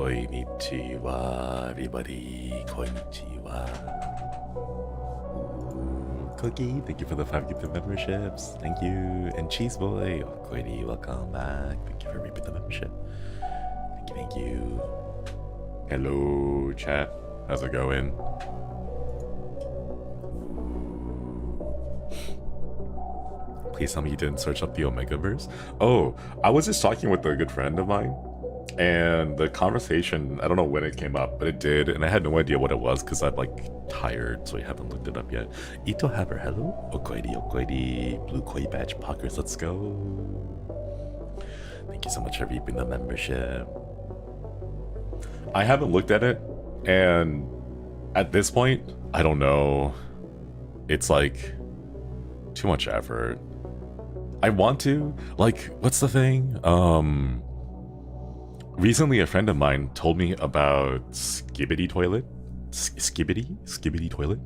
Konnichiwa, everybody. Konnichiwa. Ooh, Cookie, thank you for the 5 gifted memberships. Thank you. And Cheese Boy, Koini, welcome back. Thank you for reaping the membership. Thank you. Hello, chat. How's it going? Please tell me you didn't search up the Omegaverse. Oh, I was just talking with a good friend of mine, and the conversation, I don't know when it came up, but it did, and I had no idea what it was because I'm like tired, so I haven't looked it up yet. Ito Haber, hello. Okoidi, Blue Koi Badge Pockers, let's go. Thank you so much for reaping the membership. I haven't looked at it, and at this point, I don't know. It's like too much effort. I want to, like, what's the thing? Recently a friend of mine told me about Skibidi Toilet. Skibidi Toilet?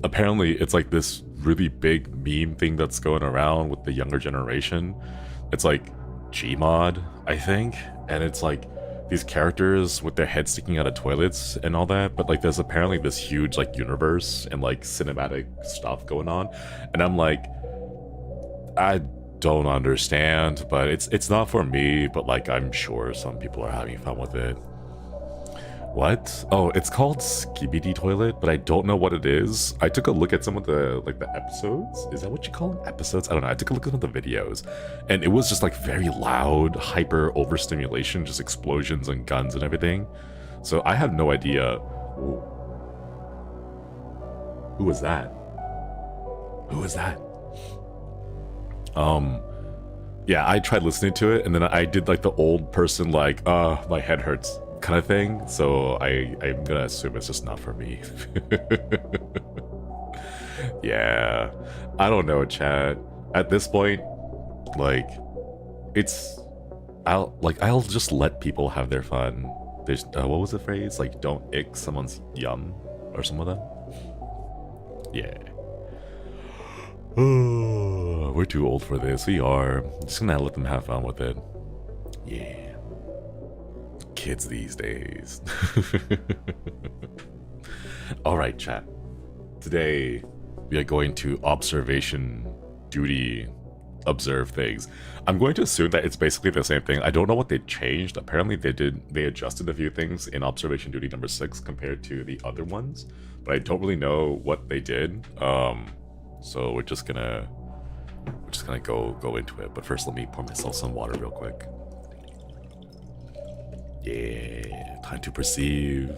Apparently it's like this really big meme thing that's going around with the younger generation. It's like Gmod, I think, and it's like these characters with their heads sticking out of toilets and all that, but like there's apparently this huge like universe and like cinematic stuff going on, and I'm like, I don't understand, but it's not for me, but like I'm sure some people are having fun with it. What? Oh, it's called Skibidi Toilet, but I don't know what it is. I took a look at some of the like the episodes. Is that what you call them? Episodes? I don't know. I took a look at some of the videos, and it was just like very loud, hyper overstimulation, just explosions and guns and everything. So I have no idea. Ooh. Who was that? Who was that? Yeah, I tried listening to it, and then I did like the old person like, my head hurts kind of thing, so I'm gonna assume it's just not for me. Yeah, I don't know, chat. At this point, like, I'll just let people have their fun. There's what was the phrase? Like, don't ick someone's yum or some of that. Yeah. We're too old for this. We are. I'm just gonna let them have fun with it. Yeah. Kids these days. Alright, chat. Today, we are going to observation duty, observe things. I'm going to assume that it's basically the same thing. I don't know what they changed. Apparently they adjusted a few things in observation duty number 6 compared to the other ones, but I don't really know what they did. So we're just gonna go into it. But first, let me pour myself some water real quick. Yeah, time to perceive.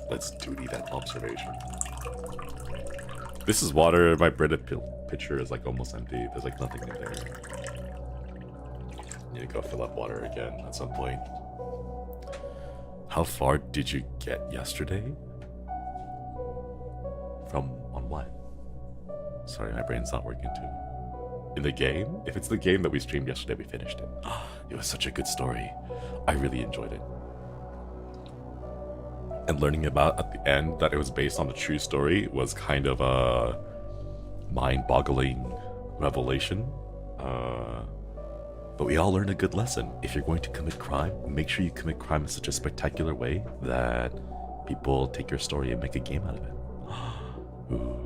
Let's duty that observation. This is water. My Brita pitcher is like almost empty. There's like nothing in there. Need to go fill up water again at some point. How far did you get yesterday? From on what? Sorry, my brain's not working too. In the game? If it's the game that we streamed yesterday, we finished it. It was such a good story. I really enjoyed it. And learning about at the end that it was based on a true story was kind of a mind-boggling revelation. But we all learned a good lesson. If you're going to commit crime, make sure you commit crime in such a spectacular way that people take your story and make a game out of it. Ooh.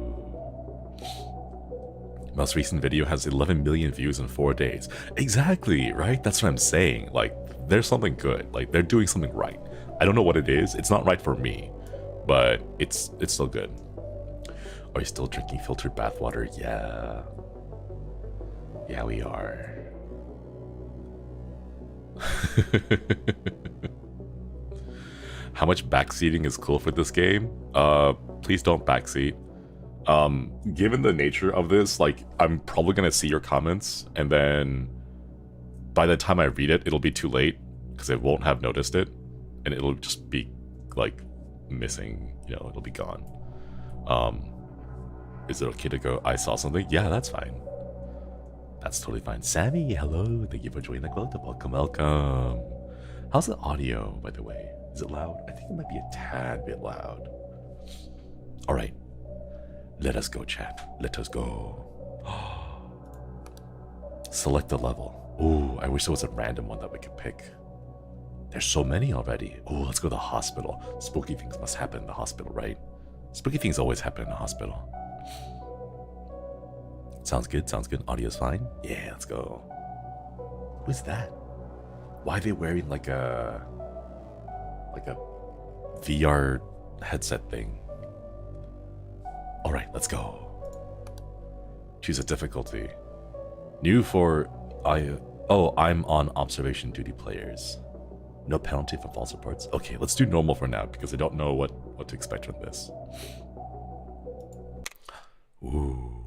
Most recent video has 11 million views in 4 days. Exactly, right? That's what I'm saying. Like, there's something good. Like, they're doing something right. I don't know what it is. It's not right for me, but it's still good. Are you still drinking filtered bathwater? Yeah. Yeah, we are. How much backseating is cool for this game? Please don't backseat. Given the nature of this, like, I'm probably gonna see your comments, and then by the time I read it, it'll be too late because it won't have noticed it, and it'll just be like missing, you know, it'll be gone. Is it okay to go, I saw something? Yeah, that's fine. That's totally fine. Sammy, hello, thank you for joining the club. Welcome, welcome. How's the audio, by the way? Is it loud? I think it might be a tad bit loud. All right, let us go, chat. Let us go. Select a level. Ooh, I wish there was a random one that we could pick. There's so many already. Oh, let's go to the hospital. Spooky things must happen in the hospital, right? Spooky things always happen in the hospital. Sounds good, sounds good. Audio's fine? Yeah, let's go. Who's that? Why are they wearing like a VR headset thing? Alright, let's go. Choose a difficulty. New for I'm on observation duty players. No penalty for false reports. Okay, let's do normal for now because I don't know what to expect from this. Ooh.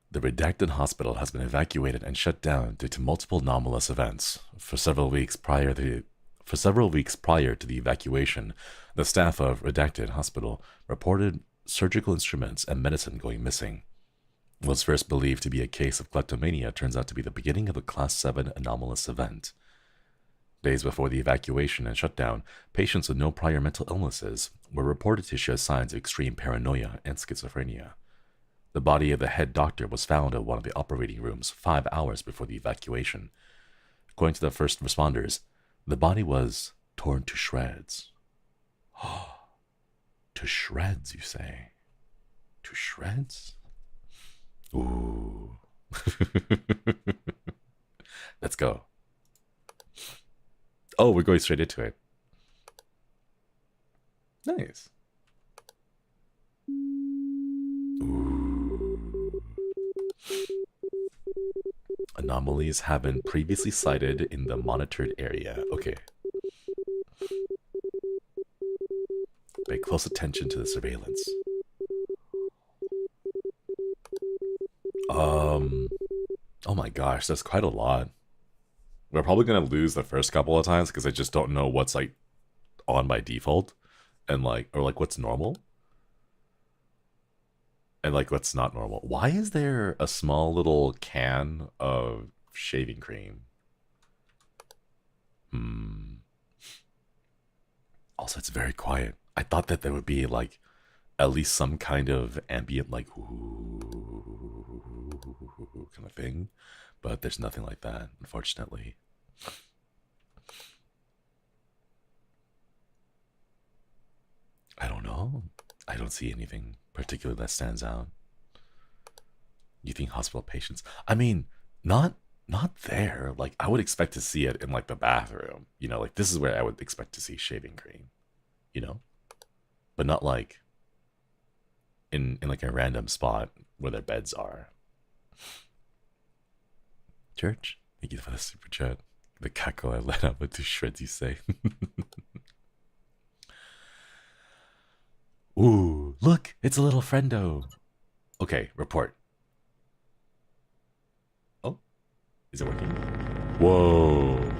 The redacted hospital has been evacuated and shut down due to multiple anomalous events. For several weeks prior to the evacuation, the staff of redacted hospital reported surgical instruments and medicine going missing. What was first believed to be a case of kleptomania turns out to be the beginning of a Class 7 anomalous event. Days before the evacuation and shutdown, patients with no prior mental illnesses were reported to show signs of extreme paranoia and schizophrenia. The body of the head doctor was found in one of the operating rooms 5 hours before the evacuation. According to the first responders, the body was torn to shreds. To shreds, you say? To shreds? Ooh. Let's go. Oh, we're going straight into it. Nice. Ooh. Anomalies have been previously cited in the monitored area. Okay. Pay close attention to the surveillance. Oh my gosh, that's quite a lot. We're probably gonna lose the first couple of times because I just don't know what's like on by default and or what's normal and like what's not normal. Why is there a small little can of shaving cream? Also, it's very quiet. I thought that there would be like at least some kind of ambient like ooh kind of thing, but there's nothing like that, unfortunately. I don't know. I don't see anything particular that stands out. You think hospital patients? I mean, not there. Like I would expect to see it in like the bathroom. You know, like this is where I would expect to see shaving cream. You know, but not like in like a random spot where their beds are. Church, thank you for the super chat. The cackle I let out with two shreds, you say. Ooh, look, it's a little friendo. Okay, report. Oh, is it working? Whoa.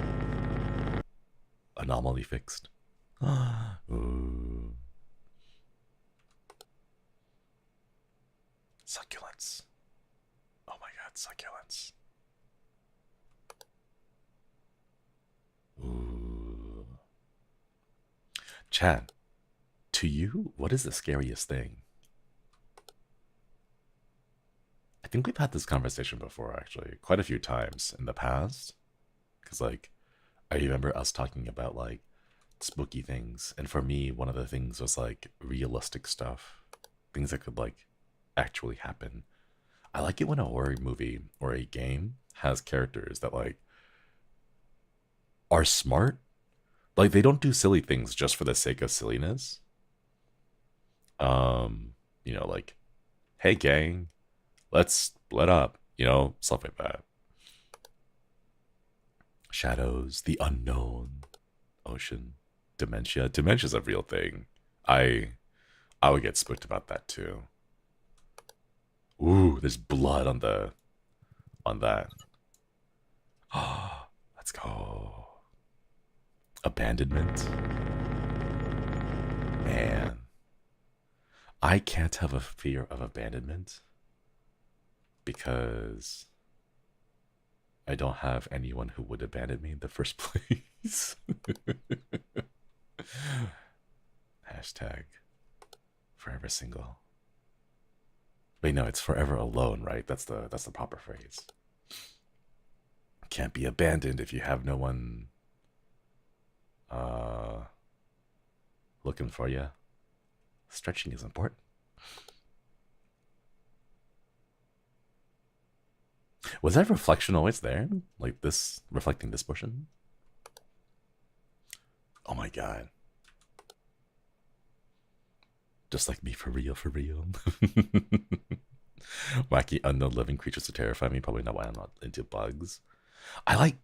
Anomaly fixed. Ooh. Succulents. Oh my god, succulents. Ooh. Chat, to you, what is the scariest thing? I think we've had this conversation before, actually, quite a few times in the past. Because, like, I remember us talking about, like, spooky things. And for me, one of the things was, like, realistic stuff. Things that could, like, actually happen. I like it when a horror movie or a game has characters that, like, are smart. Like, they don't do silly things just for the sake of silliness. You know, like, hey, gang, let's split up, you know, stuff like that. Shadows, the unknown, ocean, dementia. Dementia's a real thing. I would get spooked about that too. Ooh, there's blood on that. Let's go. Abandonment. Man. I can't have a fear of abandonment because I don't have anyone who would abandon me in the first place. Hashtag forever single. Wait, no, it's forever alone, right? That's the proper phrase. Can't be abandoned if you have no one Looking for you. Stretching is important. Was that reflection always there? Like this, reflecting this portion? Oh my god. Just like me, for real, for real. Wacky unknown living creatures to terrify me. Probably not why I'm not into bugs. I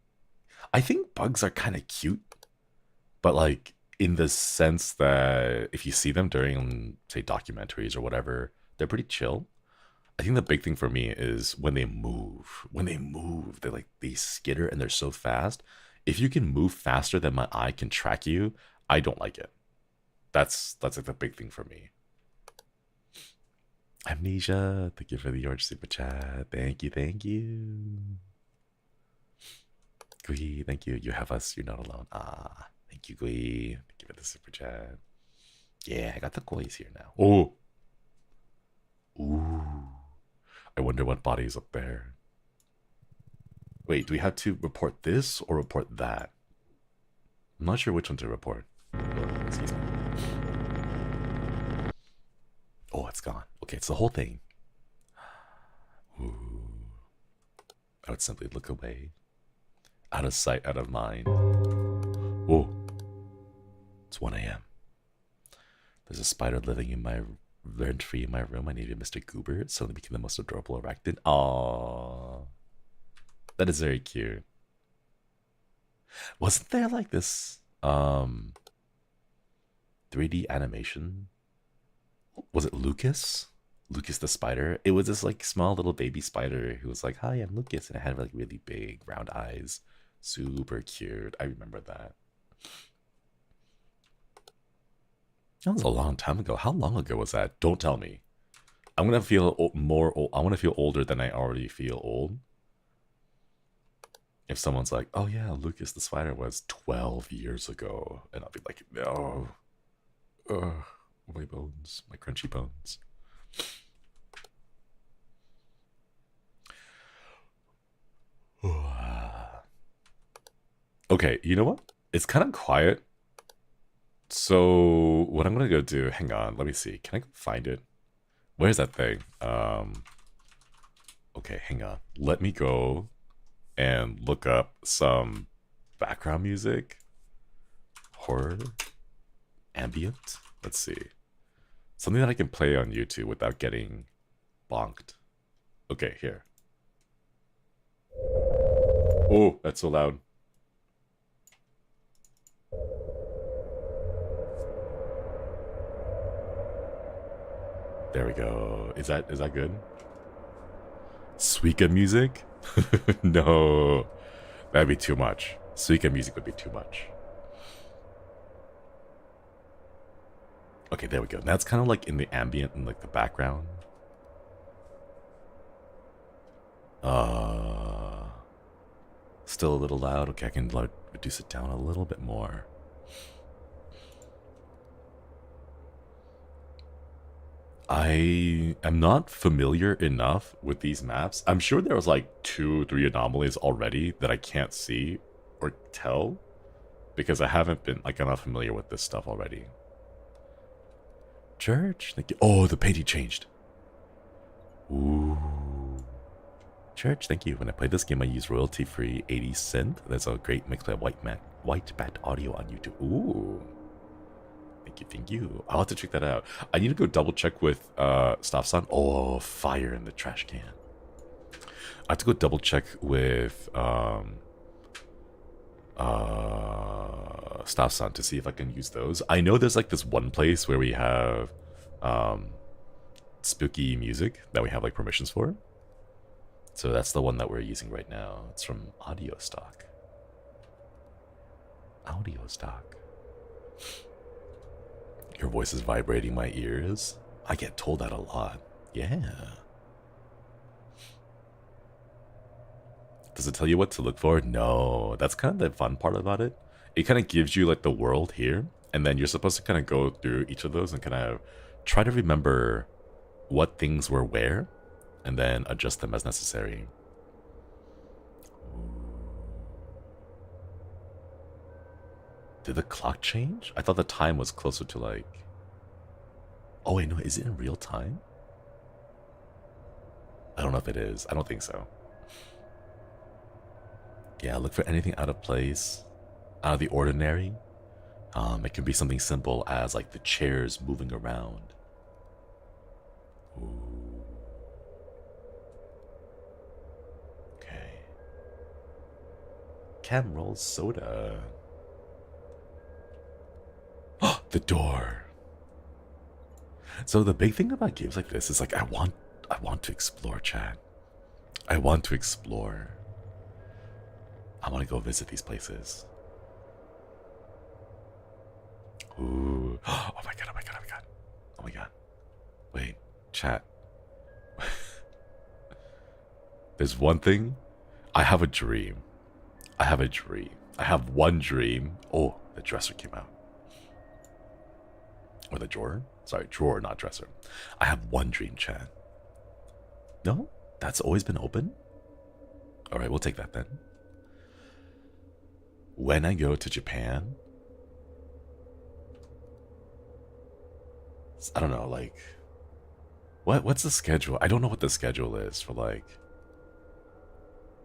think bugs are kind of cute, but like in the sense that if you see them during, say, documentaries or whatever, they're pretty chill. I think the big thing for me is when they move. When they move, they skitter and they're so fast. If you can move faster than my eye can track you, I don't like it. That's like the big thing for me. Amnesia, thank you for the orange super chat. Thank you, thank you. Gui, thank you. You have us. You're not alone. Ah, thank you, Gui. Thank you for the super chat. Yeah, I got the coins here now. Oh. Ooh. I wonder what body is up there. Wait, do we have to report this or report that? I'm not sure which one to report. Excuse me. Oh, it's gone. Okay, it's the whole thing. Ooh. I would simply look away. Out of sight, out of mind. Oh. It's 1 a.m. There's a spider living in my rent-free in my room. I named Mr. Goober. It suddenly became the most adorable arachnid. Aww. That is very cute. Wasn't there like this 3D animation? Was it Lucas? Lucas the spider? It was this like small little baby spider who was like, "Hi, I'm Lucas," and it had like really big round eyes. Super cute. I remember that. That was a long time ago. How long ago was that? Don't tell me. I'm gonna feel more. I want to feel older than I already feel old. If someone's like, "Oh yeah, Lucas the spider was 12 years ago," and I'll be like, "No, my bones, my crunchy bones." Okay, you know what? It's kind of quiet. So what I'm gonna go do? Hang on, let me see. Can I go find it? Where's that thing? Okay, hang on. Let me go and look up some background music. Horror, ambient. Let's see. Something that I can play on YouTube without getting bonked. Okay, here. Oh, that's so loud. There we go. Is that good? Suika music? No. That'd be too much. Suika music would be too much. Okay, there we go. That's kind of like in the ambient and like the background. Still a little loud. Okay, I can reduce it down a little bit more. I am not familiar enough with these maps. I'm sure there was like 2-3 anomalies already that I can't see or tell because I haven't been like, I'm not familiar with this stuff already. Church, thank you. Oh, the painting changed. Ooh. Church, thank you. When I play this game, I use royalty-free 80 synth. That's a great mix by white bat audio on YouTube. Ooh. Thank you. I'll have to check that out. I need to go double check with Staff-san. Oh, fire in the trash can. I have to go double check with Staff-san to see if I can use those. I know there's like this one place where we have spooky music that we have like permissions for. So that's the one that we're using right now. It's from Audio Stock. Audio Stock. Your voice is vibrating my ears. I get told that a lot. Yeah. Does it tell you what to look for? No. That's kind of the fun part about it. It kind of gives you like the world here, and then you're supposed to kind of go through each of those and kind of try to remember what things were where, and then adjust them as necessary. Did the clock change? I thought the time was closer to like... Oh wait, no, is it in real time? I don't know if it is. I don't think so. Yeah, look for anything out of place, out of the ordinary. It can be something simple as like the chairs moving around. Ooh. Okay. Cam roll soda. Oh, the door. So the big thing about games like this is like I want to explore, chat. I want to explore. I want to go visit these places. Ooh. Oh my god, oh my god, oh my god. Oh my god. Wait, chat. There's one thing. I have a dream. I have a dream. I have one dream. Oh, the dresser came out. Or the drawer? Sorry, drawer, not dresser. I have one dream, chat. No? That's always been open? Alright, we'll take that then. When I go to Japan, I don't know, like, what's the schedule? I don't know what the schedule is for like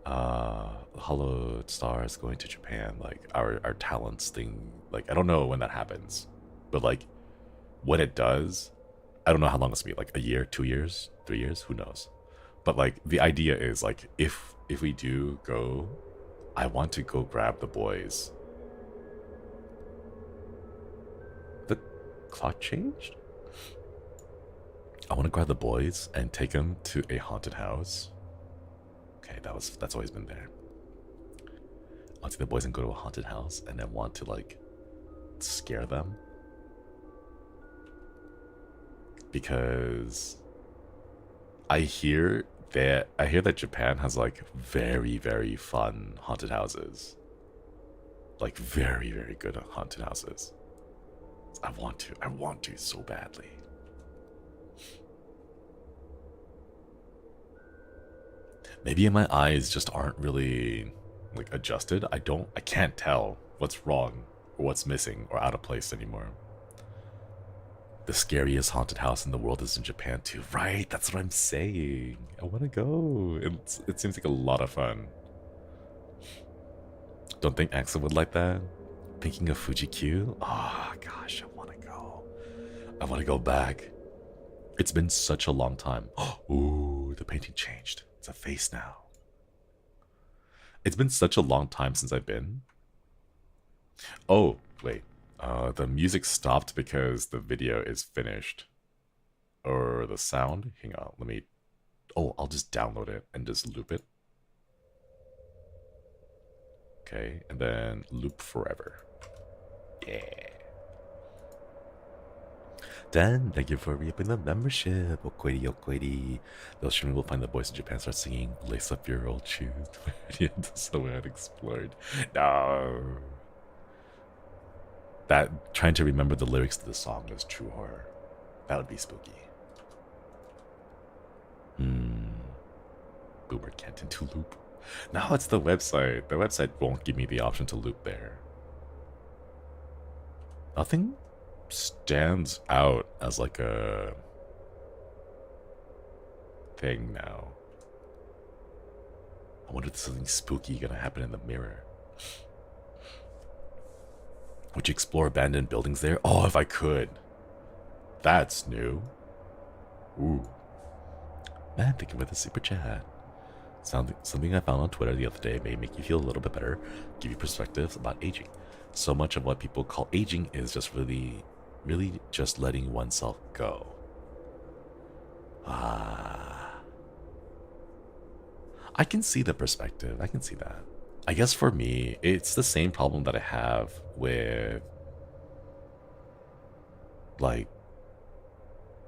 HOLOSTARS going to Japan, like our talents thing. Like, I don't know when that happens, but like when it does, I don't know how long it's gonna be, like a year, 2 years, 3 years, who knows. But like the idea is like if we do go, I want to go grab the boys. The clock changed? I want to grab the boys and take them to a haunted house. Okay, that's always been there. I want to take the boys and go to a haunted house and then want to like scare them. Because I hear that Japan has like very, very fun haunted houses. Like very, very good haunted houses. I want to so badly. Maybe my eyes just aren't really like adjusted. I can't tell what's wrong or what's missing or out of place anymore. The scariest haunted house in the world is in Japan too. Right, that's what I'm saying. I want to go. It seems like a lot of fun. Don't think Axel would like that? Thinking of Fuji Q? Oh gosh, I want to go. I want to go back. It's been such a long time. Ooh, the painting changed. It's a face now. It's been such a long time since I've been. Oh, wait. The music stopped because the video is finished. Or the sound? Hang on, let me... Oh, I'll just download it and just loop it. Okay, and then loop forever. Yeah. Dan, thank you for re-upping the membership. Okoidi, okoidi. They'll surely will find the boys in Japan start singing Lace Up Your Old Shoes. Somewhere unexplored. No. That, trying to remember the lyrics to the song is true horror. That would be spooky. Boomer can't into loop. No, it's the website. The website won't give me the option to loop there. Nothing stands out as like a thing now. I wonder if there's something spooky gonna happen in the mirror. Would you explore abandoned buildings there? Oh, if I could. That's new. Ooh. Man, thank you for the super chat. Something I found on Twitter the other day may make you feel a little bit better, give you perspectives about aging. So much of what people call aging is just really just letting oneself go. I can see the perspective. I can see that. I guess for me, it's the same problem that I have with, like,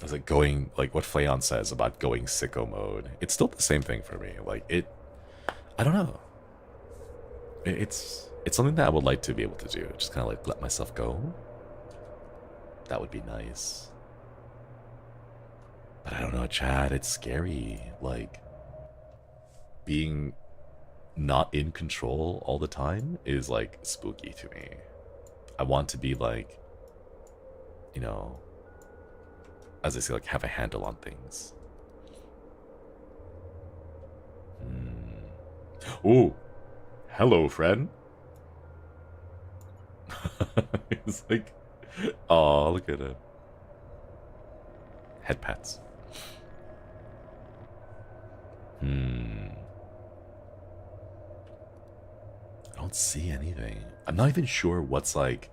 is it going, like what Flayon says about going sicko mode. It's still the same thing for me. Like, I don't know. It's something that I would like to be able to do. Just kind of like let myself go. That would be nice. But I don't know, Chad, it's scary. Like, being not in control all the time is like spooky to me. I want to be like, you know, as I say, like have a handle on things. Oh, hello, friend. It's like, oh, look at it. Head pats. I don't see anything. I'm not even sure what's like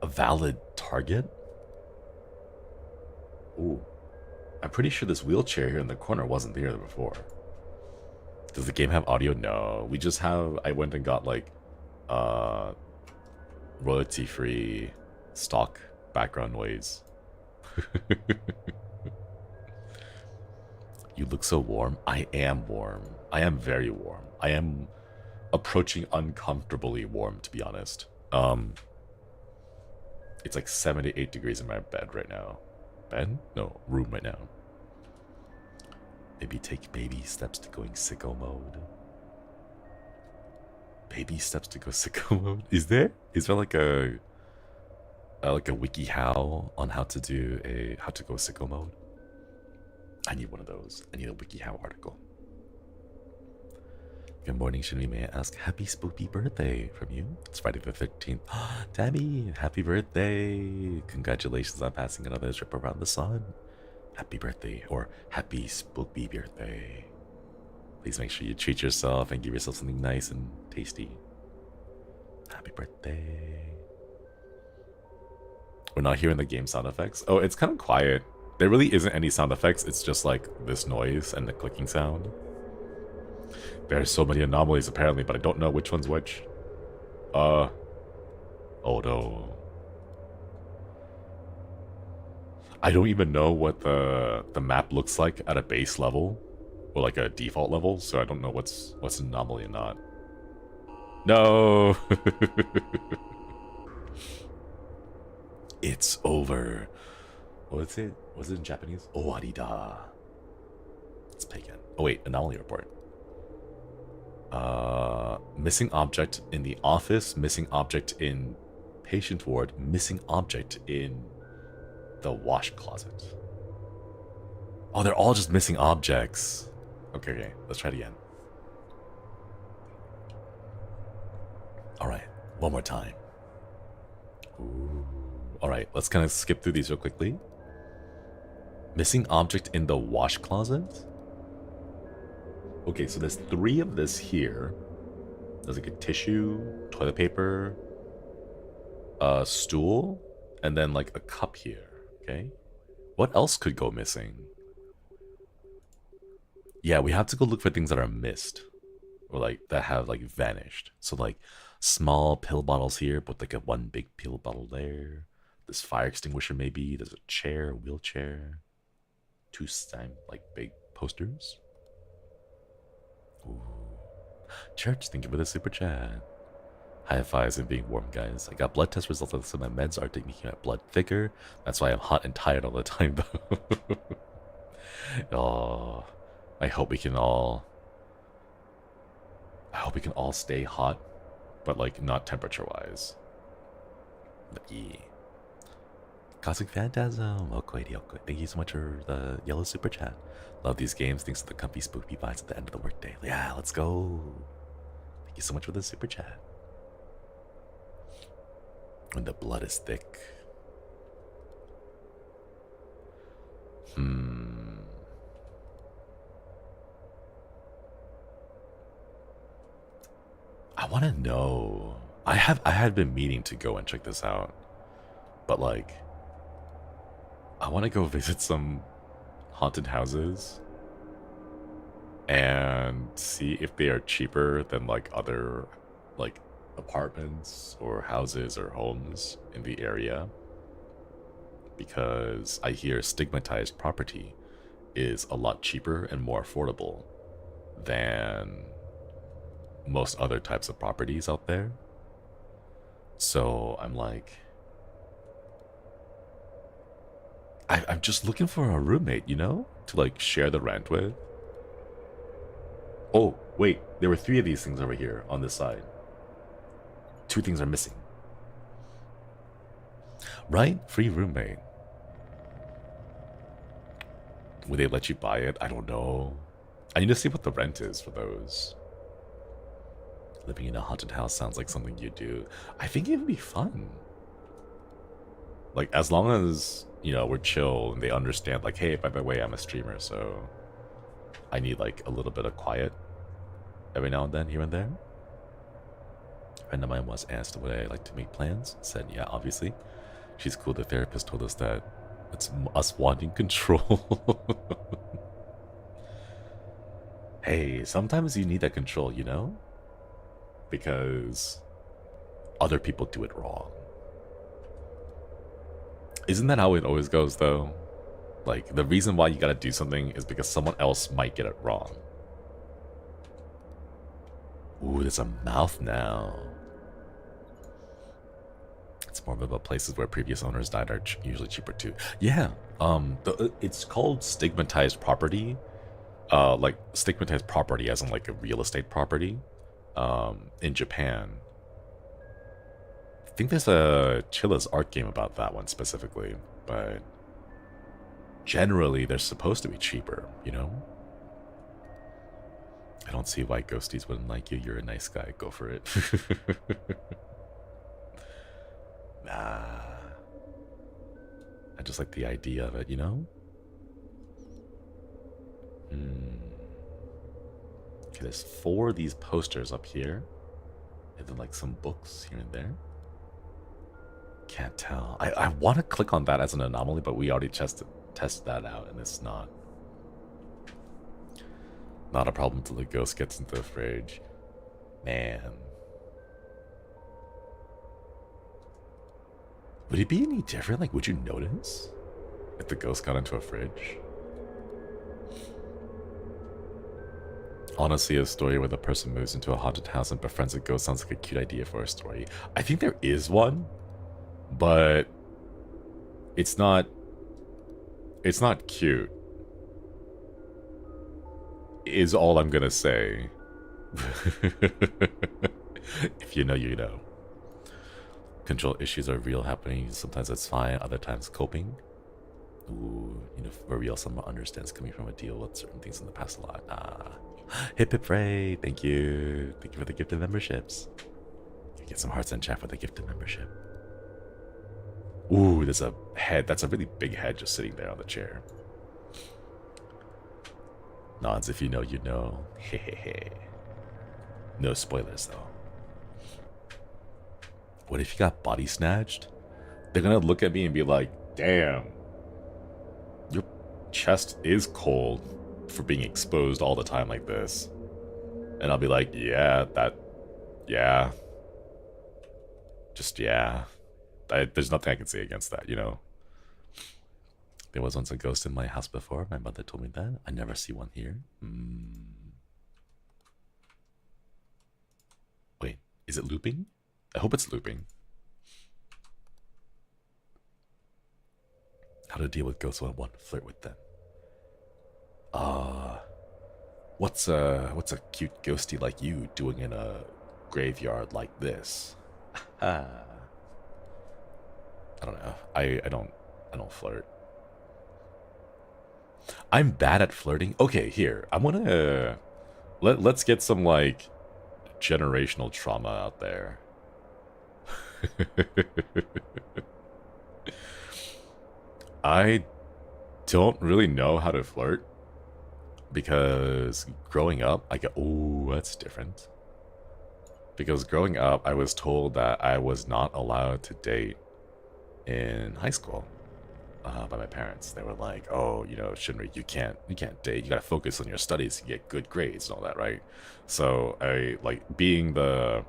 a valid target. Ooh. I'm pretty sure this wheelchair here in the corner wasn't there before. Does the game have audio? No. We just have, I went and got like royalty-free stock background noise. You look so warm. I am warm. I am very warm. I am approaching uncomfortably warm, to be honest. It's like 78 degrees in my bed right now. Bed? No, room right now. Maybe take baby steps to going sicko mode. Baby steps to go sicko mode? Is there like a wiki how on how to do how to go sicko mode? I need one of those. I need a wiki how article. Good morning, Shinri. May I ask happy spooky birthday from you? It's Friday the 13th. Tabby, happy birthday. Congratulations on passing another trip around the sun. Happy birthday, or happy spooky birthday. Please make sure you treat yourself and give yourself something nice and tasty. Happy birthday. We're not hearing the game sound effects. Oh, it's kind of quiet. There really isn't any sound effects. It's just like this noise and the clicking sound. There are so many anomalies apparently, but I don't know which one's which. Oh no. I don't even know what the map looks like at a base level or like a default level, so I don't know what's an anomaly and not. No. It's over. What's it? Was it in Japanese? Owarida. Let's play again. Oh wait, anomaly report. Missing object in the office, missing object in patient ward, missing object in the wash closet. Oh, they're all just missing objects. Okay, let's try it again. Alright, one more time. Ooh. Alright, let's kind of skip through these real quickly. Missing object in the wash closet? Okay, so there's 3 of this here. There's like a tissue, toilet paper, a stool, and then like a cup here. Okay, what else could go missing? Yeah, we have to go look for things that are missed, or like that have like vanished. So like small pill bottles here, but like a one big pill bottle there. This fire extinguisher maybe. There's a chair, wheelchair. 2 like big posters. Ooh. Church, thank you for the super chat. High fives and being warm, guys. I got blood test results, so my meds are making my blood thicker. That's why I'm hot and tired all the time, though. Oh, I hope we can all stay hot, but like not temperature-wise. But yeah. Cosmic Phantasm. Thank you so much for the yellow super chat. Love these games. Thanks to the comfy spooky vibes at the end of the workday. Yeah, let's go. Thank you so much for the super chat. When the blood is thick. I want to know. I had been meaning to go and check this out, but like, I want to go visit some haunted houses and see if they are cheaper than like other like apartments or houses or homes in the area, because I hear stigmatized property is a lot cheaper and more affordable than most other types of properties out there. So I'm like, I'm just looking for a roommate, you know, to like share the rent with. Oh, wait, there were 3 of these things over here on this side. Two things are missing. Right? Free roommate. Would they let you buy it? I don't know. I need to see what the rent is for those. Living in a haunted house sounds like something you do. I think it would be fun. Like, as long as, you know, we're chill and they understand, like, hey, by the way, I'm a streamer, so I need, like, a little bit of quiet every now and then, here and there. A friend of mine once asked would I like to make plans. Said, yeah, obviously. She's cool. The therapist told us that it's us wanting control. Hey, sometimes you need that control, you know? Because other people do it wrong. Isn't that how it always goes, though? Like, the reason why you gotta do something is because someone else might get it wrong. Ooh, there's a mouth now. It's more about places where previous owners died are usually cheaper too. Yeah, it's called stigmatized property. Like stigmatized property as in like a real estate property. In Japan. I think there's a Chilla's art game about that one specifically, but generally they're supposed to be cheaper, you know? I don't see why ghosties wouldn't like you. You're a nice guy. Go for it. Nah. I just like the idea of it, you know? Okay, there's 4 of these posters up here. And then like some books here and there. Can't tell. I want to click on that as an anomaly, but we already tested that out, and it's not a problem until the ghost gets into the fridge. Man. Would it be any different? Like, would you notice if the ghost got into a fridge? Honestly, a story where the person moves into a haunted house and befriends a ghost sounds like a cute idea for a story. I think there is one, but it's not cute, is all I'm gonna say. If you know, you know. Control issues are real happening. Sometimes it's fine, other times coping. Ooh, you know, for real, someone understands coming from a deal with certain things in the past a lot. Ah. Hip hip hooray, thank you. Thank you for the gift of memberships. Get some hearts in chat for the gift of membership. Ooh, there's a head. That's a really big head just sitting there on the chair. Nods if you know, you know. Hehehe. No spoilers, though. What if you got body snatched? They're gonna look at me and be like, damn, your chest is cold for being exposed all the time like this. And I'll be like, yeah, yeah. Just, yeah. There's nothing I can say against that, you know? There was once a ghost in my house before. My mother told me that. I never see one here. Wait, is it looping? I hope it's looping. How to deal with ghosts 101. Flirt with them. What's a cute ghosty like you doing in a graveyard like this? I don't know. I don't flirt. I'm bad at flirting. Okay, here. I'm gonna let's get some like generational trauma out there. I don't really know how to flirt because growing up, oh, that's different. Because growing up, I was told that I was not allowed to date in high school by my parents. They were like, oh, you know, Shinri, you can't date. You gotta focus on your studies and get good grades and all that, right? So I, like, being the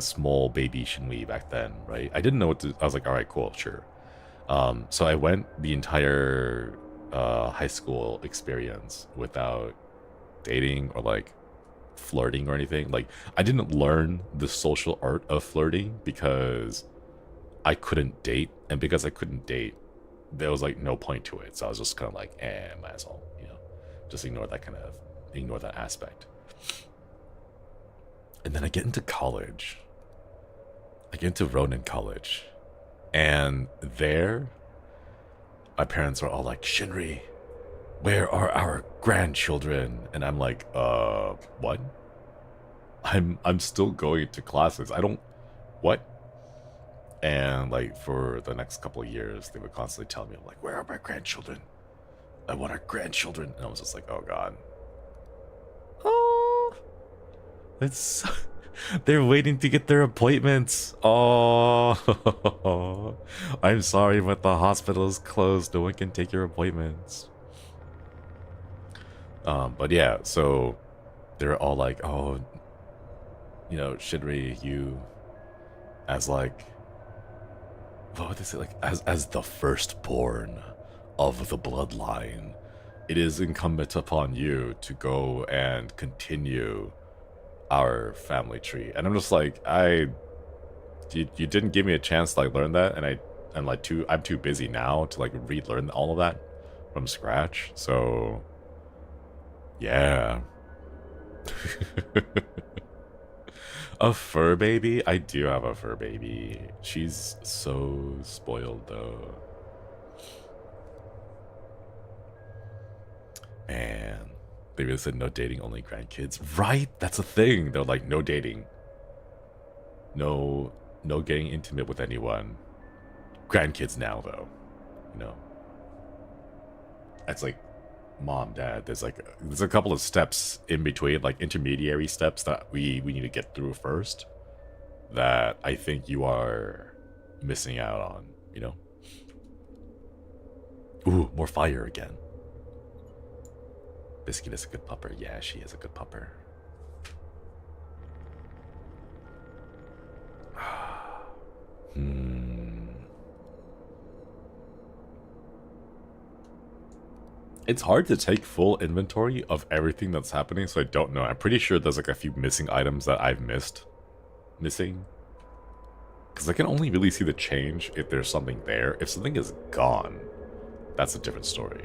small baby Shinri back then, right? I didn't know what to, I was like, all right, cool, sure. So I went the entire high school experience without dating or like flirting or anything. Like, I didn't learn the social art of flirting because I couldn't date, and because I couldn't date, there was like no point to it. So I was just kind of like, might as well, you know, just ignore that aspect. And then I get into college, like into Ronin College. And there, my parents are all like, Shinri, where are our grandchildren? And I'm like, what? I'm still going to classes. I don't, what? And like for the next couple of years, they would constantly tell me, like, where are my grandchildren? I want our grandchildren. And I was just like, oh God. Oh, it's they're waiting to get their appointments. Oh, I'm sorry, but the hospital is closed. No one can take your appointments. But yeah, so they're all like, oh, you know, Shinri, you as like, what would they say, like as the firstborn of the bloodline, it is incumbent upon you to go and continue our family tree. And I'm just like, you didn't give me a chance to like learn that, and I'm too busy now to like relearn all of that from scratch. So yeah. A fur baby? I do have a fur baby. She's so spoiled though. Man, they really said no dating, only grandkids. Right? That's a thing. They're like, no dating. No getting intimate with anyone. Grandkids now though. You know. That's like, mom, dad, there's a couple of steps in between, like intermediary steps that we need to get through first, that I think you are missing out on, you know. Ooh, more fire again. Biscuit is a good pupper. Yeah, she is a good pupper. It's hard to take full inventory of everything that's happening, so I don't know. I'm pretty sure there's like a few missing items that I've missing. Because I can only really see the change if there's something there. If something is gone, that's a different story.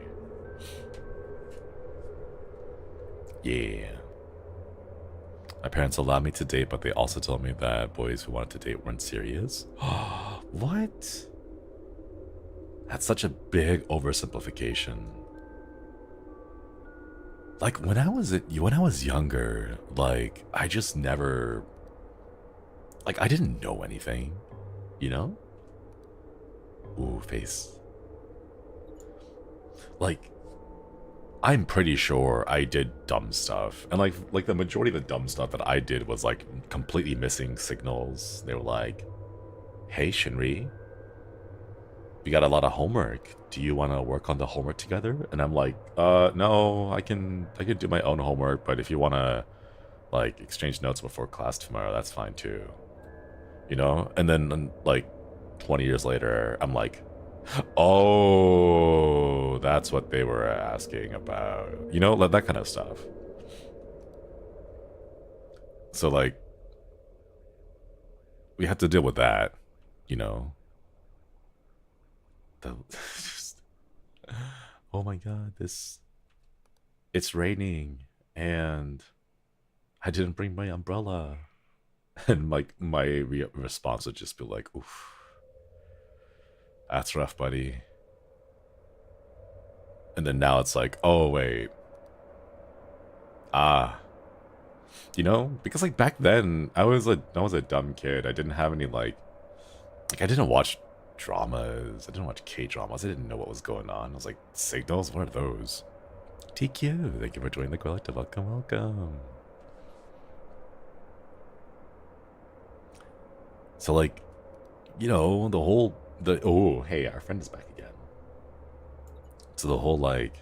Yeah. My parents allowed me to date, but they also told me that boys who wanted to date weren't serious. What? That's such a big oversimplification. Like when I was younger, like I just never, like I didn't know anything, you know? Ooh, face. Like, I'm pretty sure I did dumb stuff, and like the majority of the dumb stuff that I did was like completely missing signals. They were like, "Hey, Shinri, we got a lot of homework. Do you want to work on the homework together?" And I'm like, no, I can do my own homework, but if you want to like exchange notes before class tomorrow, that's fine too, you know? And then like 20 years later, I'm like, oh, that's what they were asking about, you know, like that kind of stuff. So like, we had to deal with that, you know. Oh my god, it's raining and I didn't bring my umbrella. And like my response would just be like, oof, that's rough, buddy. And then now it's like, oh wait, you know, because like back then I was a dumb kid. I didn't have any like I didn't watch dramas. I didn't watch K-dramas. I didn't know what was going on. I was like, signals? What are those? TQ, thank you for joining the collective. Welcome, welcome. So like, you know, oh, hey, our friend is back again. So the whole like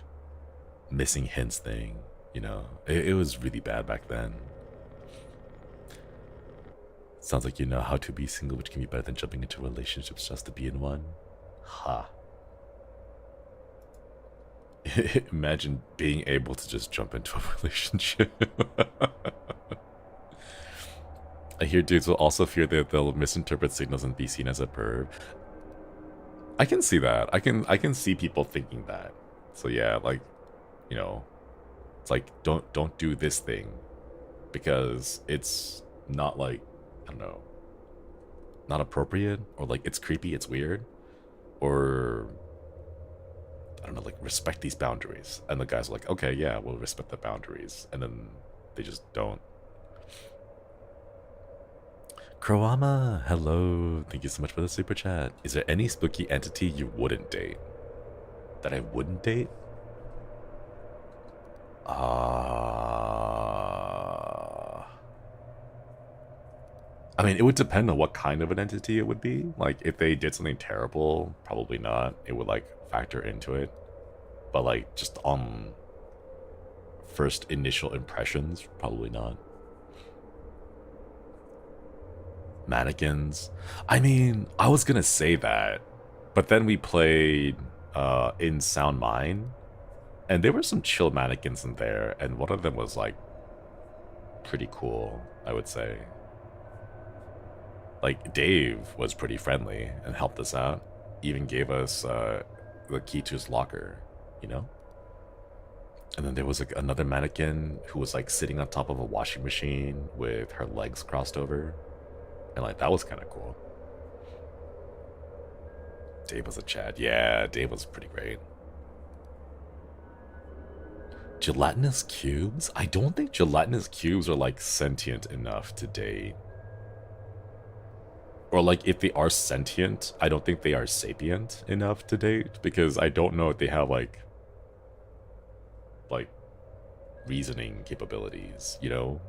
missing hints thing, you know, it was really bad back then. Sounds like you know how to be single, which can be better than jumping into relationships just to be in one. Ha. Imagine being able to just jump into a relationship. I hear dudes will also fear that they'll misinterpret signals and be seen as a perv. I can see that. I can see people thinking that. So yeah, like, you know, it's like don't do this thing because it's not like, I don't know, not appropriate, or like it's creepy, it's weird, or I don't know, like respect these boundaries. And the guys are like, okay, yeah, we'll respect the boundaries, and then they just don't. Kroama, hello, thank you so much for the super chat. Is there any spooky entity you wouldn't date? That I wouldn't date? I mean, it would depend on what kind of an entity it would be. Like, if they did something terrible, probably not. It would, like, factor into it. But, like, just on first initial impressions, probably not. Mannequins. I mean, I was gonna say that, but then we played in Sound Mind, and there were some chill mannequins in there, and one of them was, like, pretty cool, I would say. Like, Dave was pretty friendly and helped us out. Even gave us the key to his locker, you know? And then there was like another mannequin who was like sitting on top of a washing machine with her legs crossed over. And like, that was kind of cool. Dave was a Chad. Yeah, Dave was pretty great. Gelatinous cubes? I don't think gelatinous cubes are like sentient enough to date. Or like if they are sentient, I don't think they are sapient enough to date, because I don't know if they have like reasoning capabilities, you know?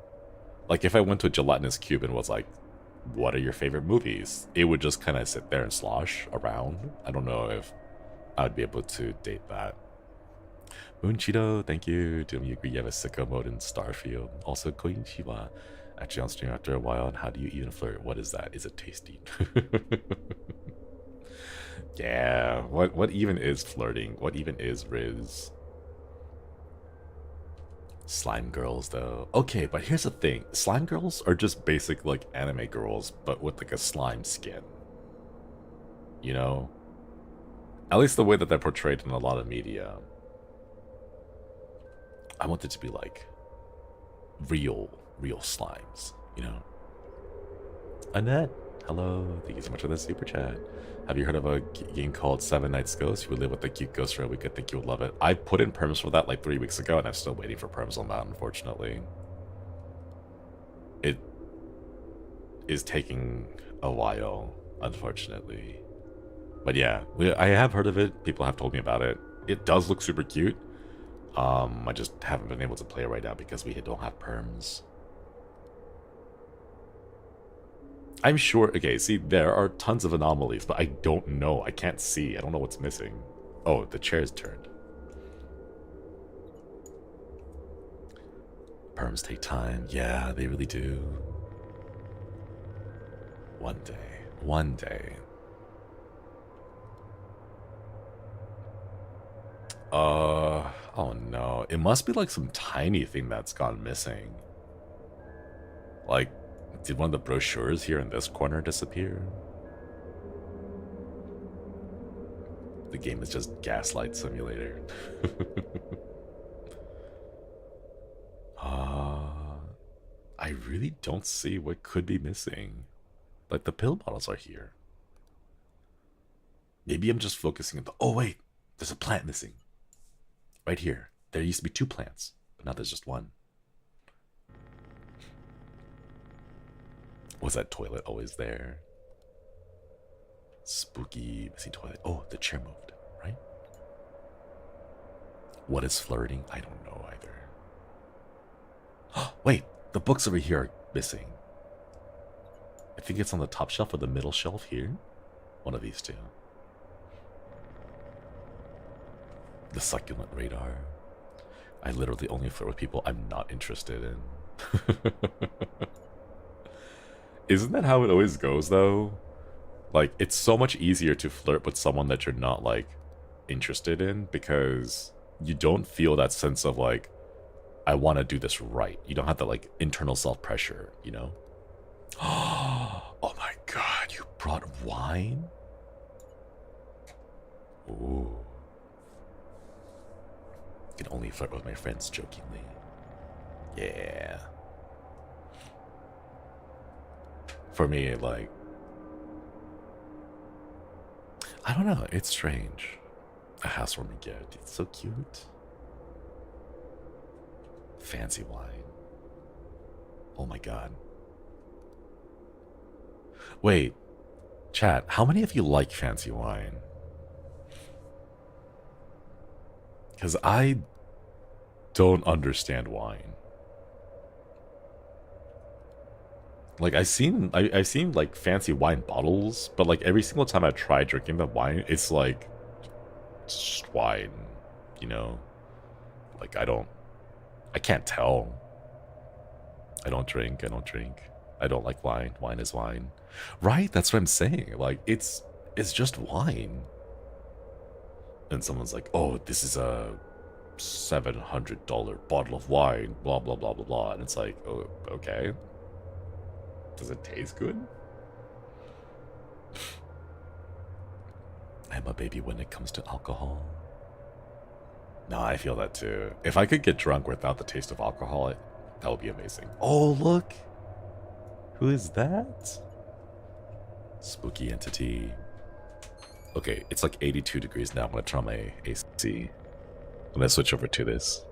Like if I went to a gelatinous cube and was like, what are your favorite movies? It would just kind of sit there and slosh around. I don't know if I would be able to date that. Moonchido, thank you. Do you agree you have a sicko mode in Starfield? Also, Koichiwa. Actually on stream after a while, and how do you even flirt? What is that? Is it tasty? Yeah, what even is flirting? What even is Riz? Slime girls though. Okay, but here's the thing. Slime girls are just basic like anime girls, but with like a slime skin. You know? At least the way that they're portrayed in a lot of media. I want it to be like real slimes, you know? Annette, hello, thank you so much for the super chat. Have you heard of a game called 7 Nights Ghost? You would live with a cute ghost for a week. I think you would love it. I put in perms for that like 3 weeks ago, and I'm still waiting for perms on that, unfortunately. It is taking a while, unfortunately. But yeah, I have heard of it. People have told me about it. It does look super cute. I just haven't been able to play it right now because we don't have perms. I'm sure, okay, see, there are tons of anomalies, but I don't know. I can't see. I don't know what's missing. Oh, the chair's turned. Perms take time. Yeah, they really do. One day. One day. Oh no. It must be like some tiny thing that's gone missing. Like, did one of the brochures here in this corner disappear? The game is just Gaslight Simulator. I really don't see what could be missing. Like, the pill bottles are here. Maybe I'm just focusing on the... Oh, wait! There's a plant missing. Right here. There used to be 2 plants, but now there's just 1. Was that toilet always there? Spooky, missing toilet. Oh, the chair moved, right? What is flirting? I don't know either. Wait, the books over here are missing. I think it's on the top shelf or the middle shelf here. One of these two. The succulent radar. I literally only flirt with people I'm not interested in. Isn't that how it always goes, though? Like, it's so much easier to flirt with someone that you're not, like, interested in, because you don't feel that sense of, like, I want to do this right. You don't have that, like, internal self-pressure, you know? Oh my god, you brought wine? Ooh. I can only flirt with my friends jokingly. Yeah. For me, like, I don't know. It's strange. A housewarming gift. It's so cute. Fancy wine. Oh my god. Wait, chat, how many of you like fancy wine? Because I don't understand wine. Like I've seen like fancy wine bottles, but like every single time I try drinking the wine, it's like just wine, you know? Like I can't tell. I don't drink. I don't like wine. Wine is wine. Right? That's what I'm saying. Like it's just wine. And someone's like, "Oh, this is a $700 bottle of wine, blah blah blah blah blah." And it's like, "Oh, okay. Does it taste good?" I'm a baby when it comes to alcohol. No, I feel that too. If I could get drunk without the taste of alcohol, that would be amazing. Oh, look! Who is that? Spooky entity. Okay, it's like 82 degrees now. I'm gonna turn on my AC. I'm gonna switch over to this.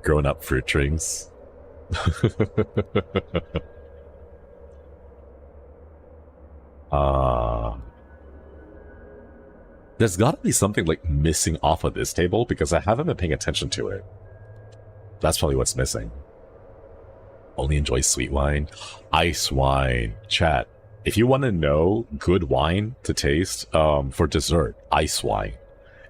Growing up fruit drinks. There's gotta be something like missing off of this table because I haven't been paying attention to it. That's probably what's missing. Only enjoy sweet wine. Ice wine. Chat. If you want to know good wine to taste for dessert, ice wine.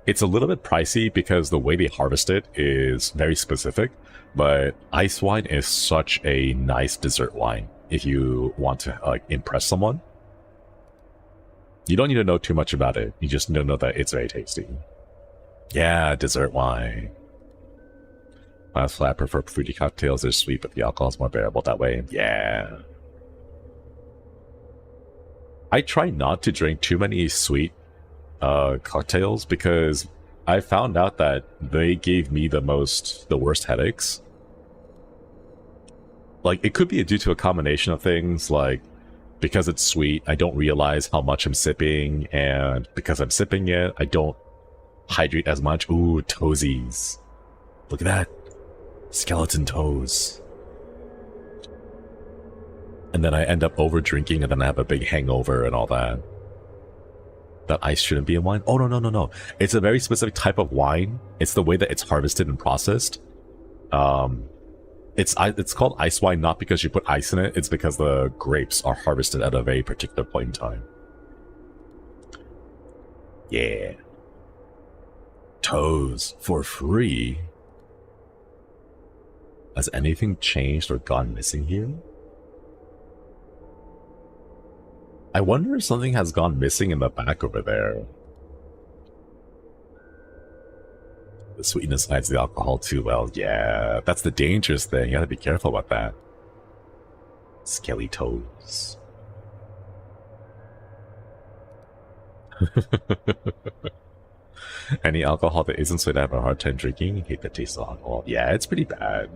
It's a little bit pricey because the way they harvest it is very specific, but ice wine is such a nice dessert wine if you want to impress someone. You don't need to know too much about it. You just need to know that it's very tasty. Yeah, dessert wine. Last flat, I prefer fruity cocktails. They're sweet, but the alcohol is more bearable that way. Yeah. I try not to drink too many sweet cocktails because I found out that they gave me the worst headaches. Like, it could be due to a combination of things, like, because it's sweet, I don't realize how much I'm sipping, and because I'm sipping it, I don't hydrate as much. Ooh, toesies. Look at that. Skeleton toes. And then I end up over drinking, and then I have a big hangover and all that. That ice shouldn't be in wine? Oh, no. It's a very specific type of wine. It's the way that it's harvested and processed. It's called ice wine not because you put ice in it, it's because the grapes are harvested at a very particular point in time. Yeah. Toes for free? Has anything changed or gone missing here? I wonder if something has gone missing in the back over there. The sweetness hides the alcohol too well. Yeah, that's the dangerous thing. You gotta be careful about that. Skelly toes. Any alcohol that isn't sweet, I have a hard time drinking. Hate the taste of alcohol. Yeah, it's pretty bad.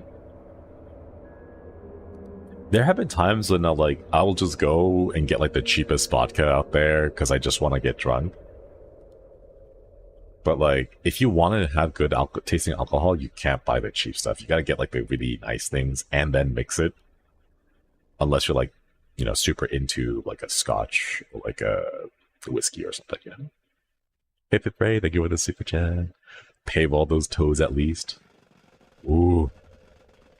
There have been times when I will just go and get like the cheapest vodka out there because I just want to get drunk. But like, if you want to have good tasting alcohol, you can't buy the cheap stuff. You gotta get like the really nice things and then mix it. Unless you're like, you know, super into like a scotch or like a whiskey or something, you know? Hip hip hooray, thank you for the super chat. Pave all those toes at least. Ooh.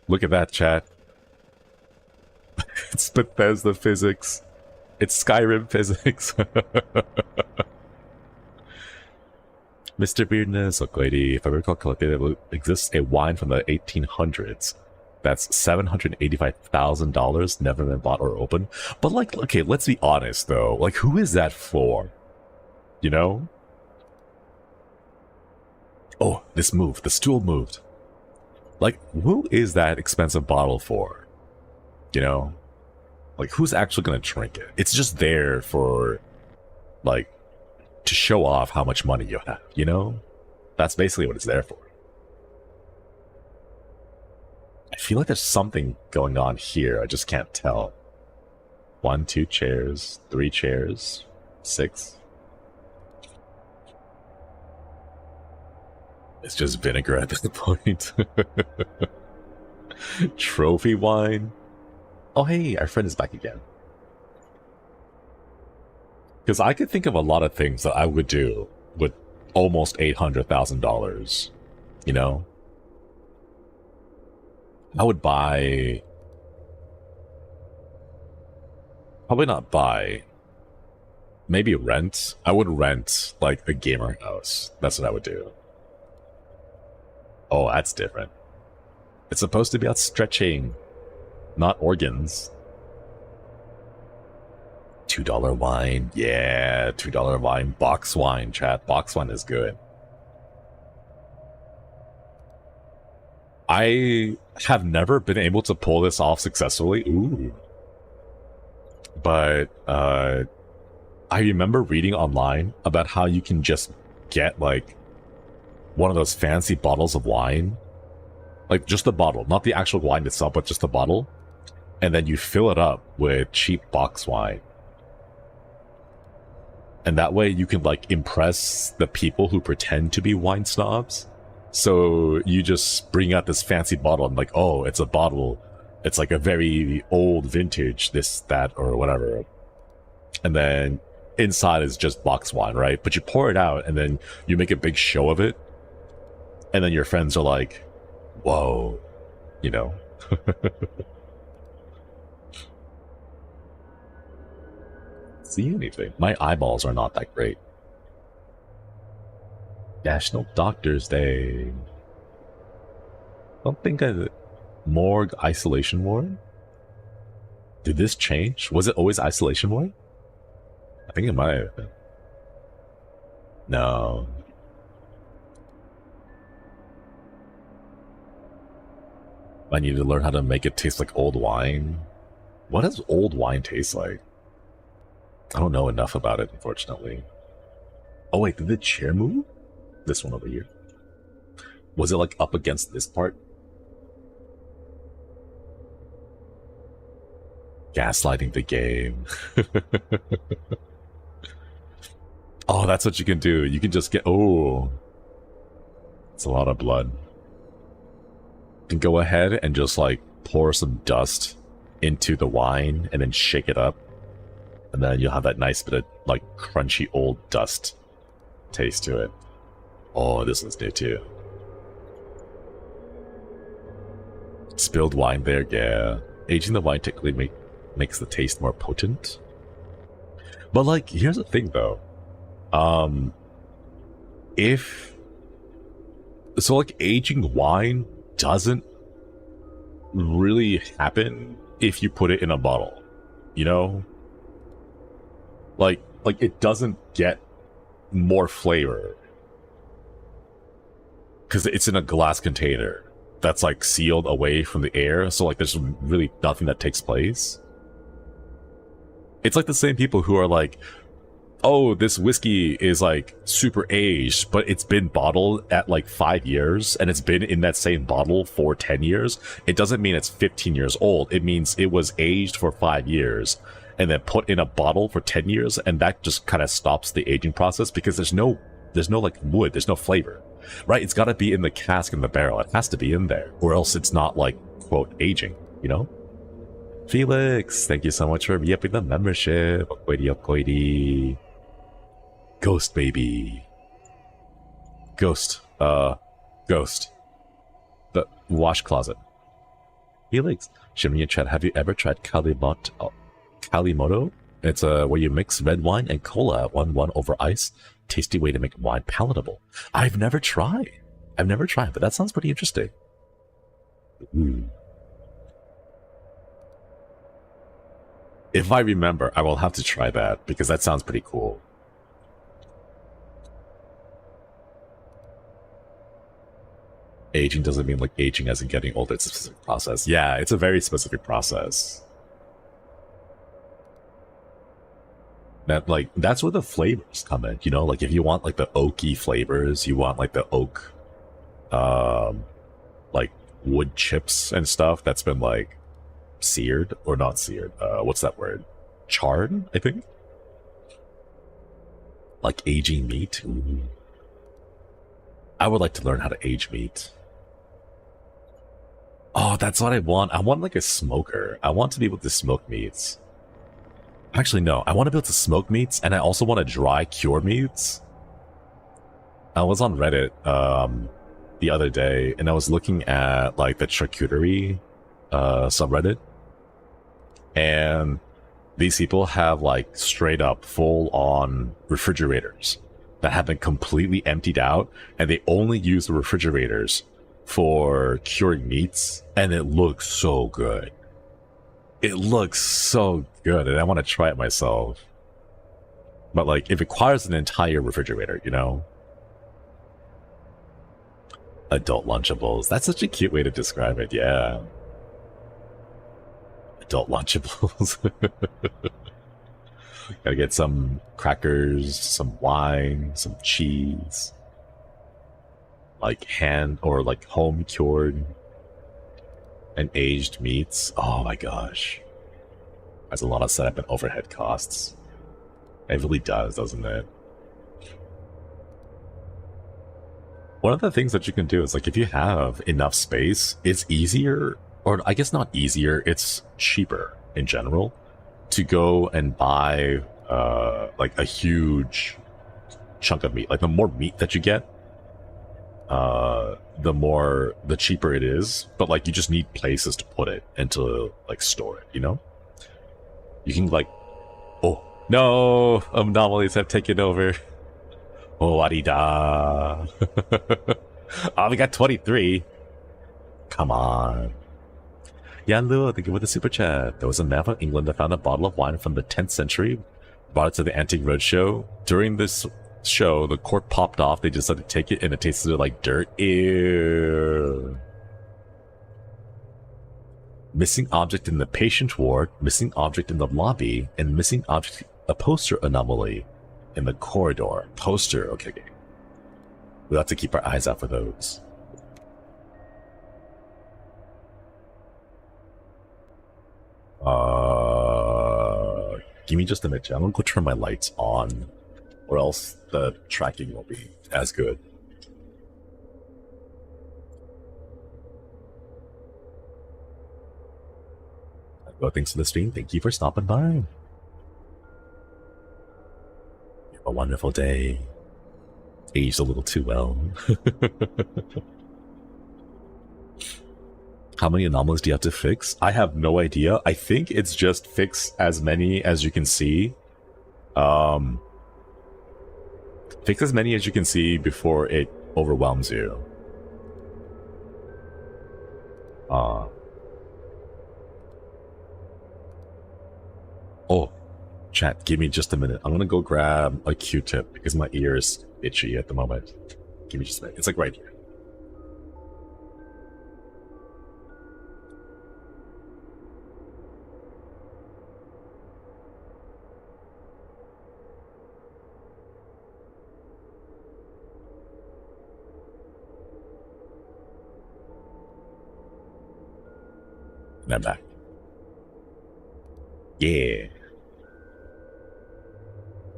Look at that, chat. It's Bethesda physics. It's Skyrim physics. Mr. Weirdness, look lady, if I recall correctly, there exists a wine from the 1800s that's $785,000, never been bought or opened. But like, okay, let's be honest though. Like, who is that for? You know? Oh, this moved. The stool moved. Like, who is that expensive bottle for? You know? Like, who's actually gonna drink it? It's just there for, like, to show off how much money you have, you know? That's basically what it's there for. I feel like there's something going on here, I just can't tell. 1, 2 chairs, 3 chairs, 6. It's just vinegar at this point. Trophy wine. Oh, hey, our friend is back again. Because I could think of a lot of things that I would do with almost $800,000. You know? I would buy... Probably not buy. Maybe rent. I would rent, like, a gamer house. That's what I would do. Oh, that's different. It's supposed to be about stretching, not organs. $2 wine. Yeah, $2 wine. Box wine, chat. Box wine is good. I have never been able to pull this off successfully. Ooh. But I remember reading online about how you can just get, like, one of those fancy bottles of wine. Like, just the bottle. Not the actual wine itself, but just the bottle. And then you fill it up with cheap box wine. And that way you can, like, impress the people who pretend to be wine snobs. So you just bring out this fancy bottle and, like, oh, it's a bottle. It's like a very old vintage, this, that, or whatever. And then inside is just box wine, right? But you pour it out and then you make a big show of it. And then your friends are like, whoa, you know? See anything? My eyeballs are not that great. National Doctors Day. Don't think I... Morgue Isolation Ward? Did this change? Was it always Isolation Ward? I think it might have been. No. I need to learn how to make it taste like old wine. What does old wine taste like? I don't know enough about it, unfortunately. Oh wait, did the chair move? This one over here. Was it like up against this part? Gaslighting the game. Oh, that's what you can do. You can just get... Oh. It's a lot of blood. You can go ahead and just, like, pour some dust into the wine and then shake it up. And then you'll have that nice bit of, like, crunchy old dust taste to it. Oh, this one's new, too. Spilled wine there, yeah. Aging the wine technically makes the taste more potent. But, like, here's the thing, though. So, like, aging wine doesn't really happen if you put it in a bottle, you know? Like it doesn't get more flavor because it's in a glass container that's, like, sealed away from the air, so, like, there's really nothing that takes place. It's like the same people who are like, oh, this whiskey is, like, super aged, but it's been bottled at, like, 5 years, and it's been in that same bottle for 10 years. It doesn't mean it's 15 years old. It means it was aged for 5 years, and then put in a bottle for 10 years, and that just kind of stops the aging process, because there's no, like, wood, there's no flavor, right? It's got to be in the cask and the barrel. It has to be in there, or else it's not, like, quote, aging, you know? Felix, thank you so much for re-upping the membership. Okoidi. Ghost baby. Ghost. Ghost. The wash closet. Felix. Shinri chat, have you ever tried Kalimoto? It's where you mix red wine and cola at 1-1 over ice. Tasty way to make wine palatable. I've never tried, but that sounds pretty interesting. Ooh. If I remember, I will have to try that, because that sounds pretty cool. Aging doesn't mean, like, aging as in getting older. It's a specific process. Yeah, it's a very specific process. That, like, that's where the flavors come in, you know? Like, if you want, like, the oaky flavors, you want, like, the oak, like, wood chips and stuff that's been, like, seared, or not seared, what's that word? charred, I think. Like aging meat. Ooh. I would like to learn how to age meat. Oh, that's what I want. I want like a smoker. I want to be able to smoke meats. Actually, no. I want to be able to smoke meats, and I also want to dry cure meats. I was on Reddit the other day, and I was looking at like the charcuterie subreddit, and these people have like straight up full-on refrigerators that have been completely emptied out, and they only use the refrigerators for curing meats, and it looks so good. It looks so good, and I want to try it myself. But like, it requires an entire refrigerator, you know? Adult Lunchables. That's such a cute way to describe it, yeah. Adult Lunchables. Gotta get some crackers, some wine, some cheese. Like hand or like home cured and aged meats. Oh my gosh. That's a lot of setup and overhead costs. It really does, doesn't it? One of the things that you can do is like if you have enough space, it's easier, or I guess not easier, it's cheaper in general to go and buy like a huge chunk of meat. Like the more meat that you get, the cheaper it is, but like you just need places to put it and to like store it, you know? You can like, oh no, anomalies have taken over. Oh, adida. Oh, we got 23. Come on. Yanlu, thank you for the super chat. There was a man from England that found a bottle of wine from the 10th century, brought it to the Antique Roadshow. During this show, the cork popped off. They decided to take it, and it tasted like dirt. Ew. Missing object in the patient ward, missing object in the lobby, and missing object, a poster anomaly in the corridor. Poster, okay. We'll have to keep our eyes out for those. Give me just a minute. I'm gonna go turn my lights on, or else the tracking won't be as good. Well, thanks for the stream. Thank you for stopping by. Have a wonderful day. Aged a little too well. How many anomalies do you have to fix? I have no idea. I think it's just fix as many as you can see. Fix as many as you can see before it overwhelms you. Oh, chat, give me just a minute. I'm gonna go grab a Q-tip because my ear is itchy at the moment. Give me just a minute. It's like right here. And I'm back. Yeah.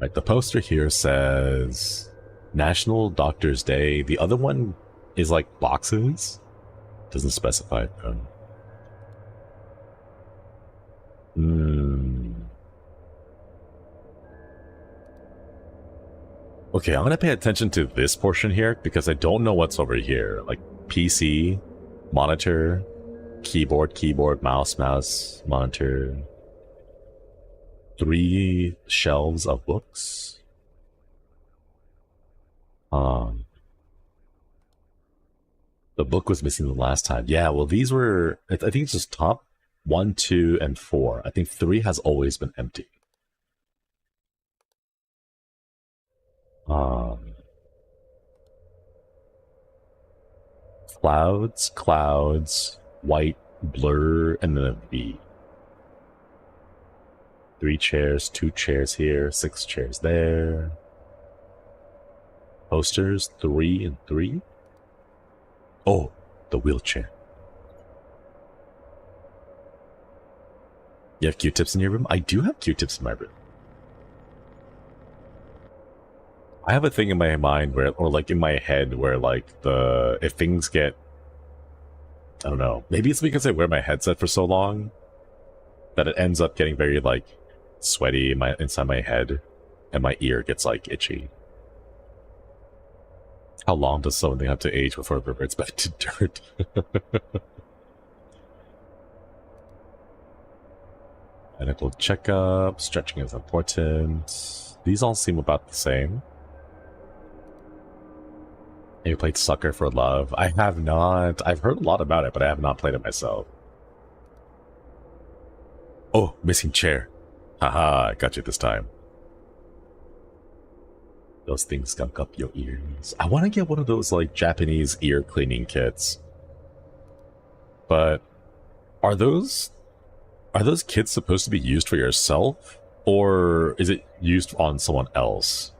Right, the poster here says National Doctor's Day. The other one is like boxes. Doesn't specify it though. Okay, I'm gonna pay attention to this portion here because I don't know what's over here. Like PC, monitor, keyboard, mouse, monitor. 3 shelves of books. The book was missing the last time. Yeah, well, these were, I think it's just top 1, 2, and 4. I think 3 has always been empty. Clouds, white, blur, and then a V. 3 chairs, 2 chairs here, 6 chairs there. Posters, 3 and 3. Oh, the wheelchair. You have Q-tips in your room? I do have Q-tips in my room. I have a thing in my mind where, or like in my head where like if things get, I don't know, maybe it's because I wear my headset for so long that it ends up getting very like sweaty inside my head and my ear gets like itchy. How long does something have to age before it reverts back to dirt? Medical checkup, stretching is important. These all seem about the same. You played Sucker for Love? I have not. I've heard a lot about it, but I have not played it myself. Oh, missing chair. Haha, I got you this time. Those things gunk up your ears. I want to get one of those, like, Japanese ear cleaning kits. But are those kits supposed to be used for yourself? Or is it used on someone else?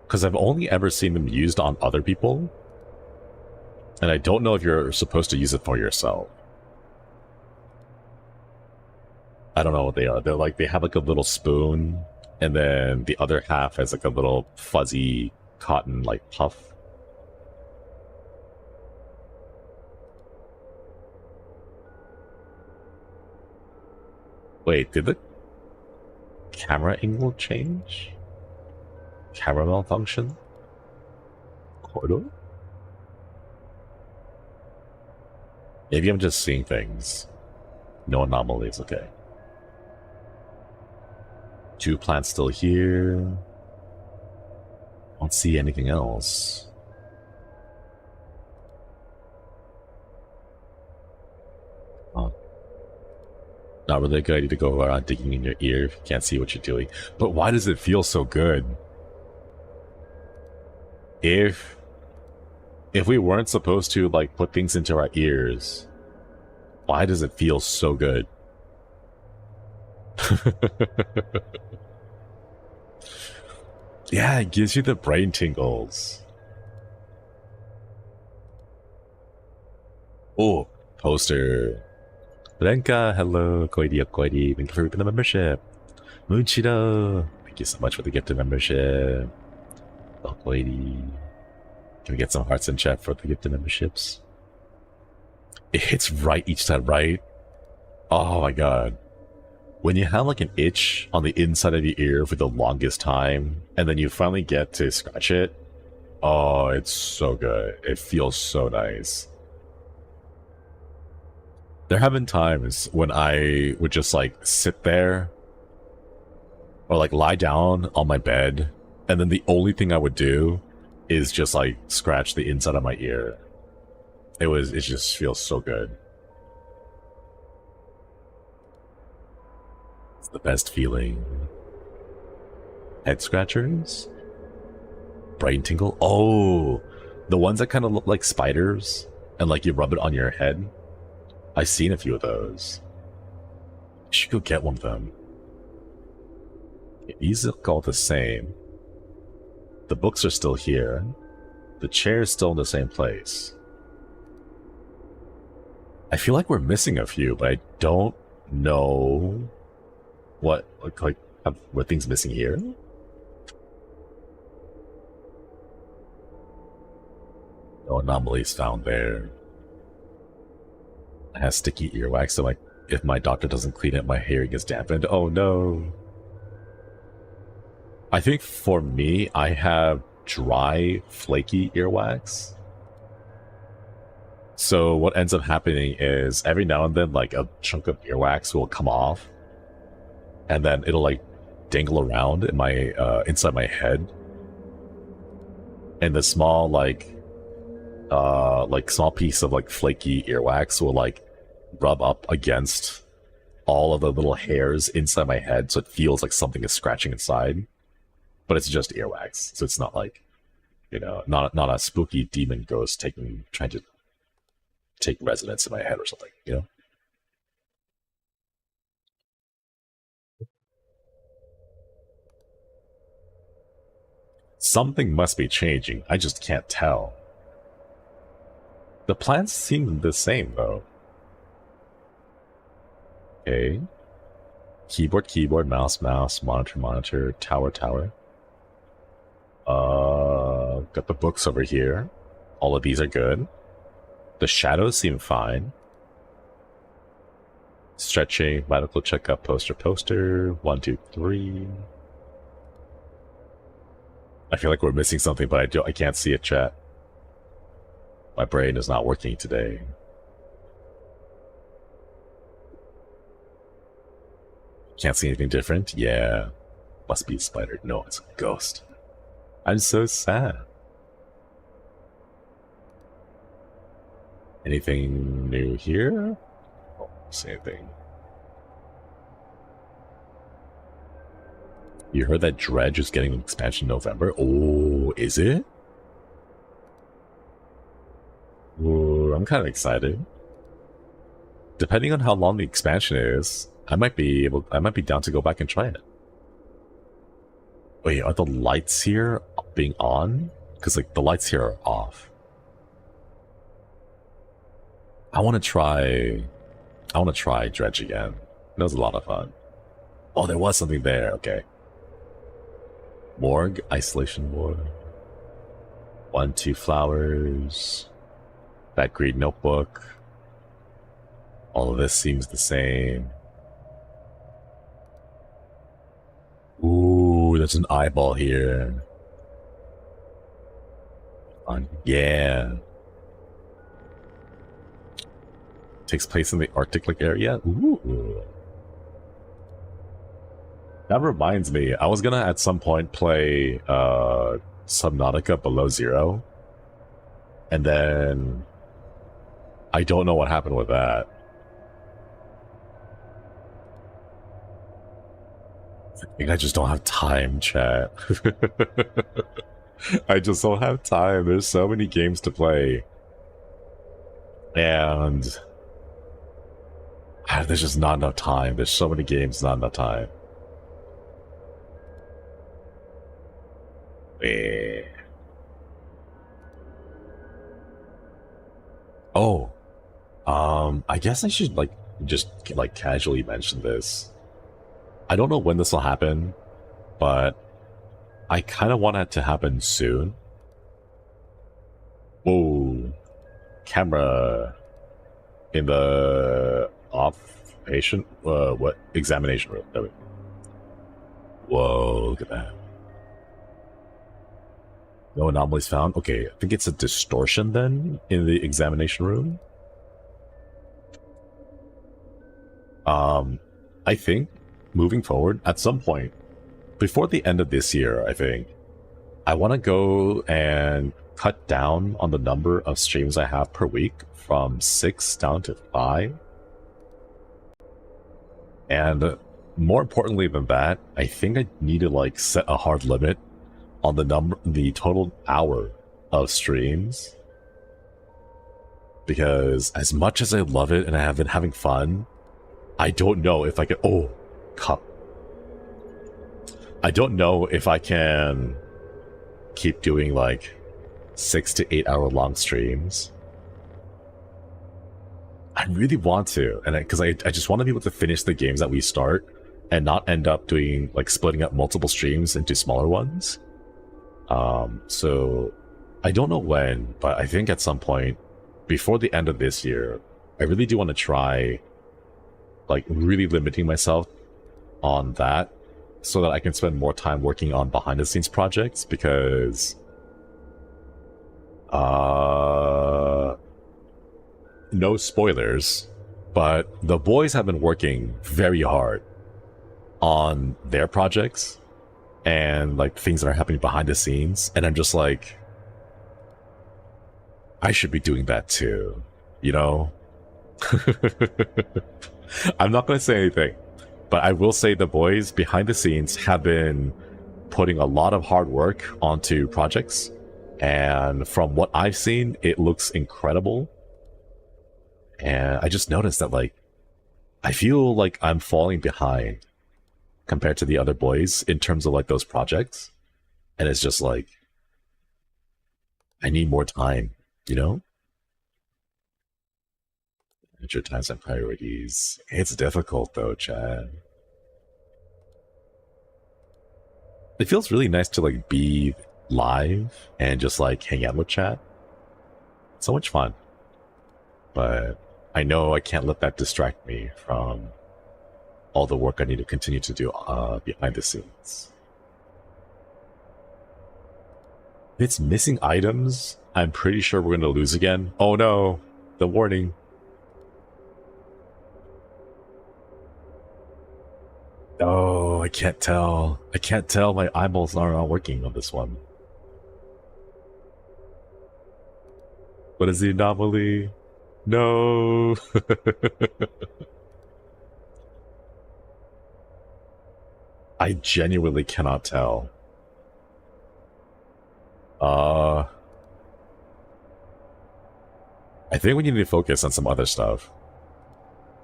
Because I've only ever seen them used on other people. And I don't know if you're supposed to use it for yourself. I don't know what they are. They're like, they have like a little spoon, and then the other half has like a little fuzzy cotton like puff. Wait, did the camera angle change? Camera malfunction? Corridor? Maybe I'm just seeing things. No anomalies, okay. 2 plants still here. Don't see anything else. Oh. Not really a good idea to go around digging in your ear if you can't see what you're doing. But why does it feel so good? If we weren't supposed to like put things into our ears, why does it feel so good? Yeah, it gives you the brain tingles. Oh, poster. Renka, hello, Koidi Koidi, thank you for the membership. Moonchiro, thank you so much for the gift of membership. Oh, Koidi. Can we get some hearts in chat for the gift of memberships? It hits right each time, right? Oh my god. When you have like an itch on the inside of your ear for the longest time, and then you finally get to scratch it, oh, it's so good. It feels so nice. There have been times when I would just like sit there or like lie down on my bed, and then the only thing I would do is just like scratch the inside of my ear. It just feels so good. It's the best feeling. Head scratchers? Brain tingle? Oh, the ones that kind of look like spiders and like you rub it on your head. I've seen a few of those. You should go get one of them. These look all the same. The books are still here. The chair's still in the same place. I feel like we're missing a few, but I don't know what were things missing here? No anomalies found there. It has sticky earwax, so like if my doctor doesn't clean it, my hearing is dampened. Oh no. I think for me, I have dry, flaky earwax. So what ends up happening is every now and then, like a chunk of earwax will come off, and then it'll like dangle around in my inside my head, and the small small piece of like flaky earwax will like rub up against all of the little hairs inside my head, so it feels like something is scratching inside. But it's just earwax, so it's not like, you know, not a spooky demon ghost trying to take residence in my head or something, you know? Something must be changing, I just can't tell. The plants seem the same, though. Okay. Keyboard, mouse, monitor, tower. Got the books over here. All of these are good. The shadows seem fine. Stretching, medical checkup, poster. 1, 2, 3. I feel like we're missing something, but I can't see it, chat. My brain is not working today. Can't see anything different? Yeah. Must be a spider. No, it's a ghost. I'm so sad. Anything new here? Oh, same thing. You heard that Dredge is getting an expansion in November? Oh, is it? Ooh, I'm kind of excited. Depending on how long the expansion is, I might be down to go back and try it. Wait, are the lights here being on? Because like the lights here are off. I want to try Dredge again. That was a lot of fun. Oh, there was something there. Okay. Morgue, isolation ward. 1, 2 flowers. That green notebook. All of this seems the same. Ooh, there's an eyeball here. Yeah. Takes place in the Arctic like area. Ooh. That reminds me, I was gonna at some point play Subnautica Below Zero. And then I don't know what happened with that. I think I just don't have time, chat. I just don't have time. There's so many games to play. And there's just not enough time. There's so many games, not enough time. Yeah. Oh. I guess I should just casually mention this. I don't know when this will happen, but I kind of want it to happen soon. Whoa. Camera in the patient what examination room. There we go. Whoa, look at that. No anomalies found. Okay, I think it's a distortion then in the examination room. I think moving forward at some point before the end of this year, I think I want to go and cut down on the number of streams I have per week from 6 down to 5. And more importantly than that, I think I need to set a hard limit on the total hour of streams. Because as much as I love it and I have been having fun, I don't know if I can... Oh, cup. I don't know if I can keep doing 6 to 8 hour long streams. I really want to, and because I just want to be able to finish the games that we start and not end up doing splitting up multiple streams into smaller ones. So I don't know when, but I think at some point before the end of this year, I really do want to try really limiting myself on that so that I can spend more time working on behind the scenes projects, because no spoilers, but the boys have been working very hard on their projects and things that are happening behind the scenes, and I'm just I should be doing that too, you know? I'm not going to say anything, but I will say the boys behind the scenes have been putting a lot of hard work onto projects, and from what I've seen, it looks incredible. And I just noticed that I feel like I'm falling behind compared to the other boys in terms of those projects, and it's just I need more time, you know? At your times and priorities. It's difficult though, Chad. It feels really nice to like be live and just like hang out with chat. So much fun. But I know I can't let that distract me from all the work I need to continue to do behind the scenes. If it's missing items, I'm pretty sure we're going to lose again. Oh no, the warning. Oh, I can't tell. I can't tell. My eyeballs are not working on this one. What is the anomaly? No. I genuinely cannot tell. I think we need to focus on some other stuff.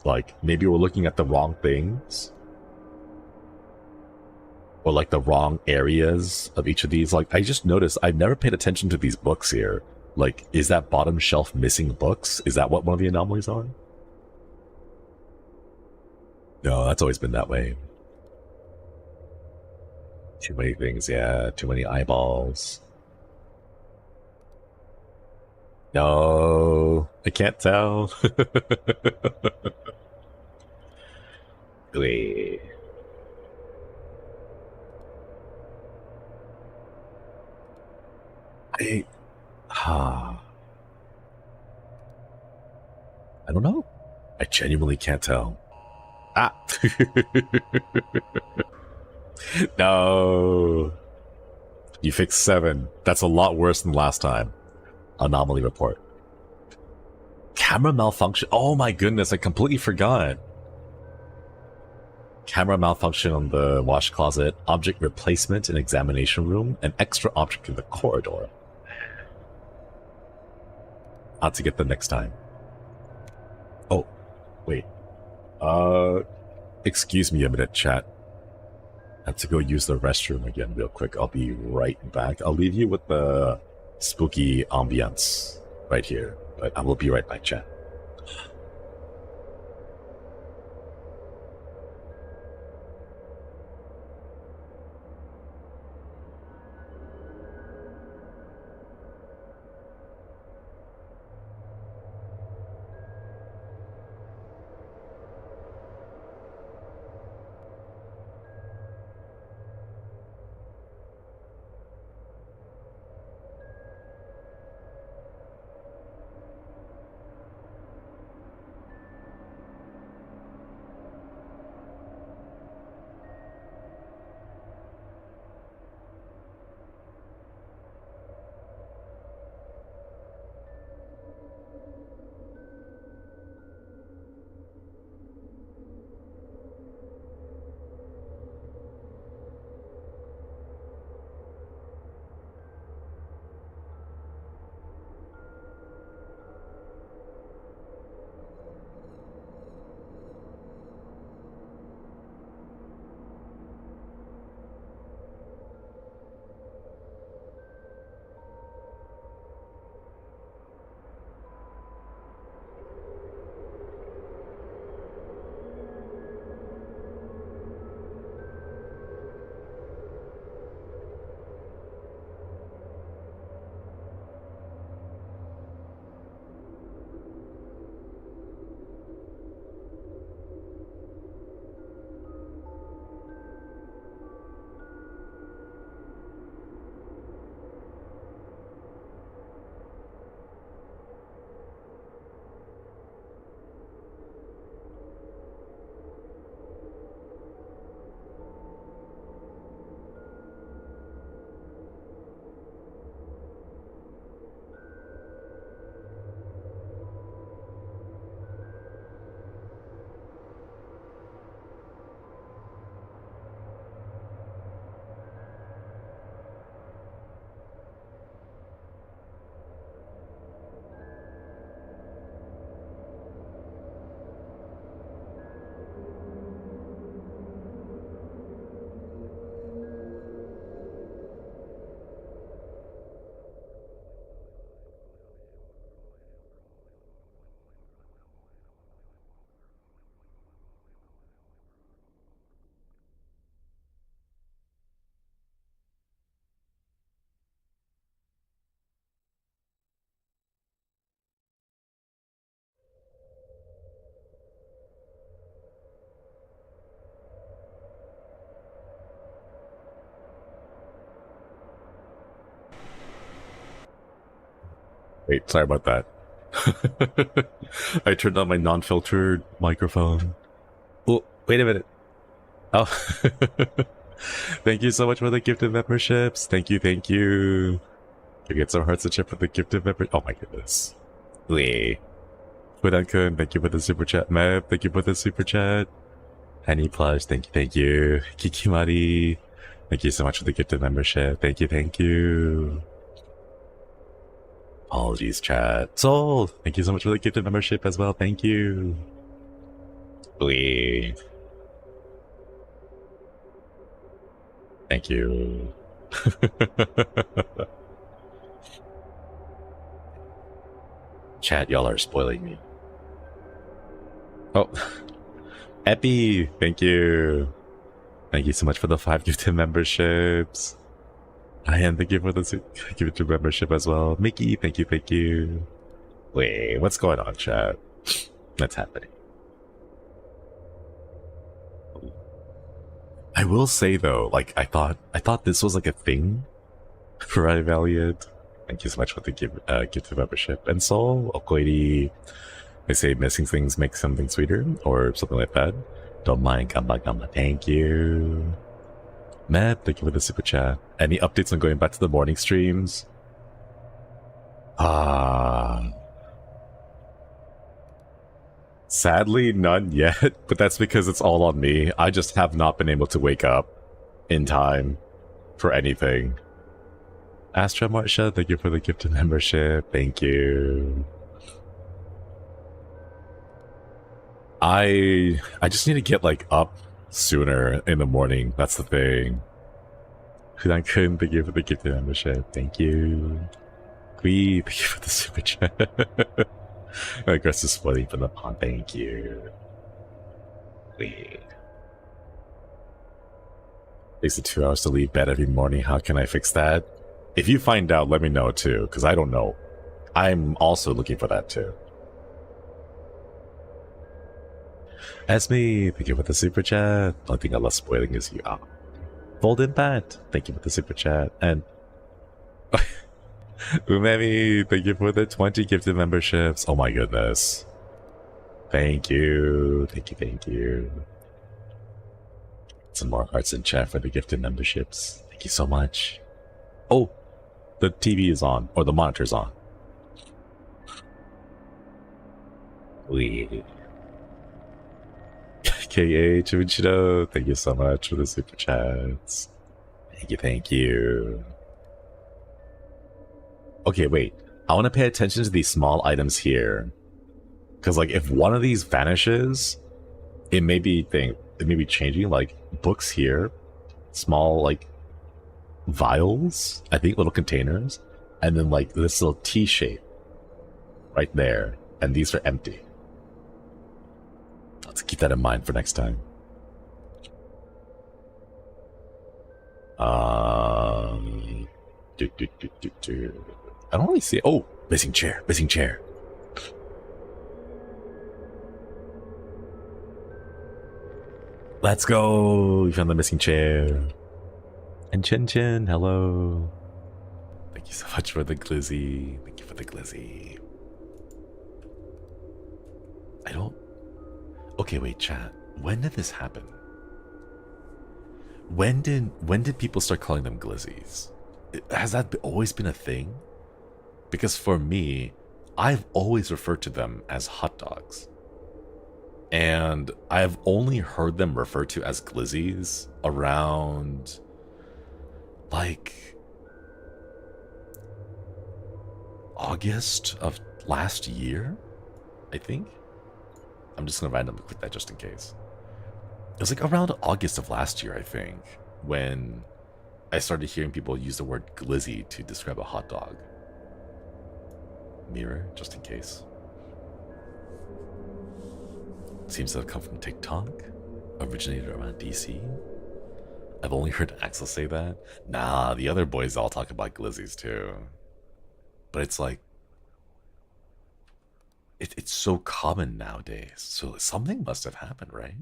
Like, maybe we're looking at the wrong things. Or like the wrong areas of each of these. Like, I just noticed I've never paid attention to these books here. Like, is that bottom shelf missing books? Is that what one of the anomalies are? No, that's always been that way. Too many things, yeah. Too many eyeballs. No, I can't tell. Wait. I don't know. I genuinely can't tell. Ah! No. You fixed 7. That's a lot worse than last time. Anomaly report. Camera malfunction. Oh my goodness, I completely forgot. Camera malfunction on the wash closet, object replacement in examination room, an extra object in the corridor. How to get the next time. Oh, wait. Excuse me a minute, chat. I have to go use the restroom again real quick. I'll be right back. I'll leave you with the spooky ambience right here, but I will be right back, chat. Wait, sorry about that. I turned on my non-filtered microphone. Oh, wait a minute. Oh, thank you so much for the gifted memberships. Thank you, thank you. You get some hearts and chip for the gifted membership. Oh my goodness. Wait. Kun, thank you for the super chat. Map, thank you for the super chat. Honey Plush, thank you. Kikimari, thank you so much for the gifted membership. Thank you, thank you. Apologies, chat. Soul, thank you so much for the gifted membership as well. Thank you. Wait. Thank you. Chat, y'all are spoiling me. Oh, Epi, thank you. Thank you so much for the 5 gifted memberships. And thank you for the gifted membership as well. Mickey, thank you, thank you. Wait, what's going on, chat? What's happening? I will say though, like I thought this was like a thing for iValiant. Thank you so much for the gifted membership. And Soul, Okoiri, they say missing things make something sweeter, or something like that. Don't mind, gamba. Thank you. Matt, thank you for the super chat. Any updates on going back to the morning streams? Sadly, none yet, but that's because it's all on me. I just have not been able to wake up in time for anything. Astra Marsha, thank you for the gifted membership. Thank you. I just need to get like up sooner in the morning. That's the thing. Hudan-kun, thank you for the gifted membership. Thank you. Kui, thank you for the super chat. Aggressive splitting from the pond. Thank you. Wait. Takes 2 hours to leave bed every morning. How can I fix that? If you find out, let me know too, because I don't know. I'm also looking for that too. Esme, thank you for the super chat. The only thing I love spoiling is you. Fold Impact, thank you for the super chat. And Umemi, thank you for the 20 gifted memberships. Oh my goodness. Thank you. Thank you. Some more hearts in chat for the gifted memberships. Thank you so much. Oh, the TV is on, or the monitor's on. Wait. K.A. Chuichiro, thank you so much for the super chats. Thank you. Okay, wait. I want to pay attention to these small items here. Because, like, if one of these vanishes, it may be changing. Like, books here, small, like, vials, I think, little containers, and then, like, this little T shape right there. And these are empty. Let's keep that in mind for next time. I don't really see it. Oh, missing chair. Let's go. We found the missing chair. And Chin, hello. Thank you so much for the glizzy. Thank you for the glizzy. I don't... Okay, wait, chat. When did this happen? When did people start calling them glizzies? Has that always been a thing? Because for me, I've always referred to them as hot dogs. And I've only heard them referred to as glizzies around, like, August of last year, I think. I'm just gonna randomly click that just in case. It was like around August of last year, I think, when I started hearing people use the word glizzy to describe a hot dog. Mirror, just in case. Seems to have come from TikTok. Originated around DC. I've only heard Axel say that. Nah, the other boys all talk about glizzies too. But it's like, it's so common nowadays. So something must have happened, right?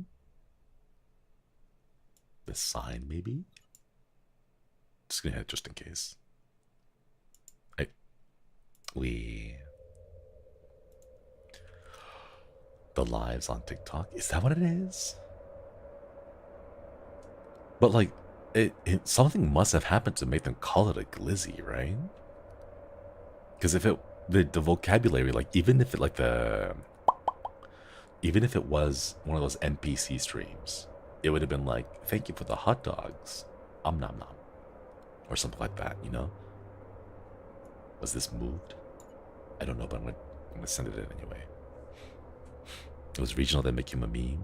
This sign, maybe? Just gonna hit just in case. We the lives on TikTok. Is that what it is? But like, something must have happened to make them call it a glizzy, right? Because if it the vocabulary, like even if it was one of those NPC streams, it would have been like, "Thank you for the hot dogs, nom nom," or something like that. You know? Was this moved? I don't know, but I'm gonna send it in anyway. It was regional that became a meme.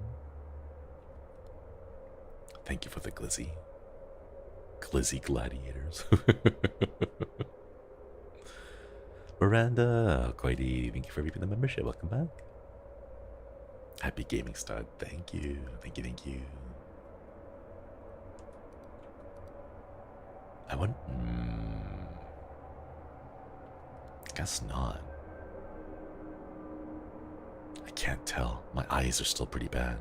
Thank you for the glizzy. Glizzy gladiators. Miranda, Quaidi, thank you for reaping the membership. Welcome back. Happy gaming stud. Thank you. Thank you, thank you. I want... guess not. I can't tell. My eyes are still pretty bad.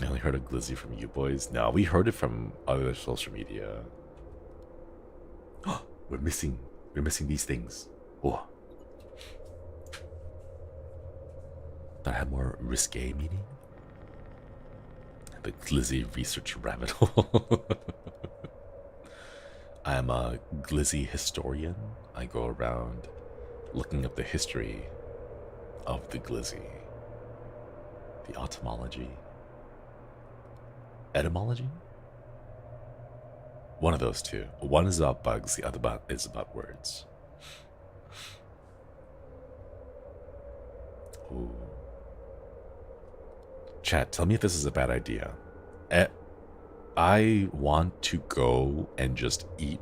I only heard a glizzy from you boys. No, we heard it from other social media. We're missing these things. Oh. That had more risque meaning. The glizzy research rabbit hole. I am a glizzy historian. I go around looking up the history of the glizzy, the etymology. Etymology? One of those two. One is about bugs, the other is about words. Ooh. Chat, tell me if this is a bad idea. I want to go and just eat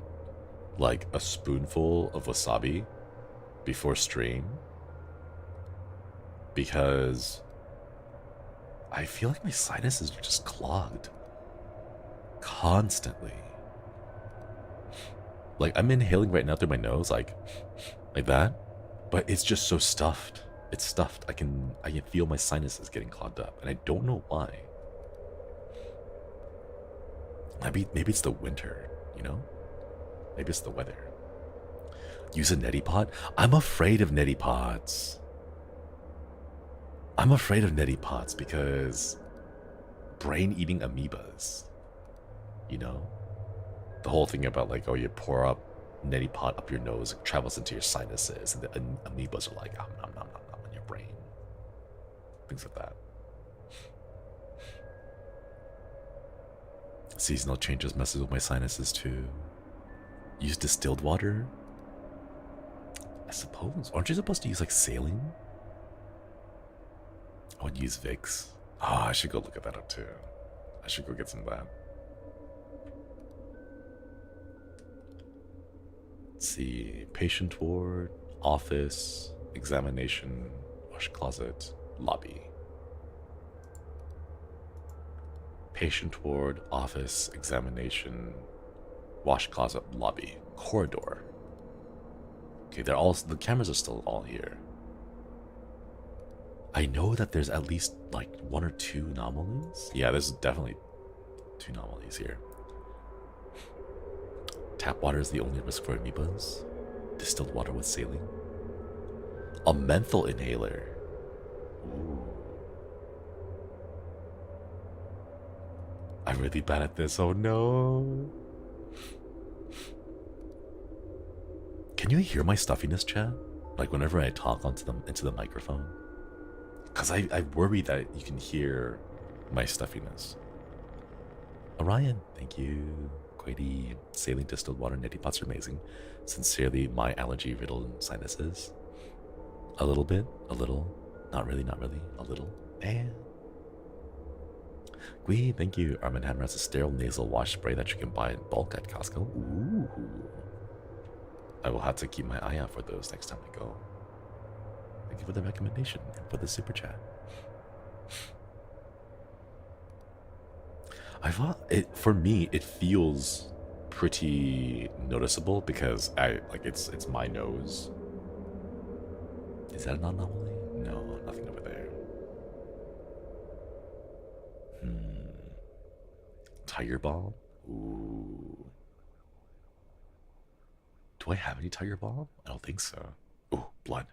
like a spoonful of wasabi before stream because I feel like my sinuses are just clogged constantly. Like I'm inhaling right now through my nose, like that, but it's just so stuffed. It's stuffed. I can feel my sinuses getting clogged up, and I don't know why. Maybe it's the winter, you know? Maybe it's the weather. Use a neti pot? I'm afraid of neti pots. I'm afraid of neti pots because brain-eating amoebas, you know? The whole thing about like, oh, you pour up neti pot up your nose, it travels into your sinuses, and the amoebas are like, nom, nom, nom, nom, in your brain. Things like that. Seasonal changes messes with my sinuses too. Use distilled water? I suppose. Aren't you supposed to use like saline? I would use Vicks. Oh, I should go look at that up too. I should go get some of that. Let's see. Patient ward, office, examination, wash closet, lobby. Patient ward, office, examination, wash closet, lobby, corridor. Okay, they're all, the cameras are still all here. I know that there's at least like 1 or 2 anomalies. Yeah, there's definitely 2 anomalies here. Tap water is the only risk for amoebas. Distilled water with saline. A menthol inhaler. Ooh. I'm really bad at this. Oh no. Can you hear my stuffiness, chat? Like whenever I talk into the microphone? Because I worry that you can hear my stuffiness. Orion, thank you. Quaidi, saline distilled water neti pots are amazing. Sincerely, my allergy-riddled sinuses. A little bit, a little, not really, a little, and... Gui, thank you. Armin Hammer has a sterile nasal wash spray that you can buy in bulk at Costco. Ooh. I will have to keep my eye out for those next time I go. Thank you for the recommendation and for the super chat. I thought it, for me, it feels pretty noticeable because it's my nose. Is that an anomaly? No, nothing over there. Tiger Balm? Ooh. Do I have any Tiger Balm? I don't think so. Ooh, blood.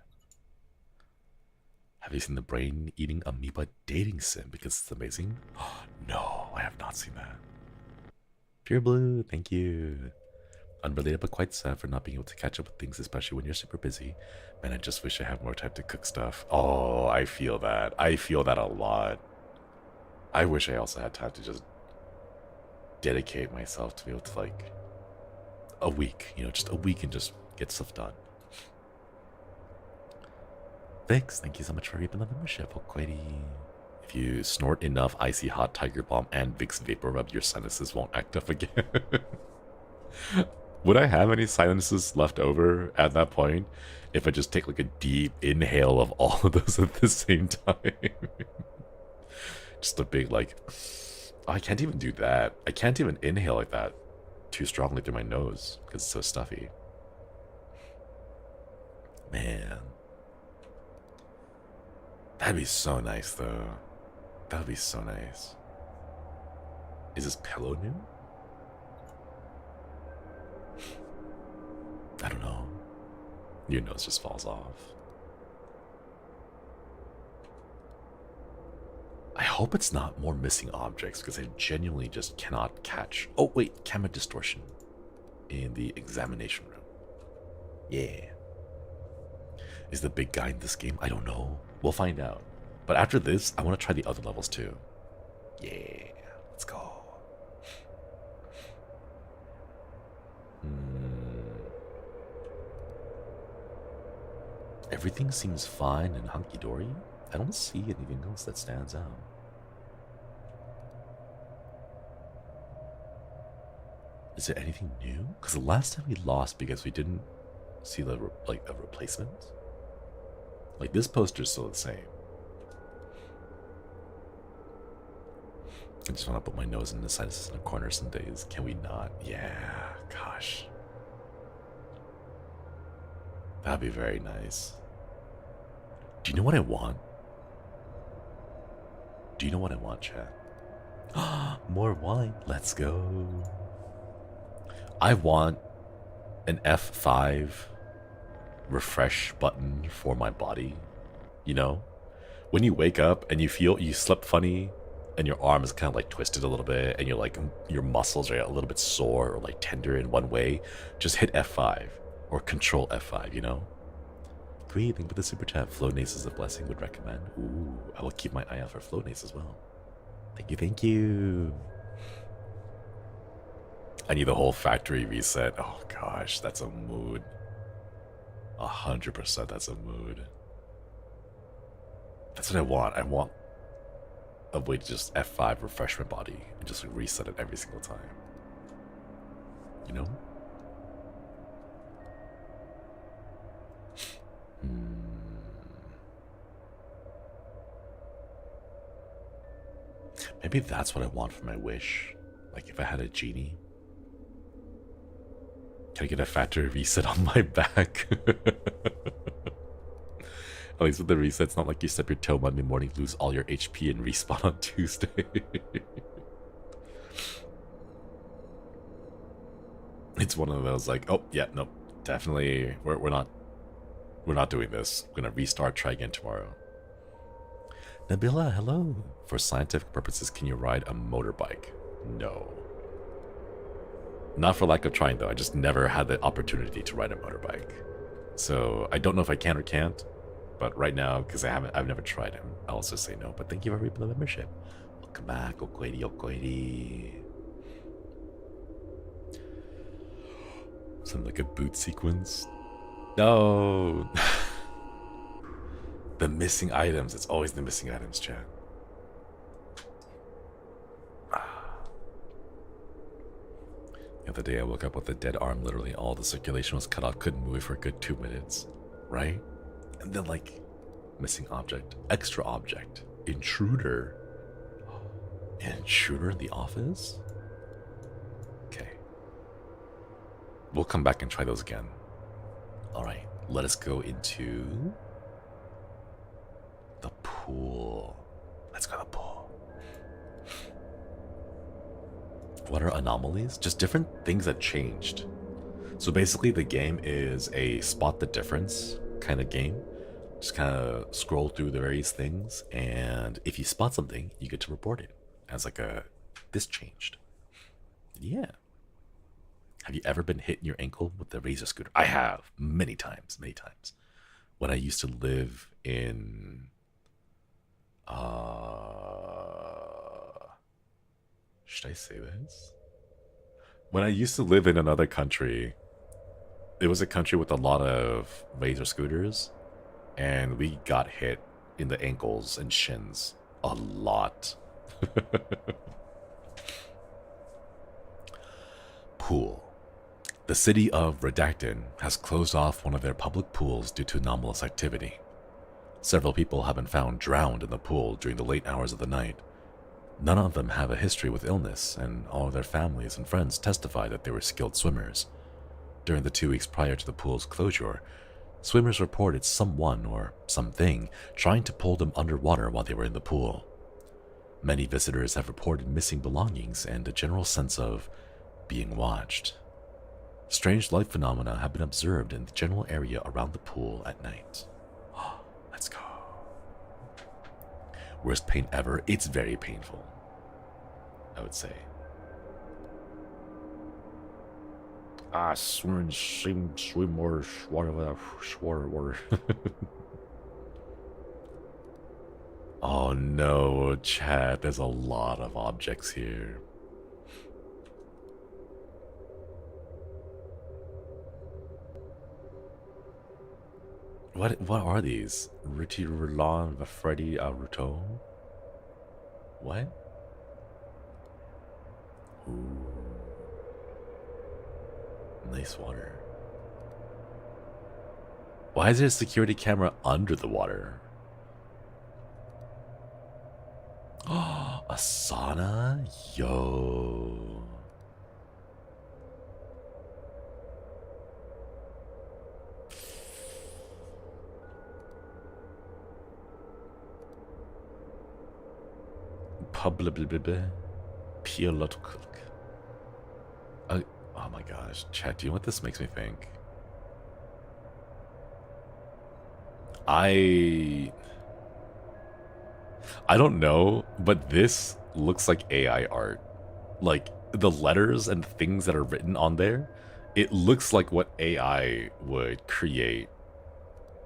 Have you seen the brain-eating amoeba dating sim? Because it's amazing. No, I have not seen that. Pure Blue, thank you. Unrelated but quite sad for not being able to catch up with things, especially when you're super busy. Man, I just wish I had more time to cook stuff. Oh, I feel that. I feel that a lot. I wish I also had time to just dedicate myself to be able to, like, a week, you know, just a week and just get stuff done. Vix, thank you so much for reaping the membership. Hokwedi. If you snort enough icy hot Tiger Balm and Vicks Vapor Rub, your sinuses won't act up again. Would I have any sinuses left over at that point if I just take like a deep inhale of all of those at the same time? Just a big like, oh, I can't even do that. I can't even inhale like that too strongly through my nose because it's so stuffy. Man. That'd be so nice though. That would be so nice. Is this pillow new? I don't know. Your nose just falls off. I hope it's not more missing objects because I genuinely just cannot catch. Oh wait, camera distortion in the examination room. Yeah. Is the big guy in this game? I don't know. We'll find out. But after this, I want to try the other levels too. Yeah, let's go. Everything seems fine and hunky-dory. I don't see anything else that stands out. Is there anything new? Because the last time we lost because we didn't see the a replacement. Like this poster's still the same. I just want to put my nose in the sinuses in a corner some days. Can we not? Yeah, gosh. That'd be very nice. Do you know what I want? Do you know what I want, chat? More wine. Let's go. I want an F5 refresh button for my body. You know? When you wake up and you feel you slept funny and your arm is kind of like twisted a little bit and you're like your muscles are a little bit sore or like tender in one way, just hit F5 or control F5, you know? Breathing with the super chat. Flonase is a blessing, would recommend. Ooh, I will keep my eye out for Flonase as well. Thank you, thank you. I need the whole factory reset. Oh gosh, that's a mood. 100% that's a mood. That's what I want. I want a way to just F5 refresh my body and just like reset it every single time. You know? Maybe that's what I want for my wish. Like if I had a genie. Can I get a factory reset on my back? At least with the reset, it's not like you step your toe Monday morning, lose all your HP, and respawn on Tuesday. It's one of those like, oh yeah, no, definitely, we're not doing this. We're gonna restart, try again tomorrow. Nabila, hello. For scientific purposes, can you ride a motorbike? No. Not for lack of trying though. I just never had the opportunity to ride a motorbike. So I don't know if I can or can't. But right now, because I've never tried him, I'll also say no. But thank you for reaping the membership. Welcome back, Okwedi, Okwedi. Something like a boot sequence. No. The missing items. It's always the missing items, chat. The other day I woke up with a dead arm. Literally all the circulation was cut off. Couldn't move for a good 2 minutes. Right? And then like missing object, extra object, intruder. An intruder in the office? Okay. We'll come back and try those again. Alright, let us go into the pool. Let's go to the pool. What are anomalies? Just different things that changed. So basically, the game is a spot the difference kind of game. Just kind of scroll through the various things, and if you spot something, you get to report it as like a this changed. Yeah. Have you ever been hit in your ankle with a razor scooter? I have many times, many times. When I used to live in, should I say this? When I used to live in another country, it was a country with a lot of razor scooters, and we got hit in the ankles and shins a lot. Pool. The city of Redacton has closed off one of their public pools due to anomalous activity. Several people have been found drowned in the pool during the late hours of the night. None of them have a history with illness, and all of their families and friends testify that they were skilled swimmers. During the 2 weeks prior to the pool's closure, swimmers reported someone or something trying to pull them underwater while they were in the pool. Many visitors have reported missing belongings and a general sense of being watched. Strange life phenomena have been observed in the general area around the pool at night. Let's go. Worst pain ever? It's very painful, I would say. Swim or water. Oh no, chat, there's a lot of objects here. What are these? Ruti Rulon Vafredi Aruto? What? Ooh. Nice water. Why is there a security camera under the water? Oh, a sauna? Yo. Oh my gosh, chat, do you know what this makes me think? I don't know, but this looks like AI art. Like, the letters and things that are written on there, it looks like what AI would create.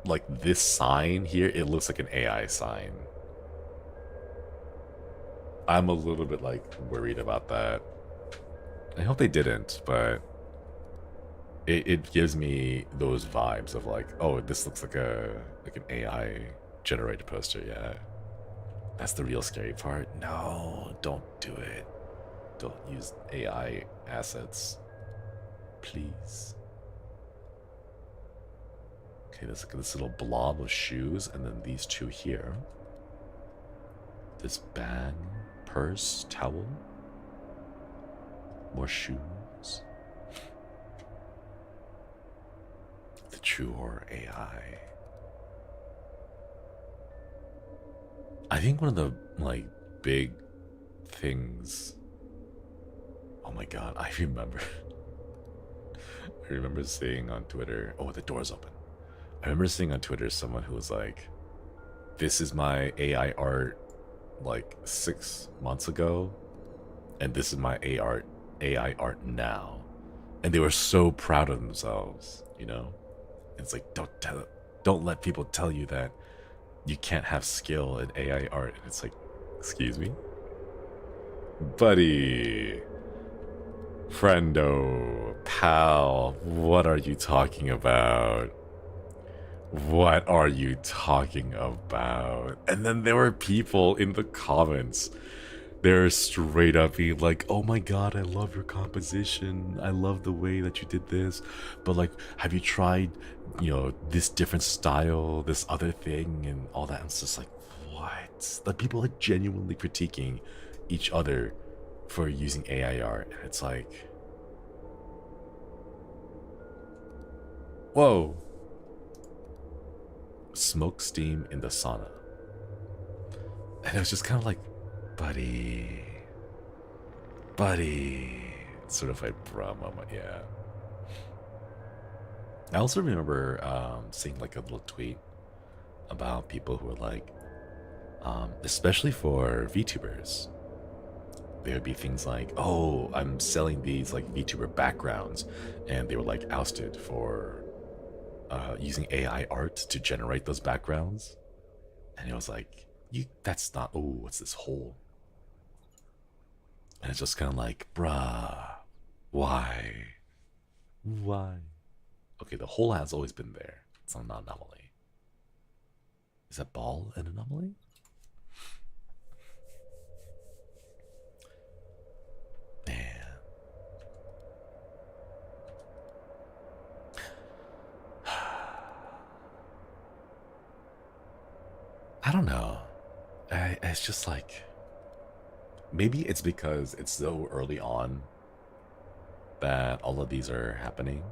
Like, this sign here, it looks like an AI sign. I'm a little bit, like, worried about that. I hope they didn't, but it gives me those vibes of like, oh, this looks like an AI generated poster. Yeah, that's the real scary part. No, don't do it. Don't use AI assets, please. Okay, there's like this little blob of shoes, and then these two here. This bag, purse, towel. More shoes. The true horror AI. I think one of the like big things. Oh my god, I remember. I remember seeing on Twitter. Oh, the door's open. I remember seeing on Twitter someone who was like, "This is my AI art, like 6 months ago, and this is my AI art now," and they were so proud of themselves, you know. It's like, don't let people tell you that you can't have skill in AI art. And it's like, excuse me, buddy, friendo, pal, what are you talking about? What are you talking about? And then there were people in the comments, they're straight up being like, oh my god, I love your composition. I love the way that you did this. But like, have you tried, you know, this different style, this other thing, and all that? And it's just like, what? Like, people are genuinely critiquing each other for using AI art. And it's like, whoa. Smoke steam in the sauna. And it was just kind of like, buddy, sort of like, bruh moment, yeah. I also remember seeing like a little tweet about people who were like, especially for VTubers, there would be things like, oh, I'm selling these like VTuber backgrounds, and they were like ousted for using AI art to generate those backgrounds. And it was like, that's not, oh, what's this hole? And it's just kind of like, bruh, why? Why? Okay, the hole has always been there. It's not an anomaly. Is that ball an anomaly? Man. I don't know. It's just like, maybe it's because it's so early on that all of these are happening.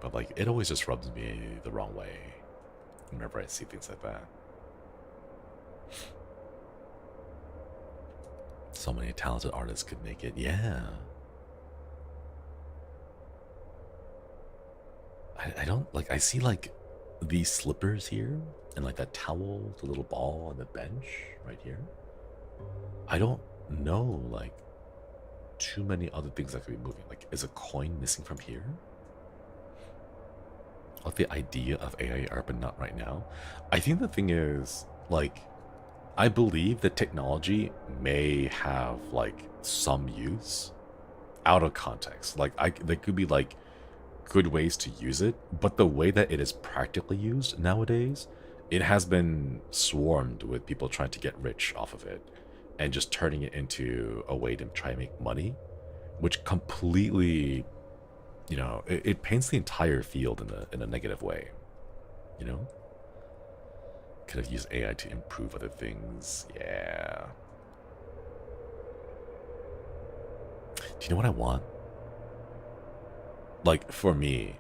But like, it always just rubs me the wrong way whenever I see things like that. So many talented artists could make it. Yeah. I don't like, I see like these slippers here and like that towel, the little ball on the bench right here. I don't know like too many other things that could be moving. Like, is a coin missing from here? Like the idea of AI art, but not right now. I think the thing is, like, I believe that technology may have like some use out of context. Like, there could be like good ways to use it, but the way that it is practically used nowadays, it has been swarmed with people trying to get rich off of it and just turning it into a way to try and make money, which completely, you know, it paints the entire field in a negative way, you know? Could have used AI to improve other things. Yeah. Do you know what I want? Like, for me,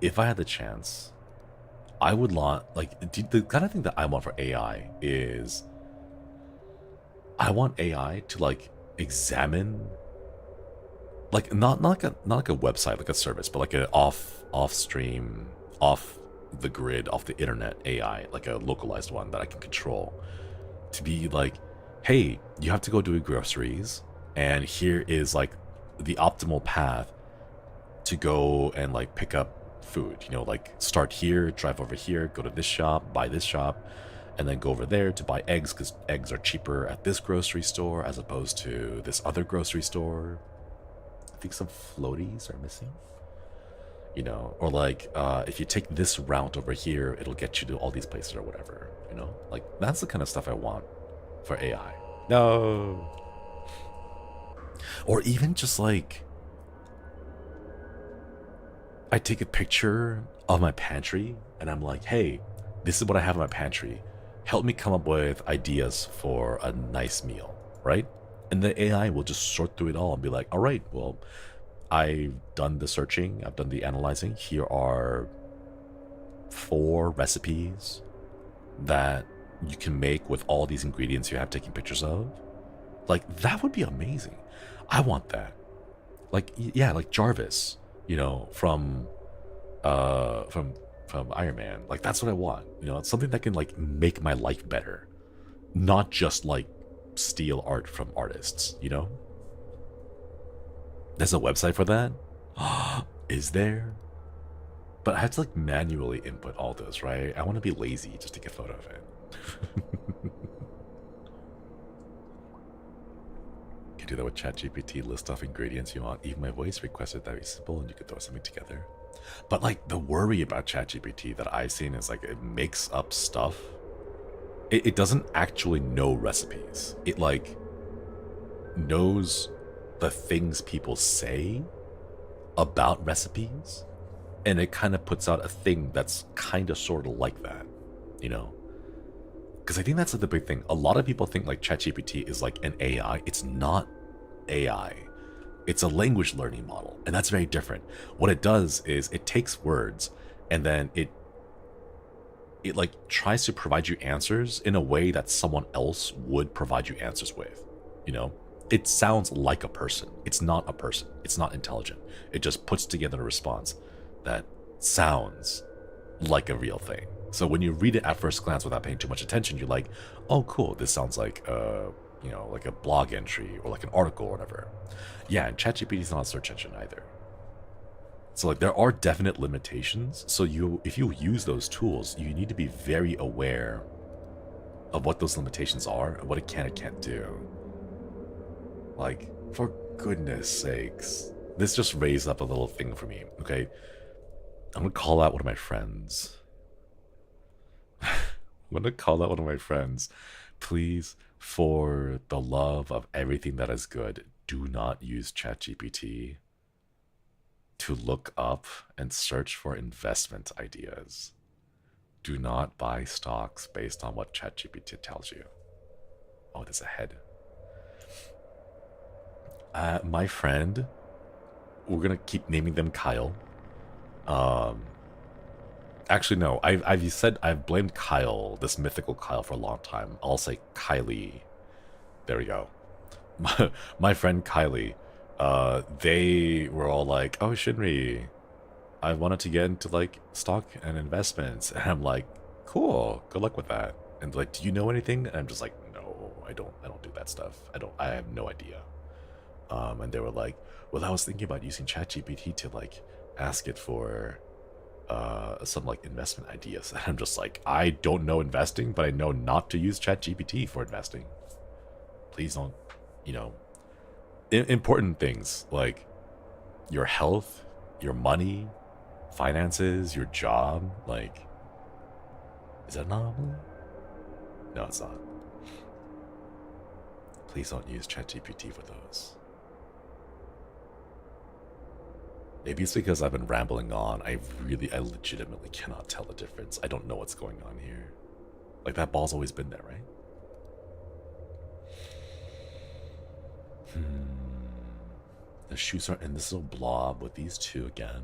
if I had the chance, I would want, like, the kind of thing that I want for AI is, I want AI to like examine, like not like a website, like a service, but like an off stream, off the grid, off the internet AI, like a localized one that I can control, to be like, hey, you have to go do groceries, and here is like the optimal path to go and like pick up food, you know, like start here, drive over here, go to this shop, buy this shop, and then go over there to buy eggs because eggs are cheaper at this grocery store as opposed to this other grocery store. I think some floaties are missing, you know, or like if you take this route over here, it'll get you to all these places or whatever, you know, like that's the kind of stuff I want for AI. No. Or even just like, I take a picture of my pantry and I'm like, hey, this is what I have in my pantry. Help me come up with ideas for a nice meal, right? And the AI will just sort through it all and be like, all right, well, I've done the searching, I've done the analyzing. Here are 4 recipes that you can make with all these ingredients you have taken pictures of. Like, that would be amazing. I want that. Like, yeah, like Jarvis, you know, from Iron Man. Like, that's what I want. You know, it's something that can like make my life better, not just like steal art from artists, you know? There's a website for that? Is there? But I have to like manually input all those, right? I want to be lazy just to get a photo of it. You can do that with ChatGPT, list off ingredients you want. Even my voice requested that be simple and you could throw something together. But like the worry about ChatGPT that I've seen is like it makes up stuff. It doesn't actually know recipes. It like knows the things people say about recipes, and it kind of puts out a thing that's kind of sort of like that, you know? Because I think that's the big thing. A lot of people think like ChatGPT is like an AI. It's not AI. It's a language learning model, and that's very different. What it does is it takes words and then it like tries to provide you answers in a way that someone else would provide you answers with, you know? It sounds like a person. It's not a person. It's not intelligent. It just puts together a response. that sounds like a real thing. So when you read it at first glance without paying too much attention, you're like, oh, cool, this sounds like like a blog entry or like an article or whatever. Yeah, and ChatGPT is not a search engine either. So like there are definite limitations. So if you use those tools, you need to be very aware of what those limitations are and what it can and can't do. Like, for goodness sakes. This just raised up a little thing for me, okay? I'm gonna call out one of my friends. Please, for the love of everything that is good, do not use ChatGPT to look up and search for investment ideas. Do not buy stocks based on what ChatGPT tells you. Oh, there's a head. My friend, we're gonna keep naming them Kyle. Actually, no. I've blamed Kyle, this mythical Kyle, for a long time. I'll say Kylie. There we go. My friend Kylie. They were all like, "Oh, Shinri, I wanted to get into like stock and investments," and I'm like, "Cool, good luck with that." And like, "Do you know anything?" And I'm just like, "No, I don't do that stuff. I have no idea." And they were like, "Well, I was thinking about using ChatGPT to like ask it for some like investment ideas." And I'm just like, I don't know investing, but I know not to use ChatGPT for investing. Please don't, important things like your health, your money, finances, your job. Like, is that not? No, it's not. Please don't use ChatGPT for those. Maybe it's because I've been rambling on. I legitimately cannot tell the difference. I don't know what's going on here. Like, that ball's always been there, right? The shoes are in this little blob with these two again.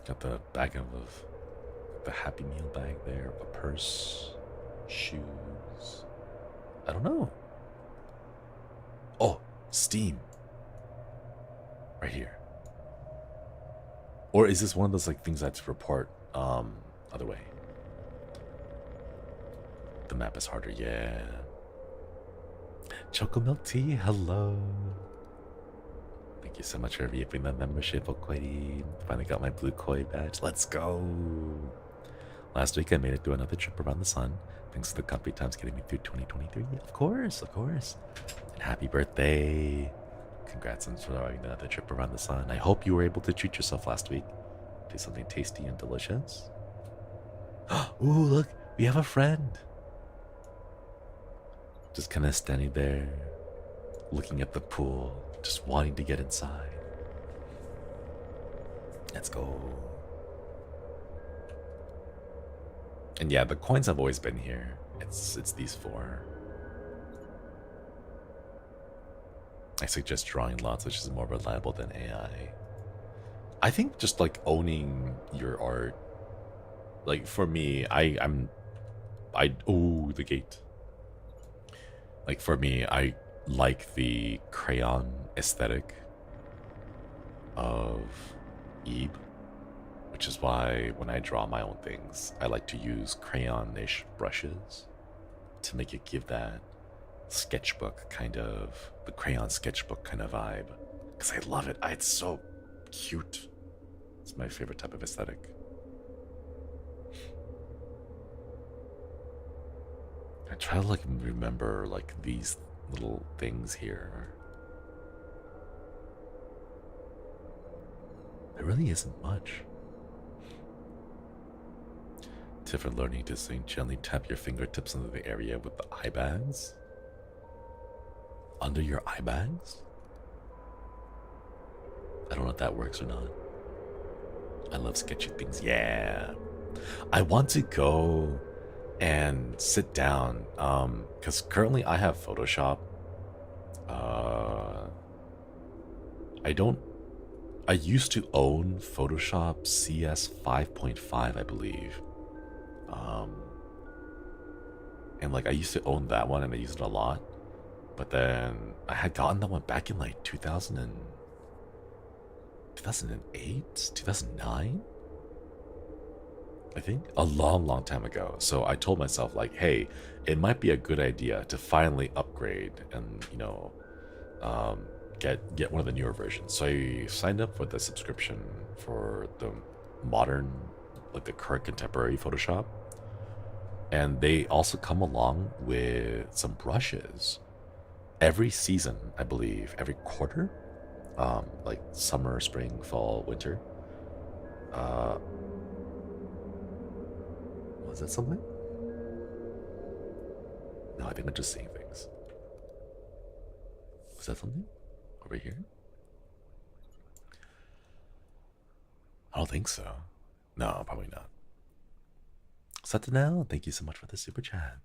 Got the bag of the Happy Meal bag there, a purse, shoes. I don't know. Oh, Steam. Right here. Or is this one of those like things I have to report other way? The map is harder, yeah. Choco Milk Tea, hello. Thank you so much for reviewing that membership, Okwedi. Finally got my blue koi badge. Let's go. Last week I made it through another trip around the sun. Thanks to the comfy times getting me through 2023. Of course, of course. And happy birthday. Congrats on throwing another trip around the sun. I hope you were able to treat yourself last week. Do something tasty and delicious. Ooh, look, we have a friend. Just kind of standing there, looking at the pool, just wanting to get inside. Let's go. And yeah, the coins have always been here. It's these four. I suggest drawing lots, which is more reliable than AI. I think just like owning your art, like for me, oh, the gate. Like for me, I like the crayon aesthetic of Ebe, which is why when I draw my own things, I like to use crayon-ish brushes to make it give that sketchbook kind of, the crayon sketchbook kind of vibe. Because I love it. It's so cute. It's my favorite type of aesthetic. I try to like remember like these little things here. There really isn't much. Different learning to sing. Gently tap your fingertips into the area with the eye bags. Under your eye bags? I don't know if that works or not. I love sketchy things. Yeah. I want to go and sit down because currently I have Photoshop. I used to own Photoshop CS 5.5, I believe. And like I used to own that one and I used it a lot. But then I had gotten that one back in like 2008, 2009. I think a long time ago. So I told myself like, hey, it might be a good idea to finally upgrade and get one of the newer versions. So I signed up for the subscription for the modern, like the current contemporary Photoshop, and they also come along with some brushes every season, I believe, every quarter, like summer, spring, fall, winter. Was that something? No, I think I'm just seeing things. Was that something? Over here? I don't think so. No, probably not. Satanel, thank you so much for the super chat.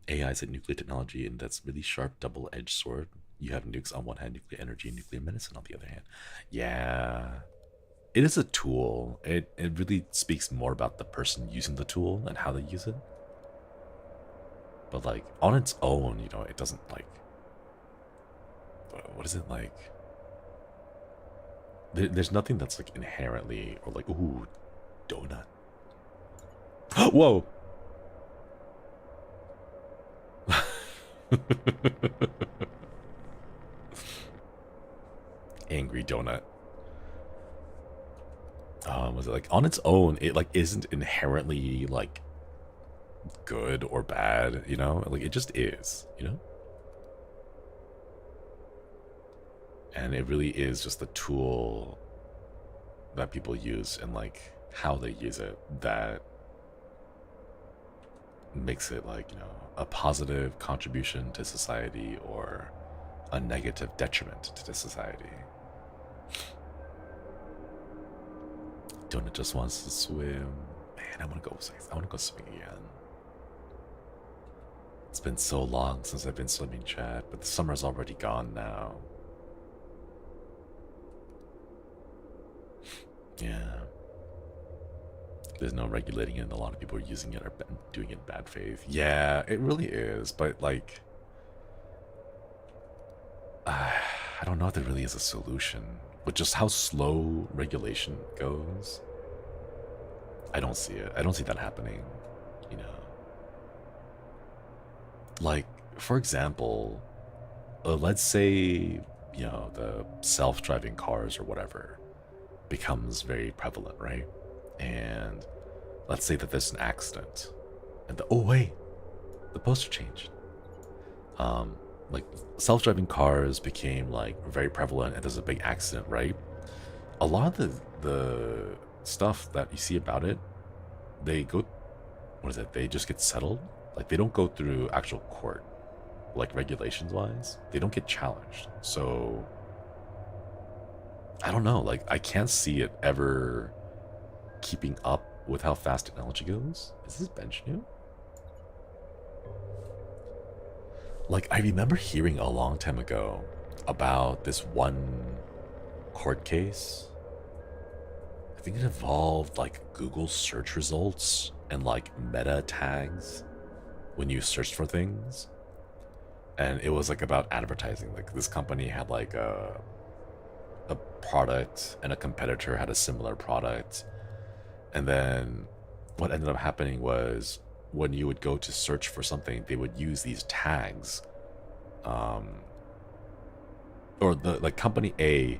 AI is a nuclear technology, and that's really sharp, double-edged sword. You have nukes on one hand, nuclear energy, and nuclear medicine on the other hand. Yeah. It is a tool. It really speaks more about the person using the tool and how they use it. But like on its own, you know, it doesn't like. What is it like? There's nothing that's like inherently or like, ooh, donut. Whoa. Angry donut. Was it like on its own? It like isn't inherently like good or bad, you know? Like it just is, you know? And it really is just the tool that people use and like how they use it that makes it like, you know, a positive contribution to society or a negative detriment to the society. Donut just wants to swim. Man, I want to go swim again. It's been so long since I've been swimming, chat, but the summer's already gone now. Yeah. There's no regulating it, and a lot of people are using it or doing it in bad faith. Yeah, it really is, but like, I don't know if there really is a solution. But just how slow regulation goes, I don't see it. I don't see that happening, you know. Like, for example, let's say, you know, the self-driving cars or whatever becomes very prevalent, right? And let's say that there's an accident, and oh wait, the poster changed. Like self-driving cars became like very prevalent, and there's a big accident, right? A lot of the stuff that you see about it, they go, what is it? They just get settled. Like they don't go through actual court, like regulations wise. They don't get challenged. So I don't know. Like I can't see it ever keeping up with how fast technology goes. Is this bench new? Like, I remember hearing a long time ago about this one court case. I think it involved like Google search results and like meta tags when you searched for things. And it was like about advertising. Like this company had like a product and a competitor had a similar product. And then what ended up happening was when you would go to search for something, they would use these tags. Or the like company A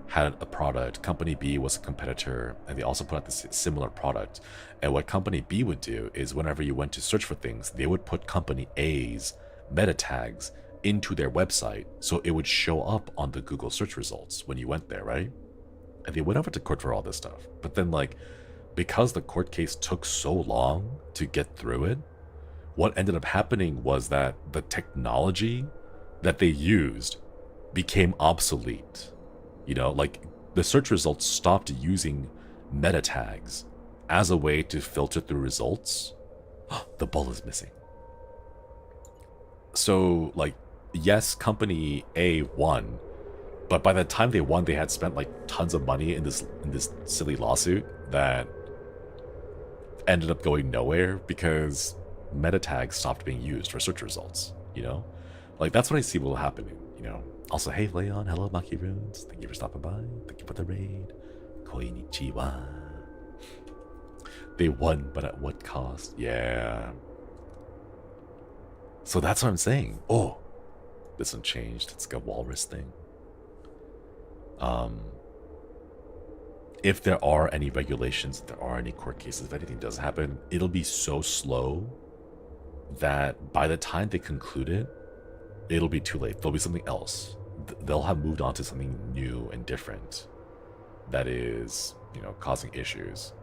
had a product, company B was a competitor, and they also put out this similar product. And what company B would do is whenever you went to search for things, they would put company A's meta tags into their website so it would show up on the Google search results when you went there, right? And they went over to court for all this stuff. But then like, because the court case took so long to get through it, what ended up happening was that the technology that they used became obsolete. You know, like the search results stopped using meta tags as a way to filter through results. The ball is missing. So like, yes, company A won, but by the time they won, they had spent like tons of money in this silly lawsuit that ended up going nowhere because meta tags stopped being used for search results, you know? Like, that's what I see will happening, you know. Also, hey, Leon, hello, Maki Runes. Thank you for stopping by. Thank you for the raid. Konnichiwa. They won, but at what cost? Yeah. So that's what I'm saying. Oh, this one changed. It's like a walrus thing. If there are any regulations, if there are any court cases, if anything does happen, it'll be so slow that by the time they conclude it, it'll be too late. There'll be something else. They'll have moved on to something new and different that is, you know, causing issues.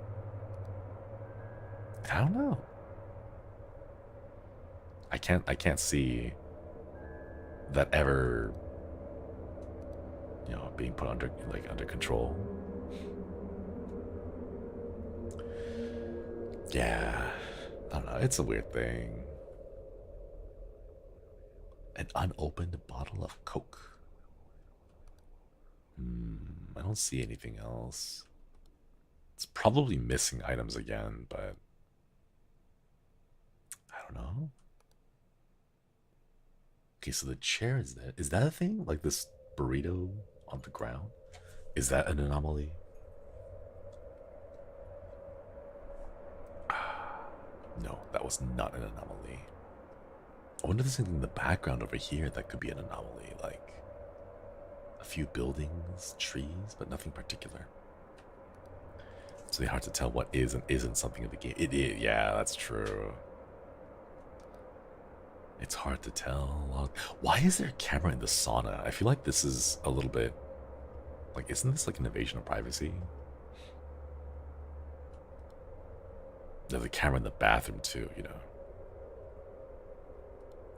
I don't know. I can't see that ever, you know, being put under control. Yeah, I don't know. It's a weird thing. An unopened bottle of Coke. I don't see anything else. It's probably missing items again, but I don't know. Okay, so the chair is that a thing? Like this burrito on the ground? Is that an anomaly? No, that was not an anomaly. I wonder if there's anything in the background over here that could be an anomaly, like a few buildings, trees, but nothing particular. It's really hard to tell what is and isn't something in the game. It is, yeah, that's true. It's hard to tell. Why is there a camera in the sauna? I feel like this is a little bit, like, isn't this like an invasion of privacy? There's a camera in the bathroom too, you know.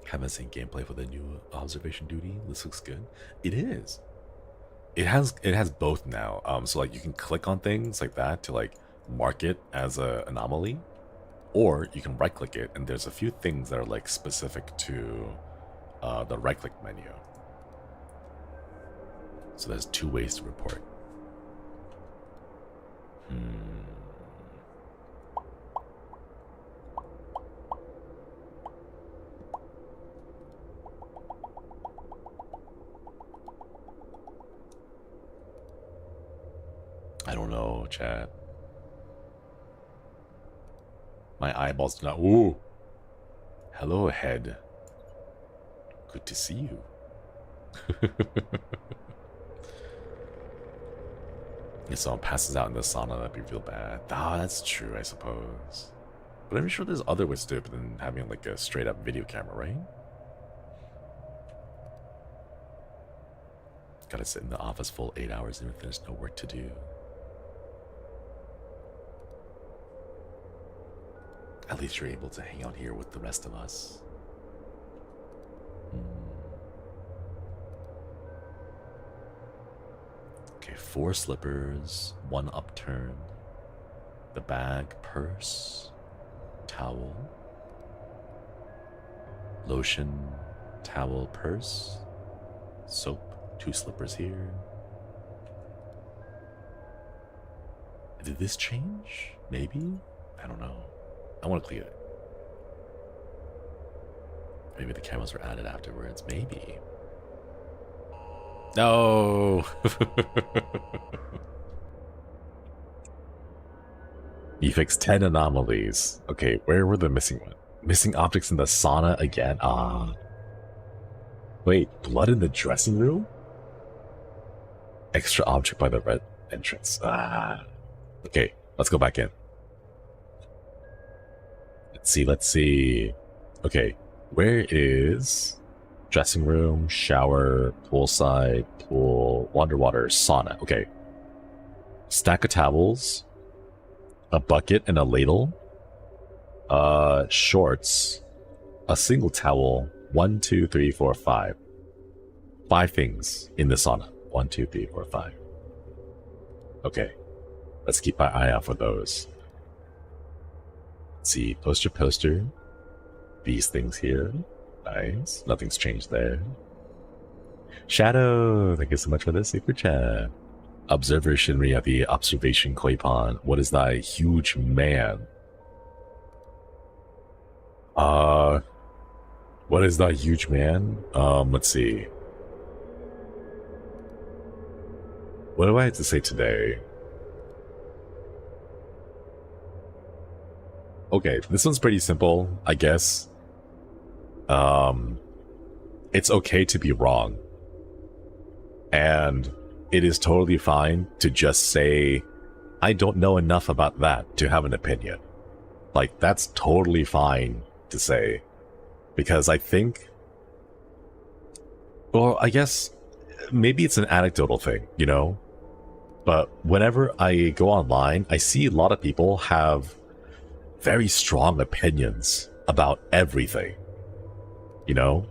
Haven't seen gameplay for the new observation duty. This looks good. It is. It has both now. So like you can click on things like that to like mark it as an anomaly, or you can right click it and there's a few things that are like specific to the right click menu. So there's two ways to report. I don't know, chat. My eyeballs do not. Ooh. Hello, head. Good to see you. If someone passes out in the sauna, that'd be real bad. Ah, that's true, I suppose. But I'm sure there's other ways to do it than having like a straight up video camera, right? Gotta sit in the office full 8 hours even if there's no work to do. At least you're able to hang out here with the rest of us. Okay, 4 slippers, 1 upturn, the bag, purse, towel, lotion, towel, purse, soap, 2 slippers here. Did this change? Maybe? I don't know. I want to clear it. Maybe the cameras were added afterwards. Maybe. No. You fixed 10 anomalies. Okay, where were the missing ones? Missing objects in the sauna again? Ah. Wait, blood in the dressing room? Extra object by the red entrance. Ah. Okay, let's go back in. Let's see. Okay, where is dressing room, shower, poolside, pool, underwater, sauna? Okay. Stack of towels, a bucket and a ladle, shorts, a single towel, 1, 2, 3, 4, 5. 5 things in the sauna. 1, 2, 3, 4, 5. Okay. Let's keep my eye out for those. See, poster, these things here. Nice. Nothing's changed there. Shadow, thank you so much for this super chat. Observer Shinri at the observation koi pond. What is thy huge man? What is that huge man? Let's see. What do I have to say today? Okay, this one's pretty simple, I guess. It's okay to be wrong. And it is totally fine to just say, I don't know enough about that to have an opinion. Like, that's totally fine to say. Because I think, well, I guess maybe it's an anecdotal thing, you know? But whenever I go online, I see a lot of people have very strong opinions about everything, you know?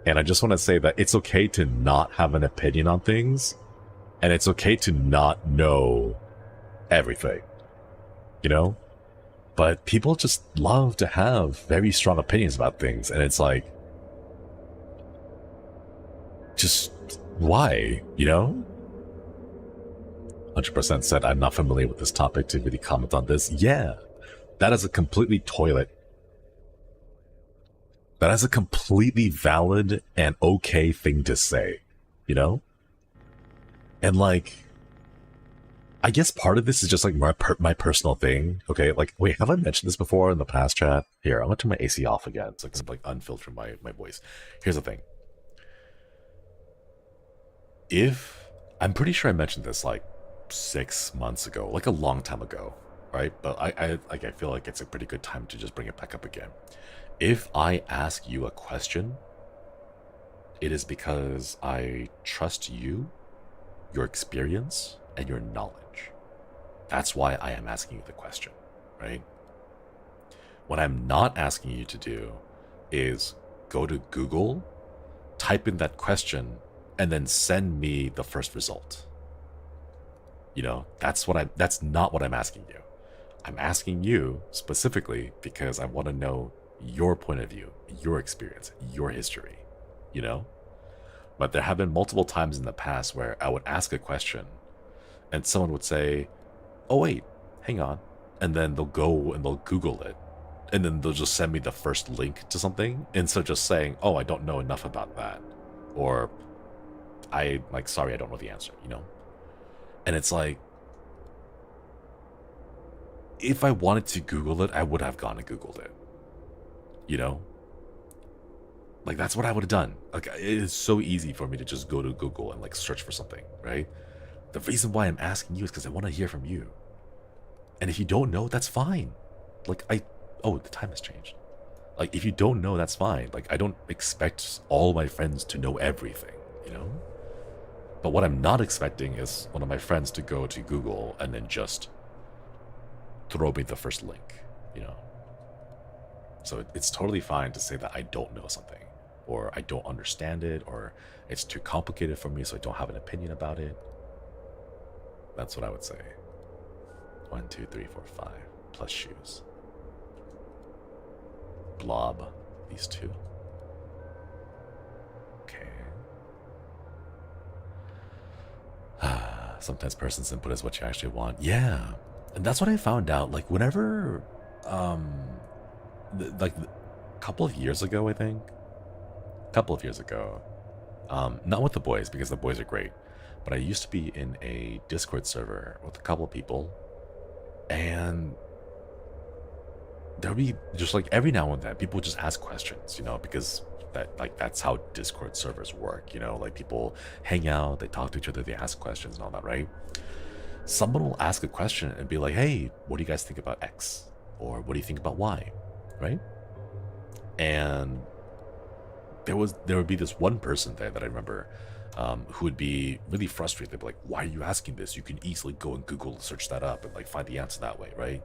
And I just want to say that it's okay to not have an opinion on things, and it's okay to not know everything, you know? But people just love to have very strong opinions about things, and it's like, just why, you know? 100% said, I'm not familiar with this topic to really comment on this. Yeah, that is a completely toilet. That is a completely valid and okay thing to say, you know? And like, I guess part of this is just like my personal thing, okay? Like, wait, have I mentioned this before in the past chat? Here, I'm gonna turn my AC off again. It's like unfilter my voice. Here's the thing. I'm pretty sure I mentioned this like 6 months ago, like a long time ago, right? But I feel like it's a pretty good time to just bring it back up again. If I ask you a question, it is because I trust you, your experience, and your knowledge. That's why I am asking you the question, right? What I'm not asking you to do is go to Google, type in that question, and then send me the first result. You know, that's not what I'm asking you. I'm asking you specifically because I want to know your point of view, your experience, your history, you know? But there have been multiple times in the past where I would ask a question and someone would say, oh wait, hang on. And then they'll go and they'll Google it. And then they'll just send me the first link to something instead of just saying, oh, I don't know enough about that. Or sorry, I don't know the answer, you know? And it's like, if I wanted to Google it, I would have gone and Googled it. You know? Like, that's what I would have done. Like, it is so easy for me to just go to Google and like search for something, right? The reason why I'm asking you is because I want to hear from you. And if you don't know, that's fine. Like, oh, the time has changed. Like, if you don't know, that's fine. Like, I don't expect all my friends to know everything, you know? But what I'm not expecting is one of my friends to go to Google and then just throw me the first link, you know? So it's totally fine to say that I don't know something, or I don't understand it, or it's too complicated for me, so I don't have an opinion about it. That's what I would say. 1, 2, 3, 4, 5, plus shoes. Blob, these two. Okay. Sometimes person's input is what you actually want. Yeah, and that's what I found out. Like, whenever, like a couple of years ago, I think. A couple of years ago. Not with the boys, because the boys are great. But I used to be in a Discord server with a couple of people. And there'll be just like every now and then, people just ask questions, you know, because that's how Discord servers work, you know, like people hang out, they talk to each other, they ask questions and all that, right? Someone will ask a question and be like, hey, what do you guys think about X? Or what do you think about Y? Right? And there would be this one person there that I remember who would be really frustrated. They'd be like, why are you asking this? You can easily go and Google, search that up and like find the answer that way, right?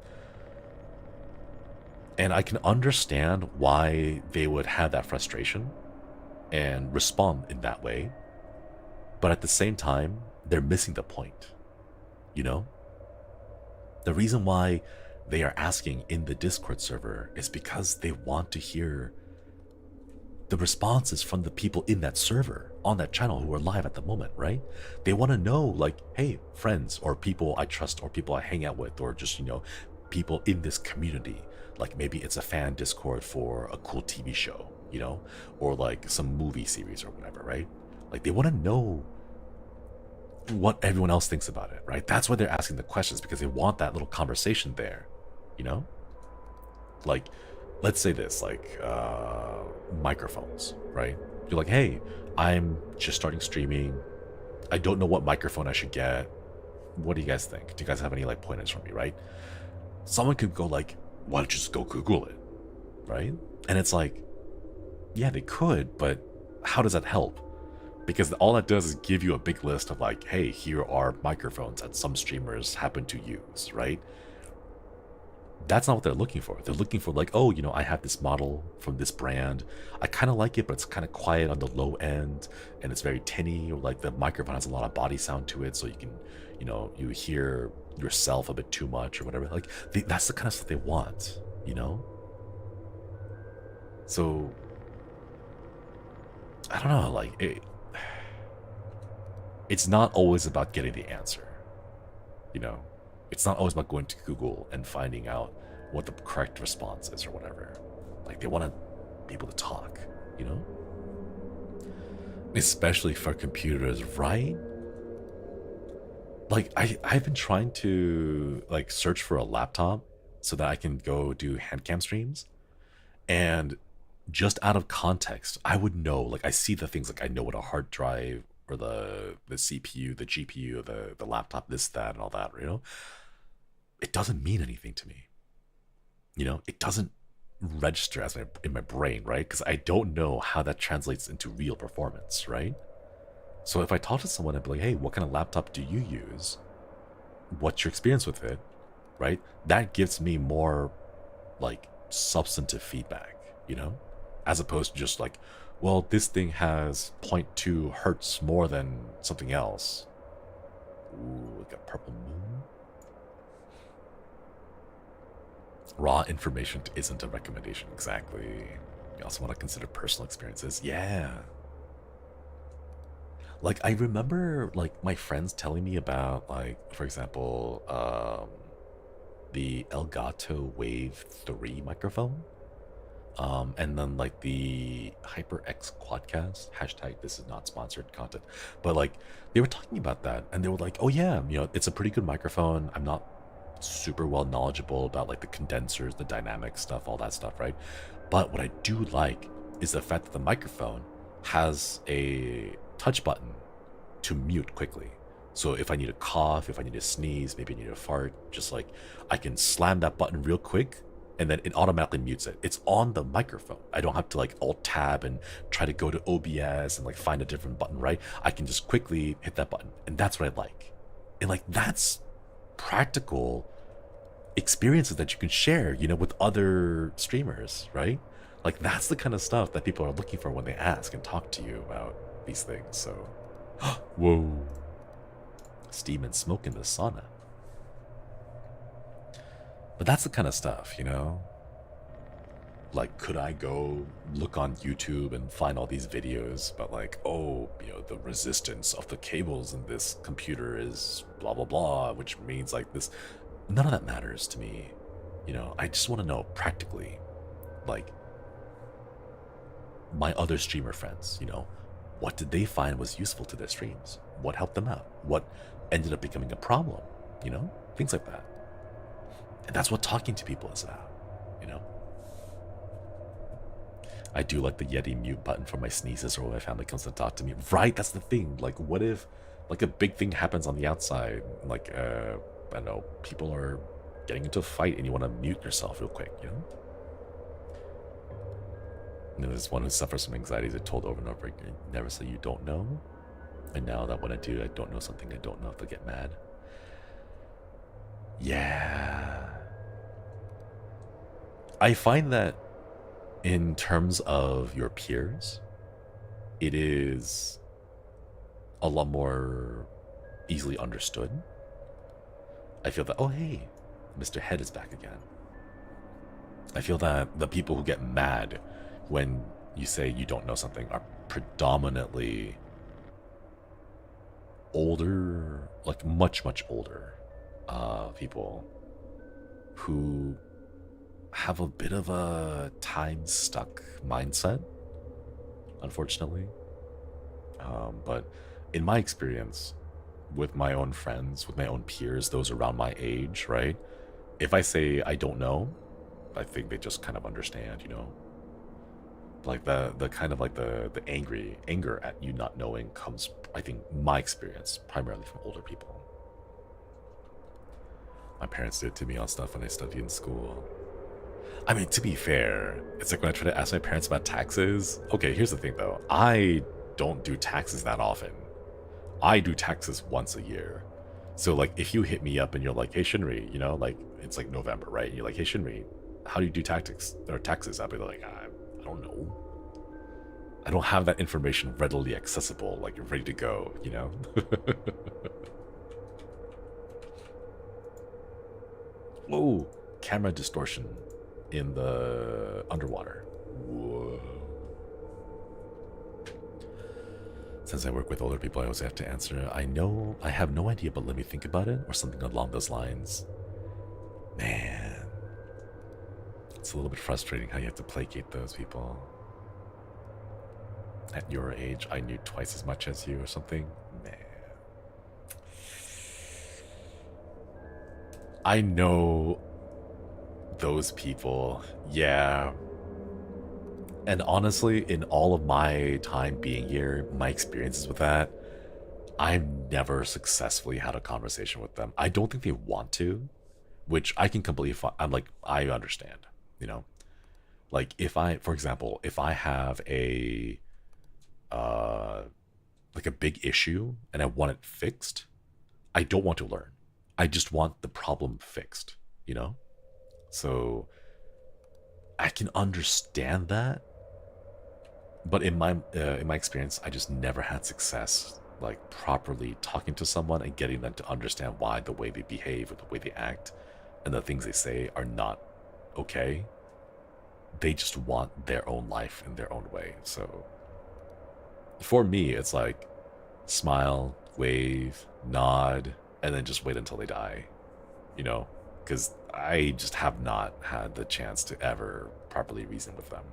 And I can understand why they would have that frustration and respond in that way. But at the same time, they're missing the point, you know? The reason why they are asking in the Discord server is because they want to hear the responses from the people in that server, on that channel, who are live at the moment, right? They want to know, like, hey, friends or people I trust or people I hang out with, or just, you know, people in this community. Like maybe it's a fan Discord for a cool TV show, you know, or like some movie series or whatever, right? Like they want to know what everyone else thinks about it, right? That's why they're asking the questions, because they want that little conversation there, you know? Like, let's say this, like microphones, right? You're like, hey, I'm just starting streaming. I don't know what microphone I should get. What do you guys think? Do you guys have any like pointers for me, right? Someone could go like, why don't you just go Google it, right? And it's like, yeah, they could, but how does that help? Because all that does is give you a big list of like, hey, here are microphones that some streamers happen to use, right? That's not what they're looking for. They're looking for like, oh, you know, I have this model from this brand. I kind of like it, but it's kind of quiet on the low end and it's very tinny, or like the microphone has a lot of body sound to it, so you can, you know, you hear yourself a bit too much or whatever. Like that's the kind of stuff they want, you know? So I don't know, like it's not always about getting the answer, you know? It's not always about going to Google and finding out what the correct response is or whatever. Like they want to be able to talk, you know? Especially for computers, right? Like I've been trying to like search for a laptop so that I can go do handcam streams, and just out of context, I would know, like I see the things, like I know what a hard drive or the CPU, the GPU, the laptop, this, that, and all that, you know? It doesn't mean anything to me. You know, it doesn't register as in my brain, right? Because I don't know how that translates into real performance, right? So if I talk to someone and be like, hey, what kind of laptop do you use? What's your experience with it? Right? That gives me more like substantive feedback, you know? As opposed to just like, well, this thing has 0.2 hertz more than something else. Ooh, like a purple moon. Raw information isn't a recommendation, exactly. You also want to consider personal experiences. Yeah. Like I remember like my friends telling me about, like, for example, the Elgato Wave 3 microphone. And then like the HyperX Quadcast, hashtag this is not sponsored content, but like they were talking about that and they were like, oh yeah, you know, it's a pretty good microphone. I'm not super well knowledgeable about like the condensers, the dynamic stuff, all that stuff, right? But what I do like is the fact that the microphone has a touch button to mute quickly. So if I need to cough, if I need to sneeze, maybe I need to fart, just like I can slam that button real quick and then it automatically mutes it. It's on the microphone. I don't have to like alt tab and try to go to OBS and like find a different button, right? I can just quickly hit that button, and that's what I like. And like that's practical experiences that you can share, you know, with other streamers, right? Like that's the kind of stuff that people are looking for when they ask and talk to you about these things. So, whoa, steam and smoke in the sauna. But that's the kind of stuff, you know? Like, could I go look on YouTube and find all these videos about like, oh, you know, the resistance of the cables in this computer is blah, blah, blah, which means like this. None of that matters to me. You know, I just want to know practically, like, my other streamer friends, you know, what did they find was useful to their streams? What helped them out? What ended up becoming a problem? You know, things like that. And that's what talking to people is about, you know? I do like the Yeti mute button for my sneezes or when my family comes to talk to me. Right, that's the thing. Like, what if, like, a big thing happens on the outside? Like, I don't know, people are getting into a fight and you want to mute yourself real quick, you know? And there's one who suffers from anxiety that told over and over again, never say you don't know. And now that when I do, I don't know something I don't know if they'll get mad. Yeah. I find that in terms of your peers, it is a lot more easily understood. I feel that, oh hey, Mr. Head is back again. I feel that the people who get mad when you say you don't know something are predominantly older, like much, much older people who have a bit of a time-stuck mindset, unfortunately. But in my experience, with my own friends, with my own peers, those around my age, right? If I say I don't know, I think they just kind of understand, you know? Like the kind of like the anger at you not knowing comes, I think, my experience primarily from older people. My parents did it to me on stuff when I studied in school. I mean, to be fair, it's like when I try to ask my parents about taxes. Okay, here's the thing though. I don't do taxes that often. I do taxes once a year. So like if you hit me up and you're like, hey Shinri, you know, like it's like November, right? And you're like, hey Shinri, how do you do taxes? I'll be like, I don't know. I don't have that information readily accessible, like ready to go, you know? Whoa, camera distortion in the underwater. Whoa. Since I work with older people, I always have to answer, I have no idea, but let me think about it, or something along those lines. Man, it's a little bit frustrating how you have to placate those people. At your age, I knew twice as much as you or something. Man. I know those people, yeah. And honestly, in all of my time being here, my experiences with that, I've never successfully had a conversation with them. I don't think they want to, which I can completely, I'm like, I understand, you know? Like if I, for example, if I have like a big issue and I want it fixed, I don't want to learn. I just want the problem fixed, you know? So I can understand that, but in my experience, I just never had success like properly talking to someone and getting them to understand why the way they behave or the way they act and the things they say are not okay. They just want their own life in their own way. So for me, it's like smile, wave, nod, and then just wait until they die, you know? Because I just have not had the chance to ever properly reason with them.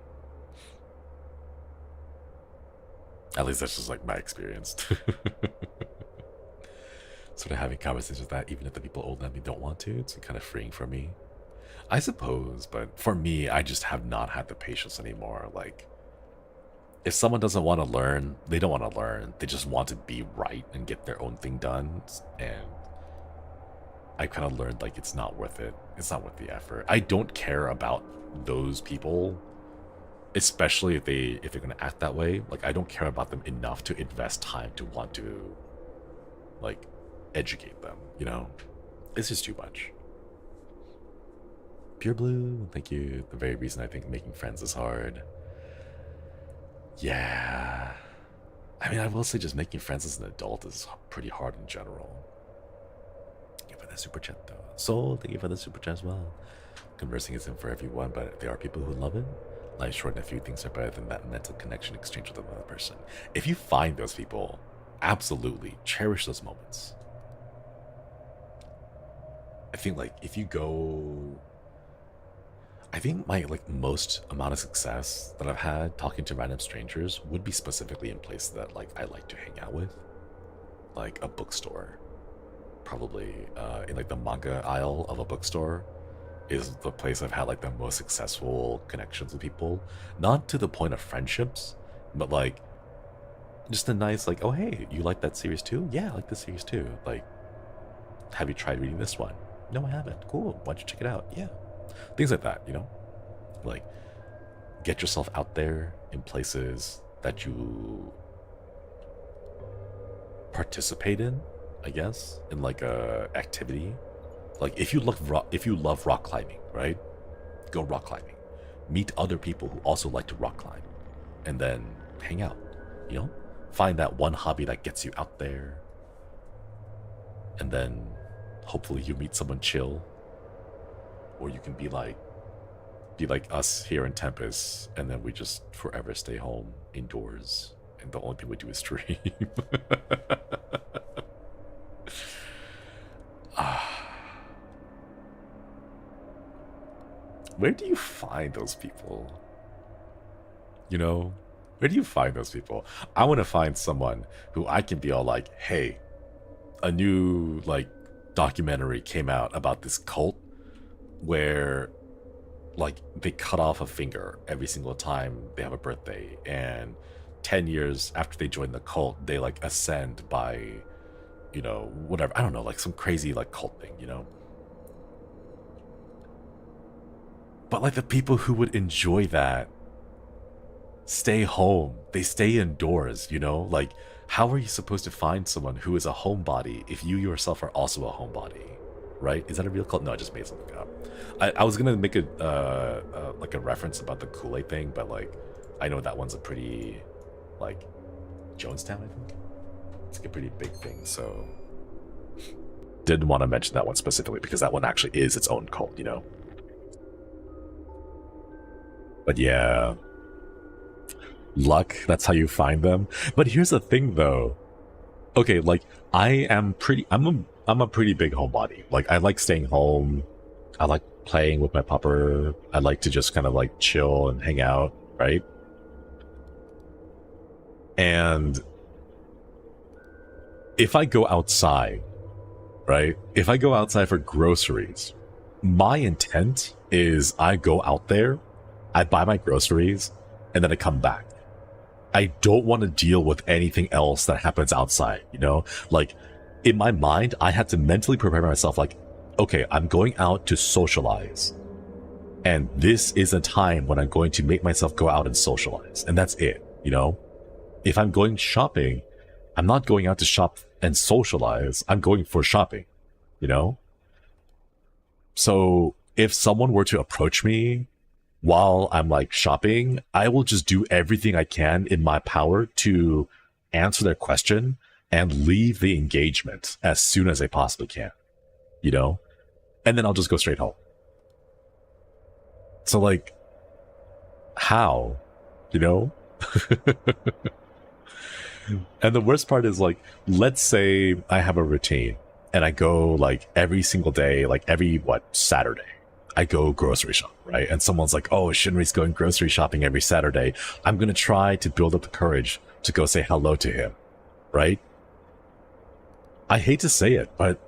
At least that's just like my experience. Sort of having conversations with that, even if the people older than me don't want to, it's kind of freeing for me. I suppose, but for me, I just have not had the patience anymore. Like, if someone doesn't want to learn, they don't want to learn. They just want to be right and get their own thing done. And I kind of learned, like, it's not worth it. It's not worth the effort. I don't care about those people, especially if they're gonna act that way. Like, I don't care about them enough to invest time to want to, like, educate them, you know? It's just too much. Pure Blue, thank you. The very reason I think making friends is hard. Yeah. I mean, I will say just making friends as an adult is pretty hard in general. Thank you for the super chat, though. Soul, thank you for the super chat as well. Conversing isn't for everyone, but there are people who love it. Life short and a few things are better than that mental connection exchange with another person. If you find those people, absolutely cherish those moments. I think, like, if you go... I think my most amount of success that I've had talking to random strangers would be specifically in places that like I like to hang out with, like a bookstore. Probably in like the manga aisle of a bookstore is the place I've had like the most successful connections with people. Not to the point of friendships, but like just a nice like, oh hey, you like that series too? Yeah, I like this series too. Like, have you tried reading this one? No, I haven't. Cool. Why don't you check it out? Yeah. Things like that, you know? Like, get yourself out there in places that you participate in, I guess, in like a activity. Like, if you love rock climbing, right? Go rock climbing. Meet other people who also like to rock climb, and then hang out, you know? Find that one hobby that gets you out there, and then hopefully you meet someone chill. Or you can be like us here in Tempest, and then we just forever stay home indoors, and the only thing we do is stream. Where do you find those people? You know, Where do you find those people? I want to find someone who I can be all like, hey, a new like documentary came out about this cult where like they cut off a finger every single time they have a birthday, and 10 years after they join the cult they like ascend by, you know, whatever, I don't know, like some crazy like cult thing, you know. But like the people who would enjoy that stay home, they stay indoors, you know. Like, how are you supposed to find someone who is a homebody if you yourself are also a homebody, right? Is that a real cult? No, I just made something up. I was gonna make a like a reference about the Kool-Aid thing, but like I know that one's a pretty like Jonestown, I think it's like a pretty big thing, so didn't want to mention that one specifically because that one actually is its own cult, you know. But yeah, luck, that's how you find them. But here's the thing though, okay, like I'm a pretty big homebody. Like I like staying home, I like playing with my pupper, I like to just kind of like chill and hang out, right? And if I go outside, right, if I go outside for groceries, my intent is I go out there, I buy my groceries, and then I come back. I don't want to deal with anything else that happens outside, you know? Like, in my mind, I had to mentally prepare myself like, okay, I'm going out to socialize. And this is a time when I'm going to make myself go out and socialize. And that's it, you know? If I'm going shopping, I'm not going out to shop and socialize. I'm going for shopping, you know? So if someone were to approach me while I'm like shopping, I will just do everything I can in my power to answer their question and leave the engagement as soon as I possibly can, you know? And then I'll just go straight home. So like, how, you know? And the worst part is like, let's say I have a routine and I go like every single day, like every Saturday, I go grocery shop, right? And someone's like, oh, Shinri's going grocery shopping every Saturday. I'm going to try to build up the courage to go say hello to him, right? I hate to say it, but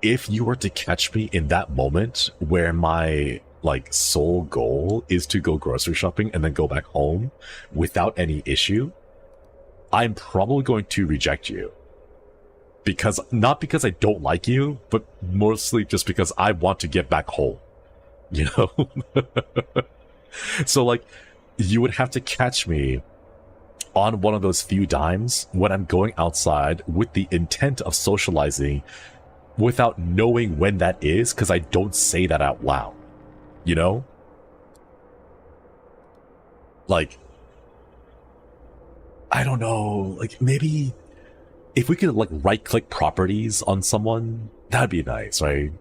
if you were to catch me in that moment where my like sole goal is to go grocery shopping and then go back home without any issue, I'm probably going to reject you. Because, not because I don't like you, but mostly just because I want to get back home. You know? So like, you would have to catch me on one of those few dimes when I'm going outside with the intent of socializing without knowing when that is, because I don't say that out loud. You know? Like, I don't know, like maybe if we could like right-click properties on someone, that'd be nice, right?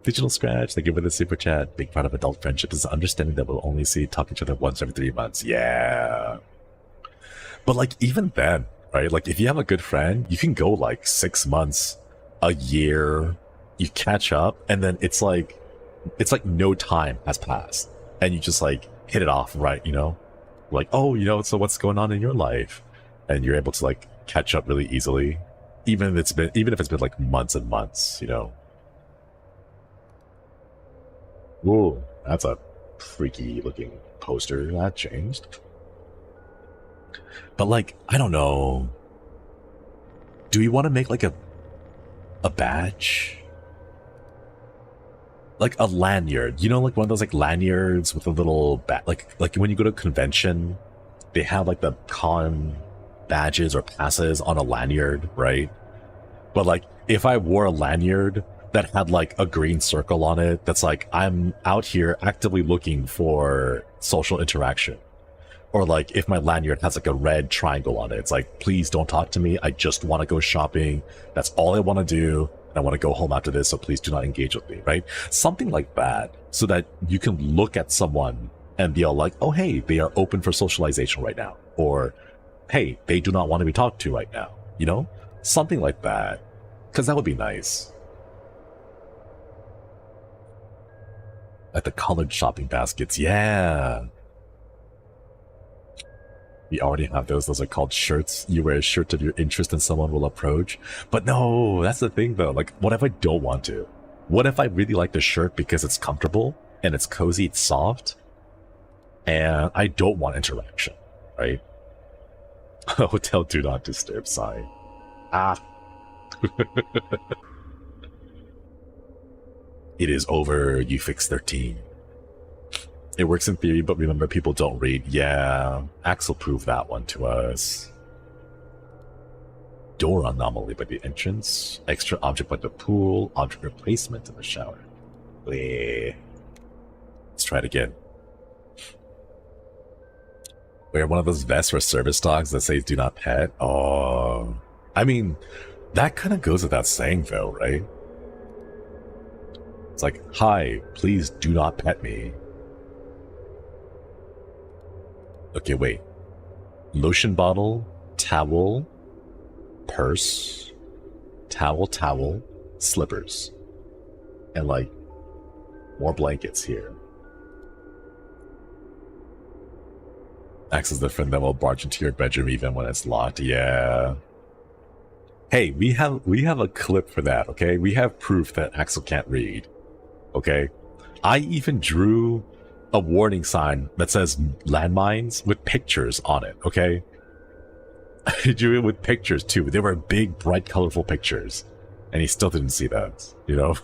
Digital Scratch, thank you for the super chat. Big part of adult friendship is understanding that we'll only talk to each other once every 3 months. Yeah. But like even then, right? Like if you have a good friend, you can go like 6 months, a year, you catch up, and then it's like no time has passed. And you just like hit it off, right? You know? Like, oh, you know, so what's going on in your life? And you're able to like catch up really easily, even if it's been like months and months, you know. Ooh, that's a freaky looking poster. That changed. But like, I don't know. Do we want to make like a badge? Like a lanyard, you know, like one of those like lanyards with a little like when you go to a convention, they have like the con badges or passes on a lanyard, right? But like if I wore a lanyard that had like a green circle on it, that's like I'm out here actively looking for social interaction, or like if my lanyard has like a red triangle on it, it's like please don't talk to me. I just want to go shopping. That's all I want to do. I want to go home after this, so please do not engage with me, right? Something like that, so that you can look at someone and be all like, oh, hey, they are open for socialization right now. Or, hey, they do not want to be talked to right now, you know? Something like that, because that would be nice. Like the colored shopping baskets, yeah. We already have those. Those are called shirts. You wear a shirt of your interest and someone will approach. But no, that's the thing though. Like, what if I don't want to? What if I really like the shirt because it's comfortable and it's cozy, it's soft, and I don't want interaction, right? Hotel do not disturb sign. Ah. It is over. You fix 13. It works in theory, but remember, people don't read. Yeah, Axel proved that one to us. Door anomaly by the entrance. Extra object by the pool. Object replacement in the shower. Bleh. Let's try it again. Wear one of those vests or service dogs that says do not pet. Oh. I mean, that kind of goes without saying though, right? It's like, hi, please do not pet me. Okay, wait. Lotion bottle, towel, purse, towel, slippers. And like, more blankets here. Acts as the friend that will barge into your bedroom even when it's locked. Yeah. Hey, we have a clip for that, okay? We have proof that Axel can't read. Okay? I even drew a warning sign that says landmines with pictures on it, okay? I drew it with pictures too. They were big, bright, colorful pictures. And he still didn't see that, you know?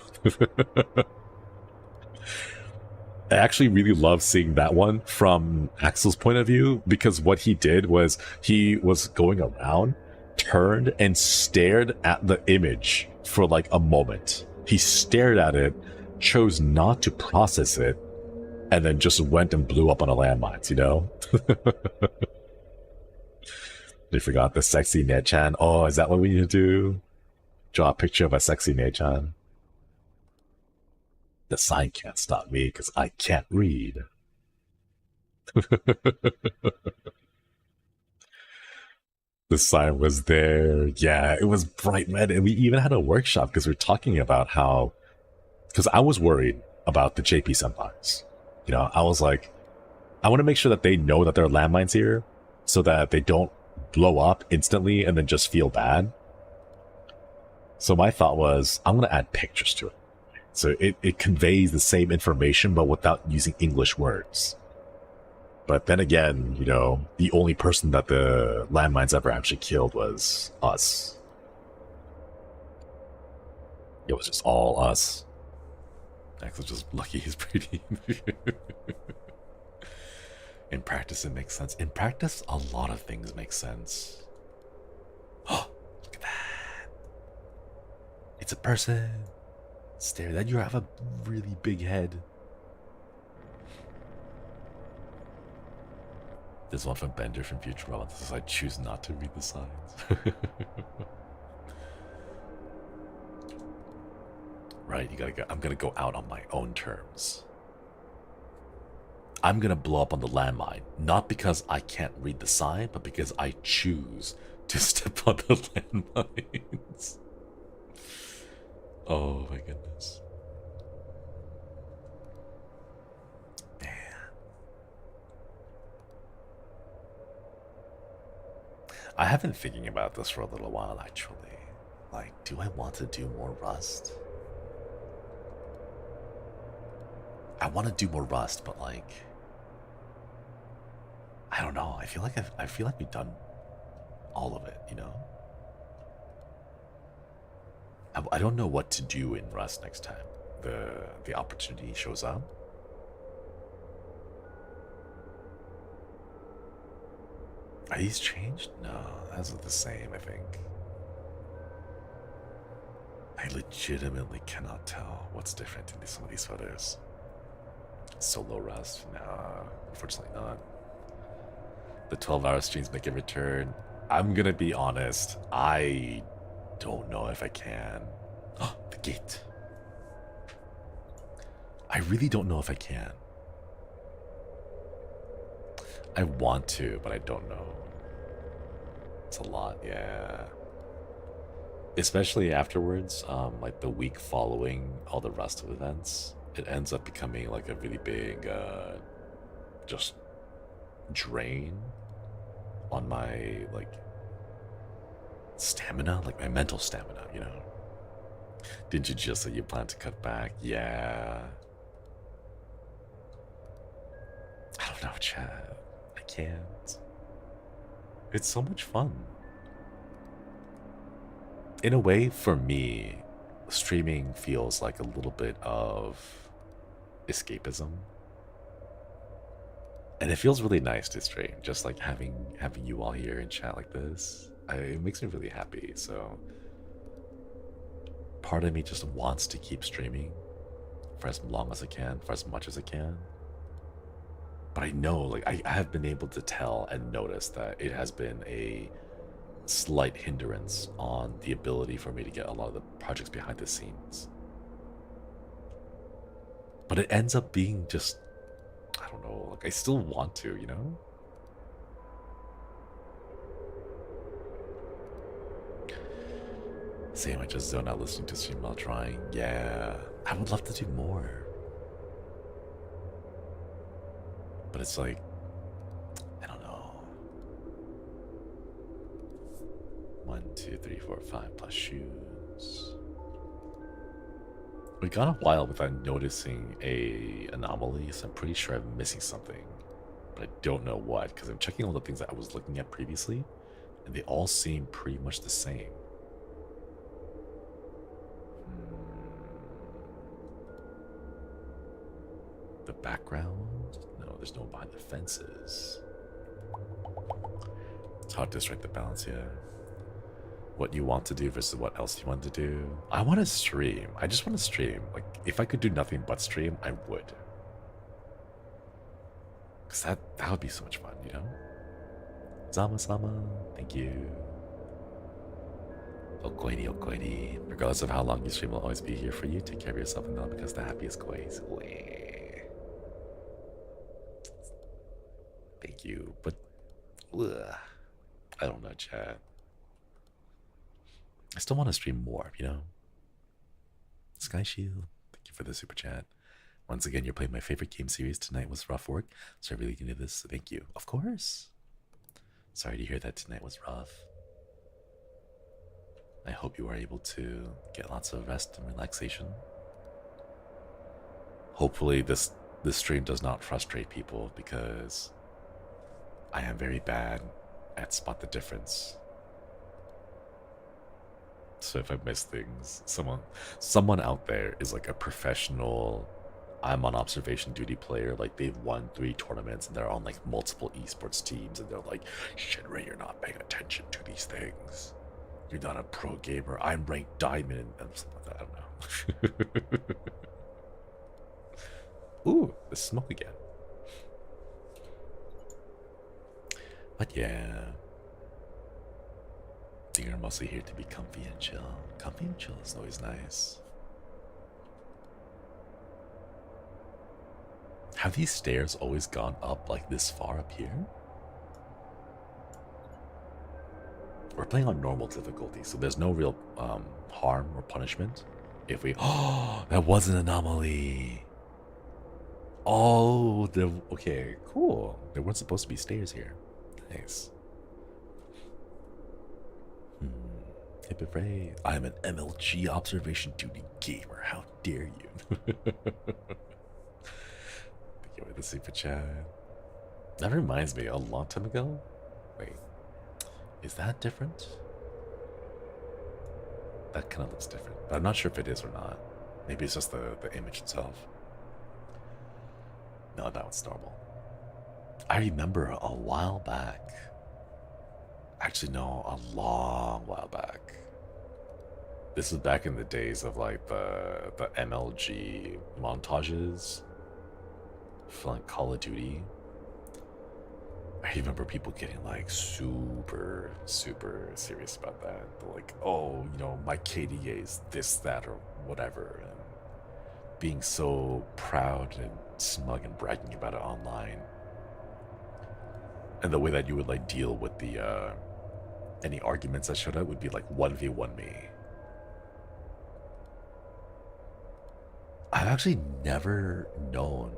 I actually really love seeing that one from Axel's point of view, because what he did was he was going around, turned, and stared at the image for like a moment. He stared at it, chose not to process it, and then just went and blew up on a landmine, you know? They forgot the sexy Nechan. Oh, is that what we need to do? Draw a picture of a sexy Nechan. The sign can't stop me because I can't read. The sign was there. Yeah, it was bright red. And we even had a workshop because we were talking about how... Because I was worried about the JP senpais. You know, I was like, I want to make sure that they know that there are landmines here so that they don't blow up instantly and then just feel bad. So my thought was, I'm going to add pictures to it. So it conveys the same information, but without using English words. But then again, you know, the only person that the landmines ever actually killed was us. It was just all us. Axel's just lucky he's pretty. In practice, it makes sense. In practice, a lot of things make sense. Oh, look at that. It's a person. Stare that you have a really big head. This one from Bender from Futurama. This is I choose not to read the signs. Right, you gotta go. I'm gonna go out on my own terms. I'm gonna blow up on the landmine, not because I can't read the sign, but because I choose to step on the landmines. Oh my goodness. Man. I have been thinking about this for a little while actually. Like, do I want to do more Rust? I want to do more Rust, but like, I don't know. I feel like we've done all of it, you know? I don't know what to do in Rust next time the opportunity shows up. Are these changed? No, those are the same, I think. I legitimately cannot tell what's different in some of these photos. Solo Rust? No, unfortunately not. The 12-hour streams make a return. I'm gonna be honest, I don't know if I can. Oh, the gate. I really don't know if I can. I want to, but I don't know. It's a lot, yeah. Especially afterwards, like the week following all the Rust events, it ends up becoming like a really big, just drain on my like stamina, like my mental stamina, you know. Didn't you just say you plan to cut back? Yeah. I don't know, Chad. I can't. It's so much fun. In a way, for me, streaming feels like a little bit of escapism. And it feels really nice to stream, just like having you all here in chat like this. It makes me really happy. So part of me just wants to keep streaming for as long as I can, for as much as I can. But I know, like, I have been able to tell and notice that it has been a slight hindrance on the ability for me to get a lot of the projects behind the scenes. But it ends up being just, I don't know, like, I still want to, you know? Same, I just zone out listening to stream while trying. Yeah, I would love to do more. But it's like, I don't know. 1, 2, 3, 4, 5 plus shoes. We got a while without noticing a anomaly, so I'm pretty sure I'm missing something. But I don't know what, because I'm checking all the things that I was looking at previously, and they all seem pretty much the same. The background? No, there's no behind the fences. It's hard to strike the balance here. What you want to do versus what else you want to do. I want to stream. I just want to stream. Like, if I could do nothing but stream, I would. Because that would be so much fun, you know? Zama-sama, thank you. Okoidi, okoidi. Regardless of how long you stream, I'll always be here for you. Take care of yourself and all because the happiest ways. Thank you, but I don't know, chat. I still want to stream more, you know? Sky Shield, thank you for the super chat. Once again, you're playing my favorite game series. Tonight was rough work, so I really can do this. So thank you. Of course. Sorry to hear that tonight was rough. I hope you are able to get lots of rest and relaxation. Hopefully this stream does not frustrate people because I am very bad at spot the difference. So if I miss things, someone out there is like a professional, I'm on observation duty player, like they've won 3 tournaments and they're on like multiple esports teams and they're like, Shinri, you're not paying attention to these things. You're not a pro gamer. I'm ranked diamond and something like that. I don't know. Ooh, the smoke again. But yeah, I think you're mostly here to be comfy and chill. Comfy and chill is always nice. Have these stairs always gone up like this far up here? We're playing on normal difficulty, so there's no real harm or punishment if we... Oh, that was an anomaly. Oh, okay, cool. There weren't supposed to be stairs here. Nice. Hip it right. I'm an MLG observation duty gamer. How dare you? Thank you for the super chat. That reminds me, a long time ago. Wait, is that different? That kind of looks different, but I'm not sure if it is or not. Maybe it's just the image itself. No, that one's normal. I remember a while back. Actually, no, a long while back. This was back in the days of like the MLG montages for like Call of Duty. I remember people getting like super serious about that. They're like, oh, you know, my KDA is this, that, or whatever. And being so proud and smug and bragging about it online. And the way that you would like deal with the any arguments that showed up would be like 1v1 me. I've actually never known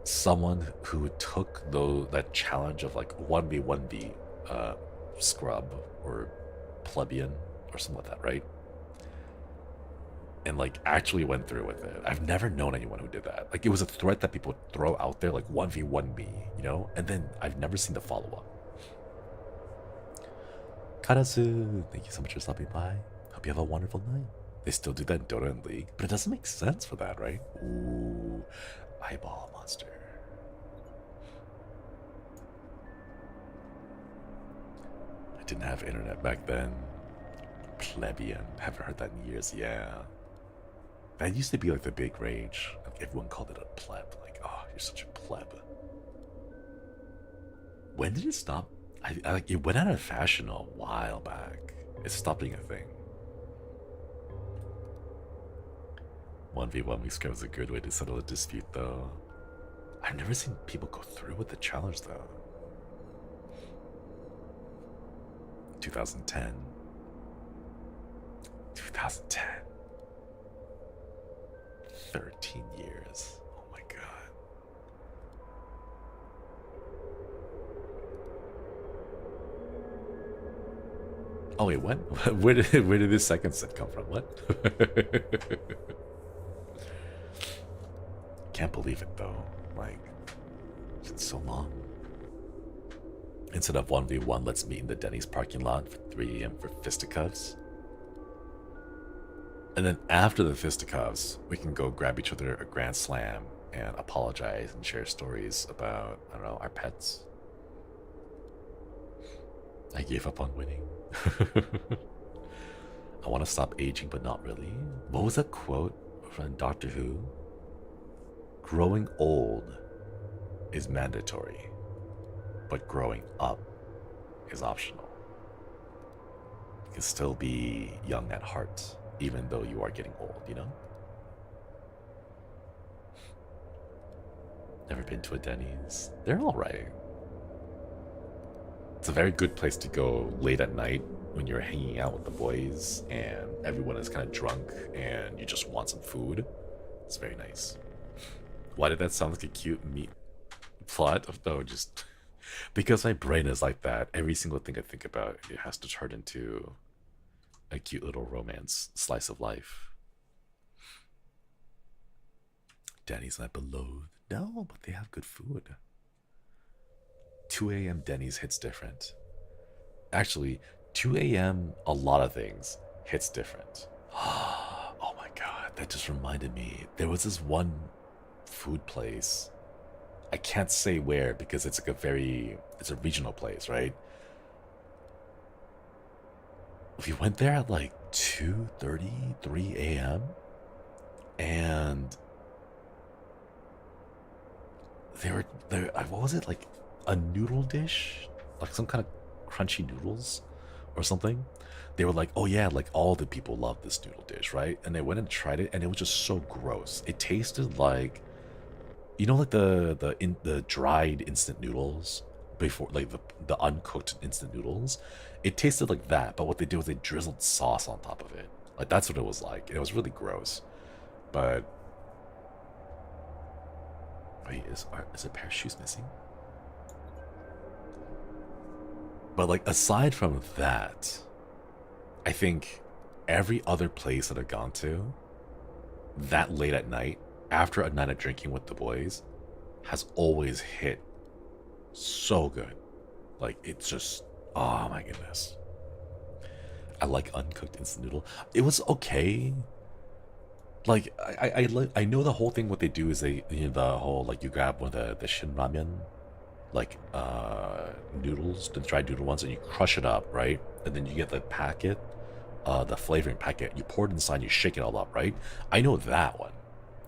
someone who took that challenge of like 1v1v scrub or plebeian or something like that, right? And like actually went through with it. I've never known anyone who did that. Like it was a threat that people throw out there, like 1v1 me, you know? And then I've never seen the follow-up. Karasu, thank you so much for stopping by. Hope you have a wonderful night. They still do that in Dota and League, but it doesn't make sense for that, right? Ooh, eyeball monster. I didn't have internet back then. Plebeian, haven't heard that in years, yeah. That used to be like the big rage. Like everyone called it a pleb. Like, oh, you're such a pleb. When did it stop? I like it went out of fashion a while back. It stopped being a thing. 1v1 week was a good way to settle a dispute, though. I've never seen people go through with the challenge, though. 2010. 2010. 13 years. Oh my god. Oh wait, what? Where did this second set come from? What? Can't believe it though. Like, it's so long. Instead of 1v1, let's meet in the Denny's parking lot for 3 AM for fisticuffs. And then after the fisticuffs, we can go grab each other a grand slam and apologize and share stories about, I don't know, our pets. I gave up on winning. I want to stop aging, but not really. What was that quote from Doctor Who? Growing old is mandatory, but growing up is optional. You can still be young at heart, even though you are getting old, you know? Never been to a Denny's. They're alright. It's a very good place to go late at night when you're hanging out with the boys and everyone is kind of drunk and you just want some food. It's very nice. Why did that sound like a cute meat plot? No, just because my brain is like that. Every single thing I think about, it has to turn into a cute little romance slice of life. Denny's not below. No, but they have good food. 2 AM Denny's hits different. Actually, 2 AM, a lot of things hits different. Oh my god, that just reminded me. There was this one food place. I can't say where because it's like it's a regional place, right? We went there at like 2:30, 3 AM. And what was it, like a noodle dish? Like some kind of crunchy noodles or something? They were like, oh yeah, like all the people love this noodle dish, right? And they went and tried it and it was just so gross. It tasted like, you know, like the dried instant noodles before, like the uncooked instant noodles. It tasted like that, but what they did was they drizzled sauce on top of it. Like that's what it was like. And it was really gross. But wait, is a pair of shoes missing? But like aside from that, I think every other place that I've gone to that late at night after a night of drinking with the boys has always hit so good. Like it's just, oh my goodness. I like uncooked instant noodle. It was okay. Like I know the whole thing. What they do is they, you know, the whole like you grab one of the shin ramen, like noodles, the dried noodle ones, and you crush it up, right? And then you get the packet, the flavoring packet. You pour it inside, you shake it all up, right? I know that one.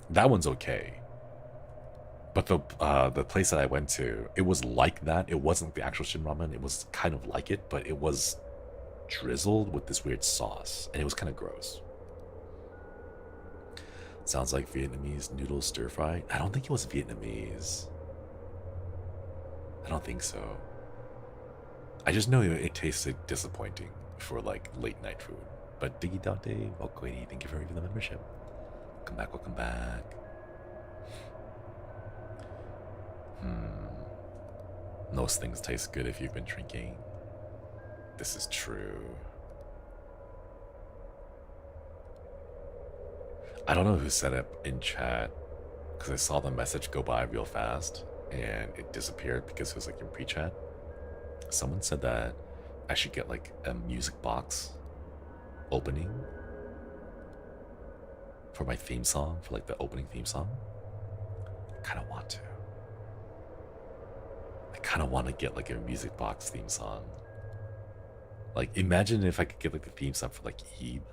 That one's okay. But the place that I went to, it was like that. It wasn't the actual shin ramen. It was kind of like it, but it was drizzled with this weird sauce, and it was kind of gross. Sounds like Vietnamese noodle stir fry. I don't think it was Vietnamese. I don't think so. I just know it tasted disappointing for like late night food. But Diggy Dante, welcome, thank you for giving the membership. Welcome back, welcome back. Most things taste good if you've been drinking. This is true. I don't know who said it in chat, because I saw the message go by real fast and it disappeared because it was like in pre-chat. Someone said that I should get like a music box opening for my theme song, for like the opening theme song. I kind of want to. I kind of want to get like a music box theme song. Like, imagine if I could get like the theme song for like Eve.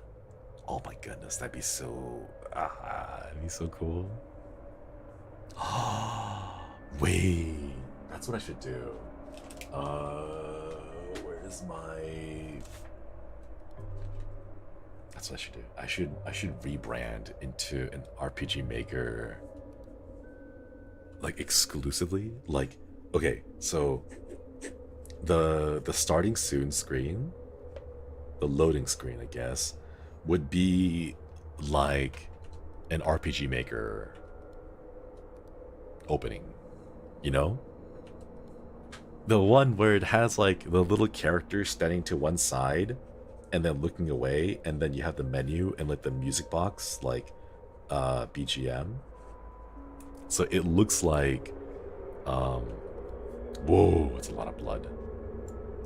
Oh my goodness, that'd be so that'd be so cool. Wait, that's what I should do. Where's my? That's what I should do. I should rebrand into an RPG Maker, like exclusively. Like, okay, so the starting soon screen, the loading screen, I guess, would be like an RPG Maker opening, you know? The one where it has like the little character standing to one side and then looking away, and then you have the menu and like the music box, like BGM. So it looks like whoa, it's a lot of blood.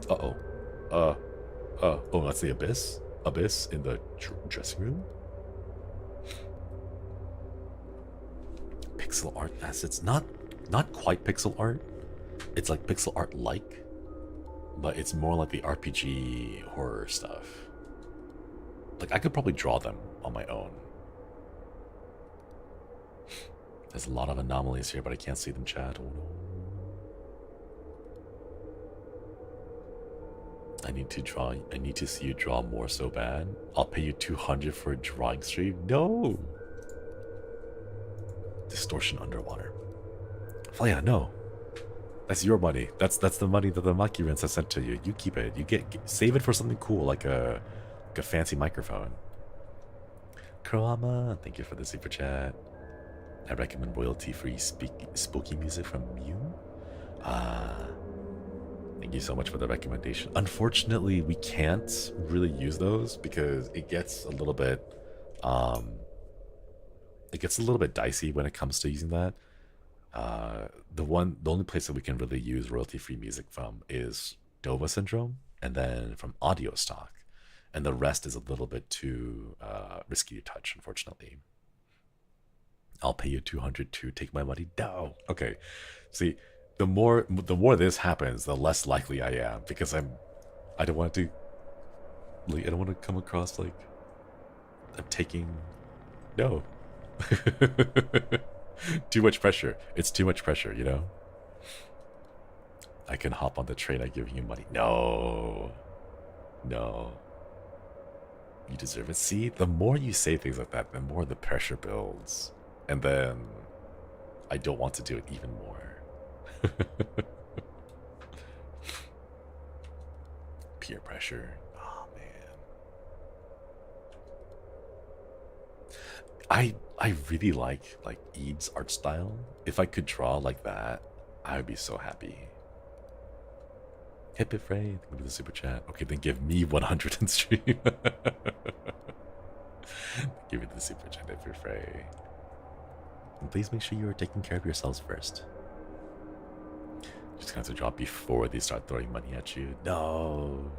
Oh, that's the abyss in the dressing room. Pixel art assets, not quite pixel art. It's like pixel art like, but it's more like the RPG horror stuff. Like, I could probably draw them on my own. There's a lot of anomalies here, but I can't see them, chat. Oh no. I need to see you draw more so bad. I'll pay you 200 for a drawing stream. No. Distortion underwater. Oh yeah, no. That's your money. That's the money that the Makirans has sent to you. You keep it. You save it for something cool, like a fancy microphone. Kurama, thank you for the super chat. I recommend royalty-free spooky music from Mew. Thank you so much for the recommendation. Unfortunately, we can't really use those because it gets a little bit dicey when it comes to using that. The only place that we can really use royalty-free music from is Dova Syndrome, and then from Audio Stock, and the rest is a little bit too risky to touch, unfortunately. I'll pay you 200 to take my money. No. Okay. See, the more this happens, the less likely I am, because I don't want to come across like I'm taking. No. Too much pressure. It's too much pressure, you know? I can hop on the train, I'm giving you money. No. No. You deserve it. See, the more you say things like that, the more the pressure builds. And then I don't want to do it even more. Peer pressure. Oh man. I really like Eve's art style. If I could draw like that, I would be so happy. Hip it, Frey. Thank you for the super chat. Okay, then give me 100 in stream. Give me the super chat, Hip it, Frey. And please make sure you are taking care of yourselves first. Just gonna have to drop before they start throwing money at you. No.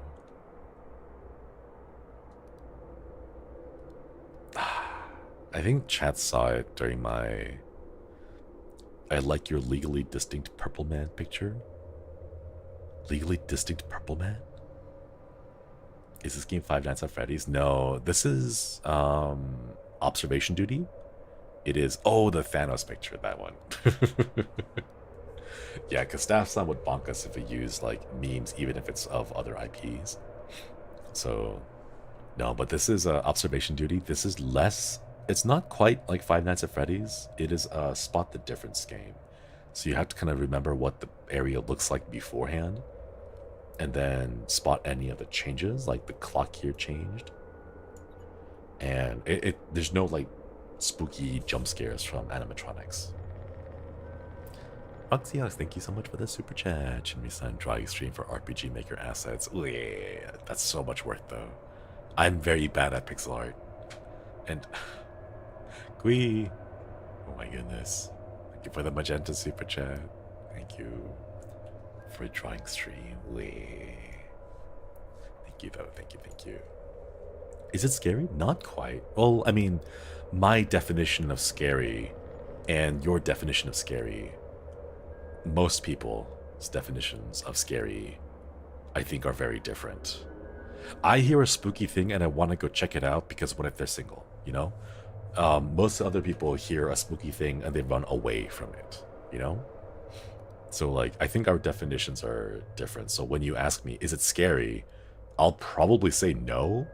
I think chat saw it during my I like your legally distinct purple man picture. Legally distinct purple man? Is this game Five Nights at Freddy's? No, this is observation duty. It is, oh, the Thanos picture, that one. Yeah, because Staff-san would bonk us if we use like memes, even if it's of other IPs. So, no, but this is observation duty. This is less, it's not quite like Five Nights at Freddy's. It is a spot the difference game. So you have to kind of remember what the area looks like beforehand, and then spot any of the changes, like the clock here changed. And there's no like spooky jump scares from animatronics. Oxyox, thank you so much for the super chat. Shinri-san, drawing stream for RPG Maker assets. Ooh, yeah, that's so much work though. I'm very bad at pixel art. And Gui, oh my goodness. Thank you for the magenta super chat. Thank you for drawing stream. Wee. Thank you though, thank you. Is it scary? Not quite. Well, I mean, my definition of scary and your definition of scary, most people's definitions of scary, I think, are very different. I hear a spooky thing and I want to go check it out because what if they're single, you know? Most other people hear a spooky thing and they run away from it, you know? So, like, I think our definitions are different. So when you ask me, is it scary? I'll probably say no.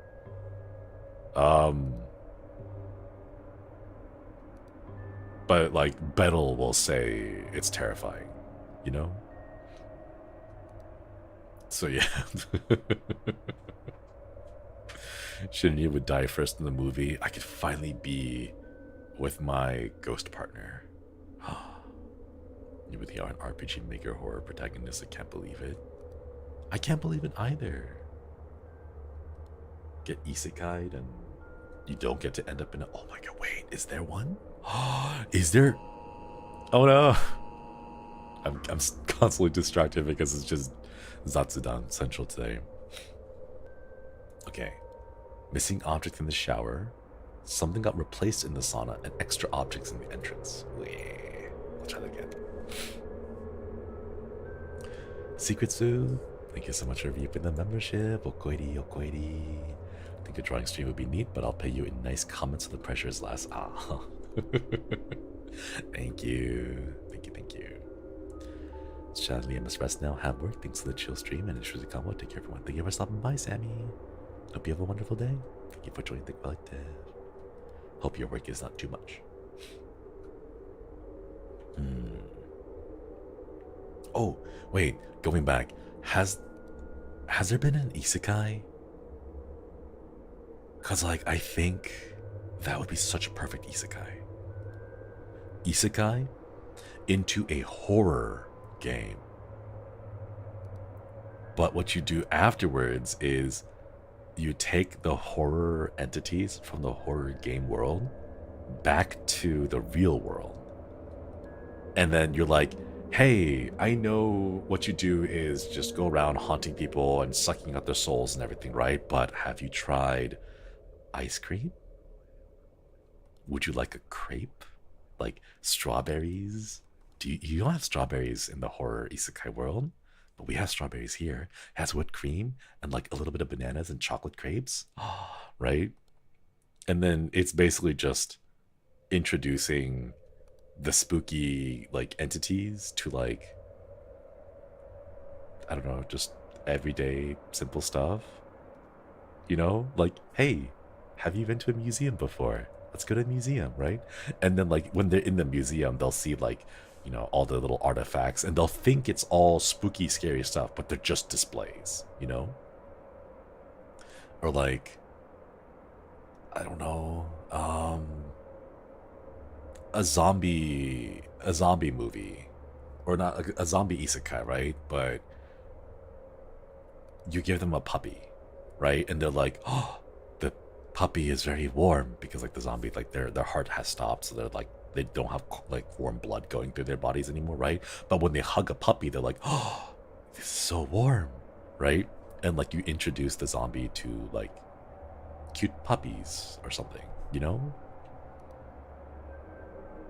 But, like, Bettel will say it's terrifying, you know? So, yeah. Shinri would die first in the movie. I could finally be with my ghost partner. You with the RPG Maker horror protagonist. I can't believe it. I can't believe it either. Get isekai'd and you don't get to end up in a... Oh my god, wait, is there one? Is there... Oh no. I'm constantly distracted because it's just Zatsudan Central today. Okay. Missing object in the shower. Something got replaced in the sauna and extra objects in the entrance. I'll try that again. Secret Sue, thank you so much for reviewing the membership. Okoiri, okoiri. I think a drawing stream would be neat, but I'll pay you in nice comments so the pressure is less. Ah. Thank you. Thank you. Sadly, I must rest now. Have work. Thanks for the chill stream and ensure the combo. Take care, everyone. Thank you for stopping by, Sammy. Hope you have a wonderful day. Thank you for joining the collective. Hope your work is not too much. Oh, wait. Going back. Has there been an isekai? Because, like, I think that would be such a perfect isekai. Isekai into a horror game. But what you do afterwards is you take the horror entities from the horror game world back to the real world. And then you're like, hey, I know what you do is just go around haunting people and sucking out their souls and everything, right? But have you tried ice cream? Would you like a crepe? Like strawberries? You don't have strawberries in the horror isekai world, but we have strawberries here. It has whipped cream and like a little bit of bananas and chocolate crepes, right? And then it's basically just introducing the spooky like entities to like, I don't know, just everyday simple stuff. You know, like, hey, have you been to a museum before? Let's go to a museum, right? And then like when they're in the museum, they'll see like, you know, all the little artifacts and they'll think it's all spooky, scary stuff, but they're just displays, you know? Or like, I don't know, a zombie movie, or not a zombie isekai, right? But you give them a puppy, right? And they're like, oh, the puppy is very warm because like the zombie, like their heart has stopped, so they're like, they don't have like warm blood going through their bodies anymore, right? But when they hug a puppy, they're like, oh, this is so warm, right? And like you introduce the zombie to like cute puppies or something, you know?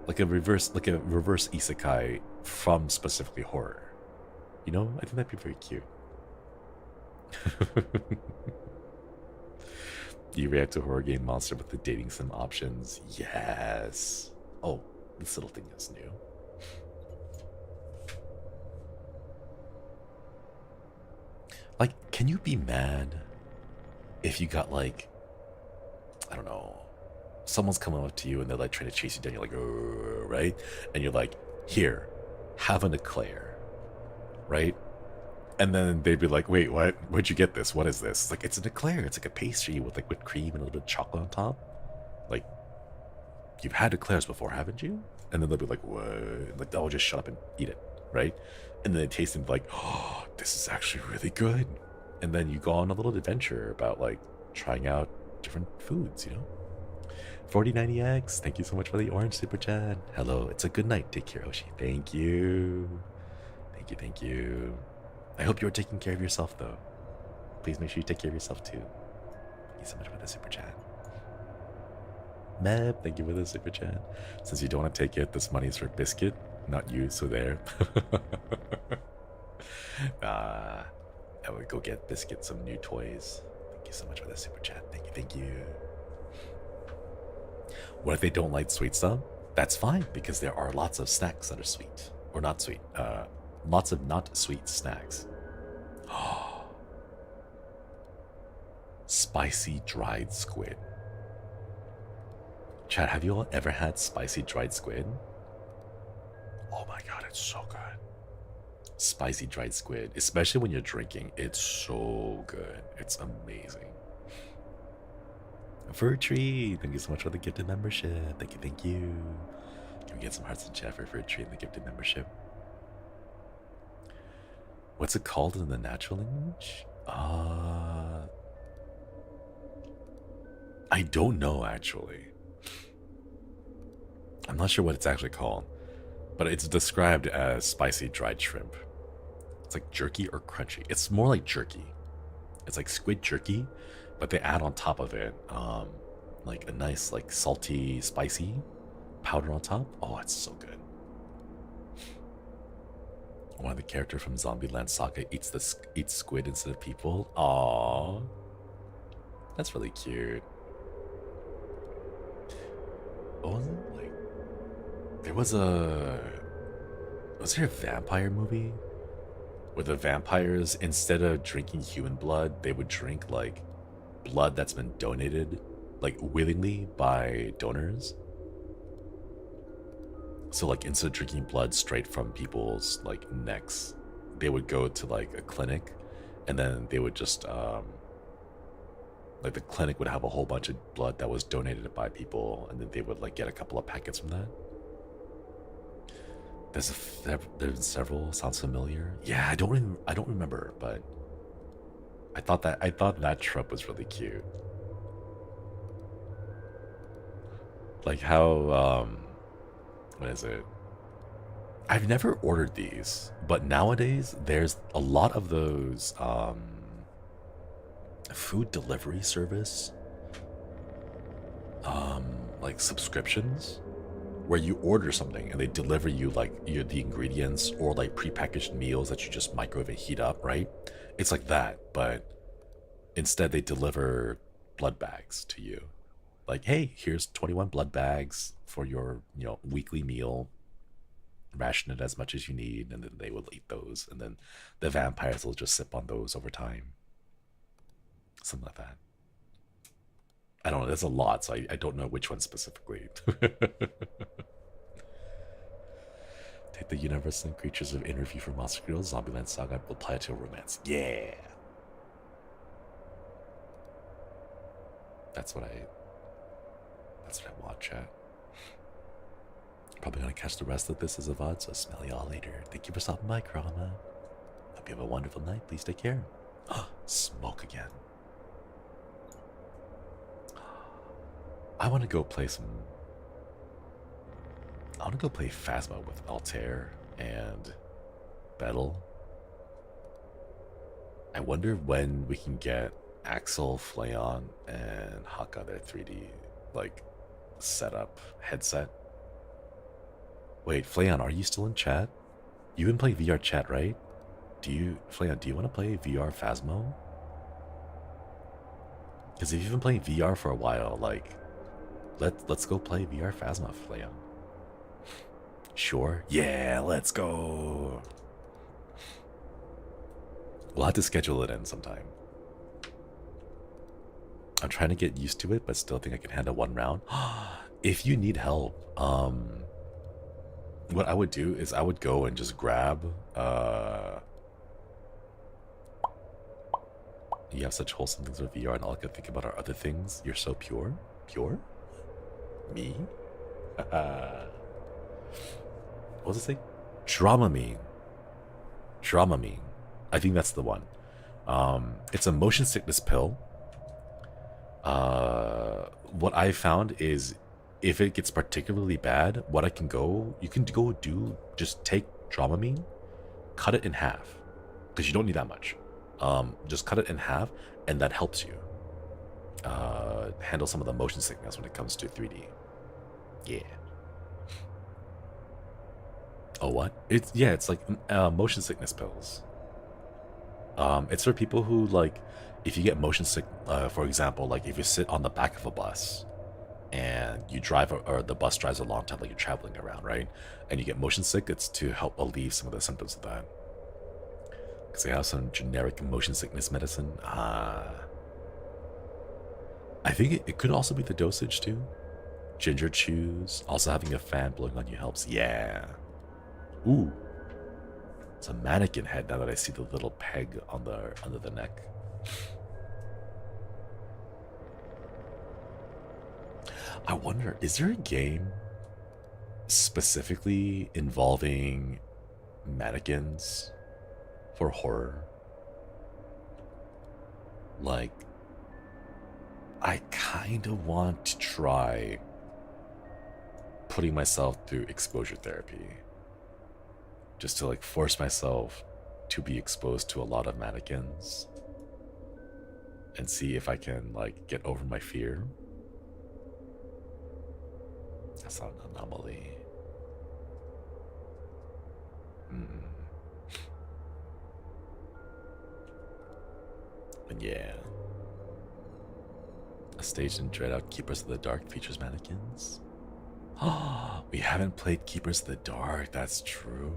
Like a reverse isekai from specifically horror. You know? I think that'd be very cute. You react to a horror game monster with the dating sim options. Yes. Oh, this little thing is new. Like, can you be mad if you got like, I don't know, someone's coming up to you and they're like trying to chase you down, you're like, right? And you're like, here, have an eclair, right? And then they'd be like, wait, what? Where'd you get this? What is this? It's like, it's an eclair. It's like a pastry with like whipped cream and a little bit of chocolate on top. Like, you've had eclairs before, haven't you? And then they'll be like, what? Like, oh, just shut up and eat it. right? And then they taste it like, oh, this is actually really good. And then you go on a little adventure about like trying out different foods, you know? 4090X, thank you so much for the orange super chat. Hello, it's a good night. Take care, Oshi. Thank you. Thank you, thank you. I hope you're taking care of yourself, though. Please make sure you take care of yourself, too. Thank you so much for the super chat. Meb, thank you for the super chat. Since you don't want to take it, this money is for Biscuit, not you, so there. I would go get Biscuit some new toys. Thank you so much for the super chat. Thank you, thank you. What if they don't like sweet stuff? That's fine, because there are lots of snacks that are sweet. Or not sweet. Lots of not sweet snacks. Spicy dried squid. Chad, have you all ever had spicy dried squid? Oh my god, it's so good. Spicy dried squid, especially when you're drinking, it's so good. It's amazing. Fur Tree, thank you so much for the gifted membership. Thank you, thank you. Can we get some hearts in chat for Fur Tree and the gifted membership? What's it called in the natural language? I don't know, actually. I'm not sure what it's actually called, but it's described as spicy dried shrimp. It's like jerky or crunchy. It's more like jerky. It's like squid jerky, but they add on top of it like a nice like salty spicy powder on top. Oh, it's so good. One of the characters from Zombieland Saga eats squid instead of people. Aww, that's really cute. What was it like? Was there a vampire movie where the vampires, instead of drinking human blood, they would drink like blood that's been donated like willingly by donors? So like instead of drinking blood straight from people's like necks, they would go to like a clinic, and then they would just like the clinic would have a whole bunch of blood that was donated by people, and then they would like get a couple of packets from that. There's several. Sounds familiar. Yeah, I don't remember, but I thought that trope was really cute. Like how what is it? I've never ordered these, but nowadays there's a lot of those food delivery service like subscriptions where you order something and they deliver you like the ingredients or like prepackaged meals that you just microwave and heat up, right? It's like that, but instead they deliver blood bags to you. Like, hey, here's 21 blood bags for your, weekly meal. Ration it as much as you need, and then they will eat those, and then the vampires will just sip on those over time. Something like that. I don't know, there's a lot, so I don't know which one specifically. Take the universe and creatures of interview from Monster Girl, Zombieland Saga, apply to romance. Yeah! That's what I want, chat. Probably gonna catch the rest of this as a VOD, so smell y'all later. Thank you for stopping by, Krama. Hope you have a wonderful night. Please take care. Smoke again. I want to go play Phasma with Altair and Battle. I wonder when we can get Axel, Flayon, and Haka their 3D like setup headset. Wait, Flayon, are you still in chat? You've been playing VR chat, right? Flayon, do you want to play VR Phasmo? Because if you've been playing VR for a while, like, let's go play VR Phasma, Flayon. Sure? Yeah, let's go. We'll have to schedule it in sometime. I'm trying to get used to it, but still think I can handle one round. If you need help, what I would do is I would go and just grab, you have such wholesome things with VR, and all I can think about are other things. You're so pure. Pure? Me? What was it say? Dramamine. Dramamine. I think that's the one. It's a motion sickness pill. What I found is if it gets particularly bad, you can go do, just take Dramamine, cut it in half, because you don't need that much. Just cut it in half, and that helps you handle some of the motion sickness when it comes to 3D. Yeah. Oh, what? It's like motion sickness pills. It's for people who, like, if you get motion sick, for example, like if you sit on the back of a bus and you drive, or the bus drives a long time, like you're traveling around, right? And you get motion sick, it's to help alleviate some of the symptoms of that. Because they have some generic motion sickness medicine. I think it could also be the dosage too. Ginger chews. Also having a fan blowing on you helps. Yeah. Ooh. It's a mannequin head now that I see the little peg on the under the neck. I wonder, is there a game specifically involving mannequins for horror? Like, I kind of want to try putting myself through exposure therapy, just to like force myself to be exposed to a lot of mannequins and see if I can like get over my fear. That's not an anomaly. But yeah. A stage in Dread Out Keepers of the Dark features mannequins. Oh, we haven't played Keepers of the Dark, that's true.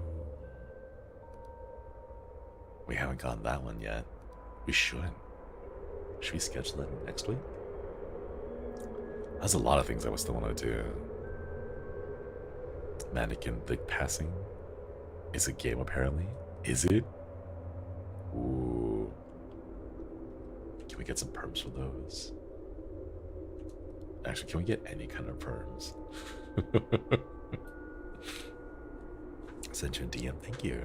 We haven't gotten that one yet. We should. Should we schedule that next week? There's a lot of things I still want to do. Mannequin Dick Passing is a game apparently. Is it? Ooh. Can we get some perms for those? Actually, can we get any kind of perms? Send you a DM, thank you.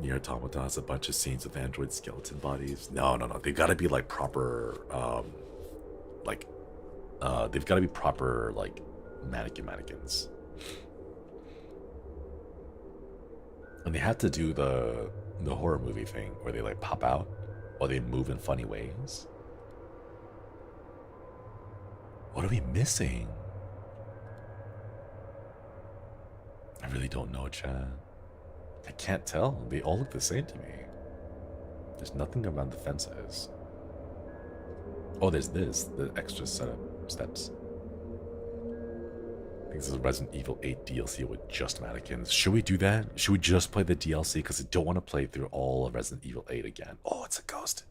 Nier Automata has a bunch of scenes with android skeleton bodies. No. They gotta be like proper, they've gotta be proper, like, mannequins. And they have to do the horror movie thing where they like pop out or they move in funny ways. What are we missing? I really don't know, Chad. I can't tell. They all look the same to me. There's nothing around the fences. Oh, there's this. The extra set of steps. I think this is a Resident Evil 8 DLC with just mannequins. Should we do that? Should we just play the DLC? Because I don't want to play through all of Resident Evil 8 again. Oh, it's a ghost.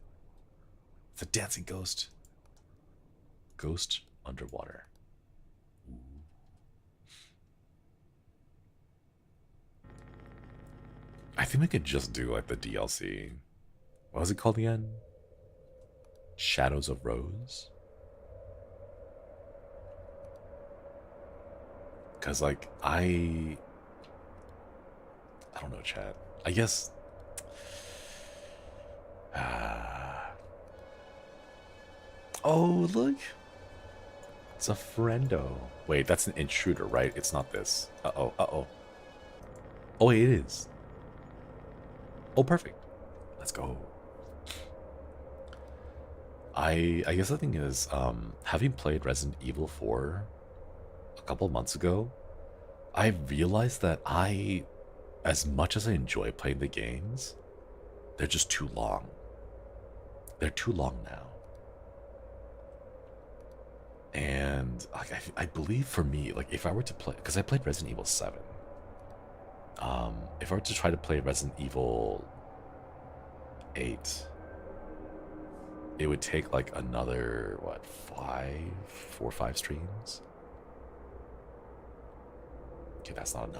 It's a dancing ghost. Ghost underwater. I think we could just do like the DLC. What was it called again? Shadows of Rose? Cause like I don't know, chat. I guess oh, look. It's a friendo. Wait, that's an intruder, right? It's not this. Uh-oh. Oh, wait, it is. Oh, perfect. Let's go. I guess the thing is, having played Resident Evil 4 a couple months ago, I realized that as much as I enjoy playing the games, they're just too long. They're too long now. And like, I believe for me, like if I were to play, because I played Resident Evil 7. If I were to try to play Resident Evil 8, it would take like another, what, 4 or 5 streams? Okay, that's not an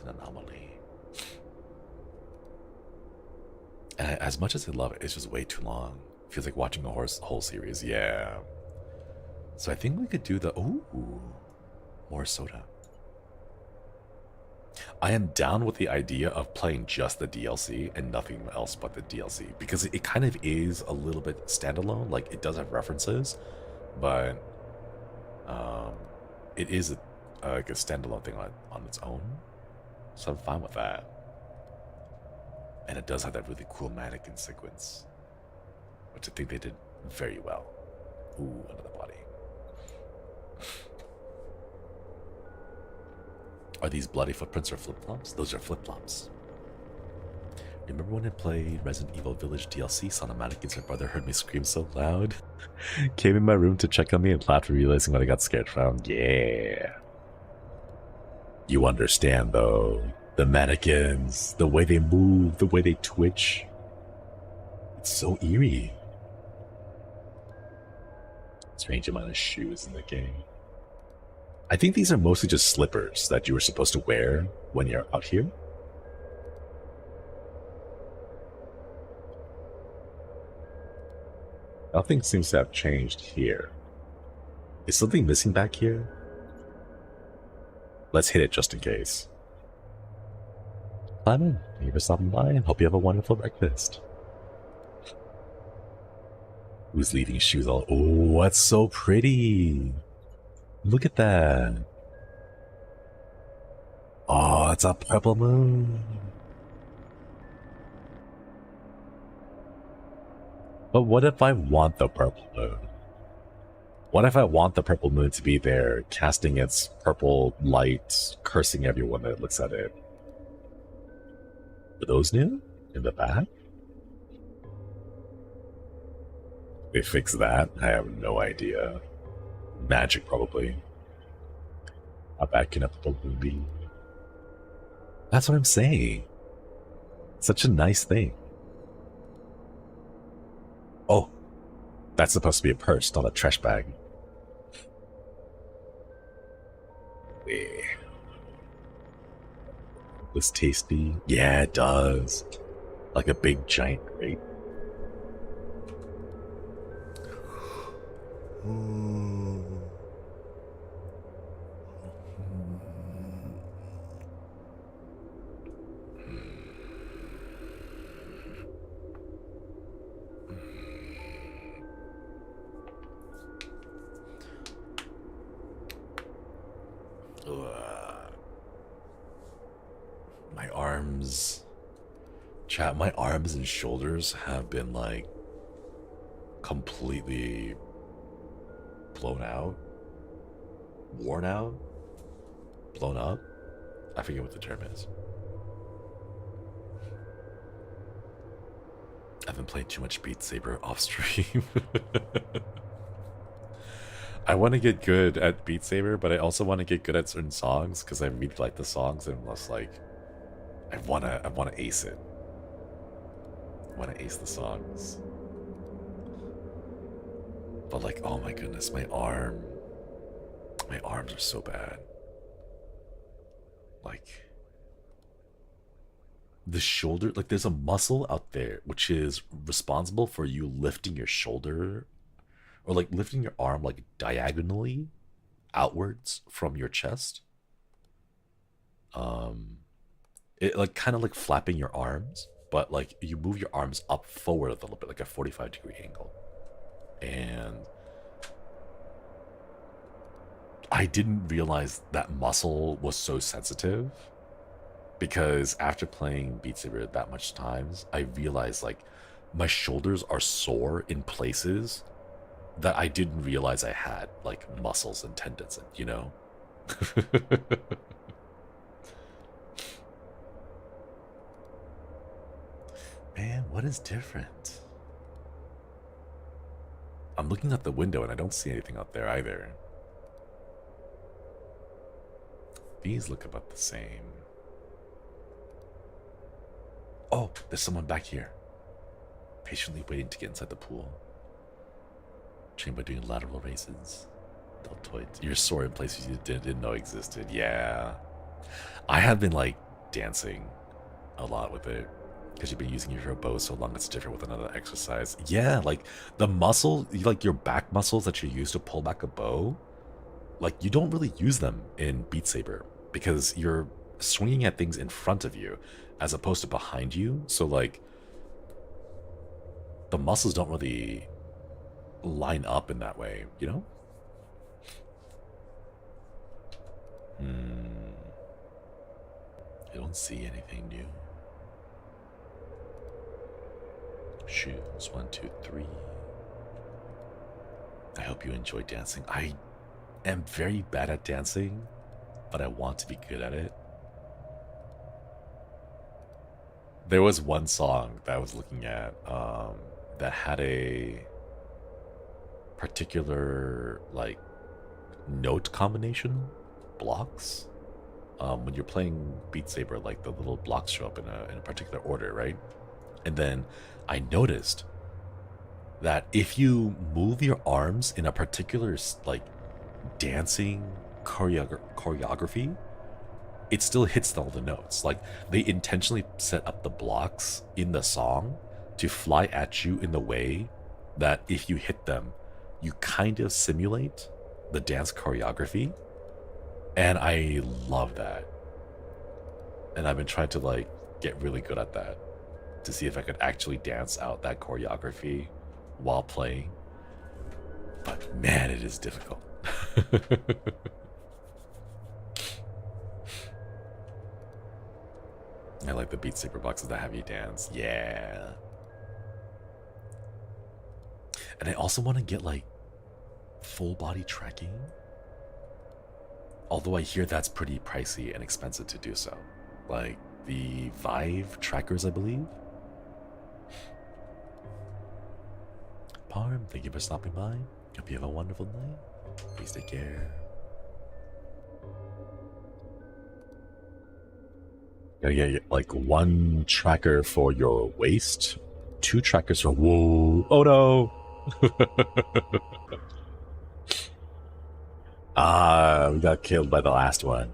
anomaly. And as much as I love it, it's just way too long. It feels like watching a whole series, yeah. So I think we could do the, ooh, more soda. I am down with the idea of playing just the DLC and nothing else but the DLC, because it kind of is a little bit standalone. Like, it does have references, but it is like a standalone thing on its own, so I'm fine with that. And it does have that really cool mannequin sequence, which I think they did very well. Ooh, another body. Are these bloody footprints or flip-flops? Those are flip-flops. Remember when I played Resident Evil Village DLC, saw the mannequins, my brother heard me scream so loud? Came in my room to check on me and laughed, realizing what I got scared from. Yeah. You understand, though. The mannequins, the way they move, the way they twitch. It's so eerie. Strange amount of shoes in the game. I think these are mostly just slippers that you were supposed to wear when you're out here. Nothing seems to have changed here. Is something missing back here? Let's hit it just in case. Simon, thank you for stopping by and hope you have a wonderful breakfast. Who's leaving shoes all? Oh, that's so pretty. Look at that. Oh, it's a purple moon. But what if I want the purple moon? What if I want the purple moon to be there, casting its purple light, cursing everyone that looks at it? Are those new? In the back? They fix that? I have no idea. Magic, probably. A backing up the movie. That's what I'm saying. Such a nice thing. Oh, that's supposed to be a purse, not a trash bag. Yeah. Looks tasty. Yeah, it does. Like a big giant grape. My arms, chat, my arms and shoulders have been like completely blown out, worn out, blown up. I forget what the term is. I've been playing too much Beat Saber off stream. I want to get good at Beat Saber, but I also want to get good at certain songs because I really like the songs and was like, I wanna ace it. I wanna ace the songs. But like, oh my goodness, my arms are so bad. Like the shoulder, like there's a muscle out there which is responsible for you lifting your shoulder or like lifting your arm like diagonally outwards from your chest. It like kind of like flapping your arms, but like you move your arms up forward a little bit, like a 45-degree angle. And I didn't realize that muscle was so sensitive because after playing Beat Saber that much times, I realized like my shoulders are sore in places that I didn't realize I had, like muscles and tendons, and you know. Man, what is different? I'm looking out the window and I don't see anything out there either. These look about the same. Oh, there's someone back here. Patiently waiting to get inside the pool. Trained by doing lateral races. Deltoids. You're sore in places you didn't know existed. Yeah. I have been like dancing a lot with it. Because you've been using your bow so long, it's different with another exercise. Yeah, like the muscle, like your back muscles that you use to pull back a bow, like you don't really use them in Beat Saber because your swinging at things in front of you as opposed to behind you. So like the muscles don't really line up in that way, you know? I don't see anything new. Shoes, 1, 2, 3. I hope you enjoy dancing. I am very bad at dancing, but I want to be good at it. There was one song that I was looking at that had a particular like note combination blocks. When you're playing Beat Saber, like the little blocks show up in a particular order, right? And then I noticed that if you move your arms in a particular like dancing choreography, it still hits all the notes. Like they intentionally set up the blocks in the song to fly at you in the way that if you hit them, you kind of simulate the dance choreography. And I love that. And I've been trying to like get really good at that to see if I could actually dance out that choreography while playing. But man, it is difficult. I like the Beat Saber boxes that have you dance. Yeah. And I also want to get like full body tracking. Although I hear that's pretty pricey and expensive to do so. Like the Vive trackers, I believe. Parm, thank you for stopping by. Hope you have a wonderful night. Please take care. Gotta get like one tracker for your waist, 2 trackers for whoa. Oh no. We got killed by the last one.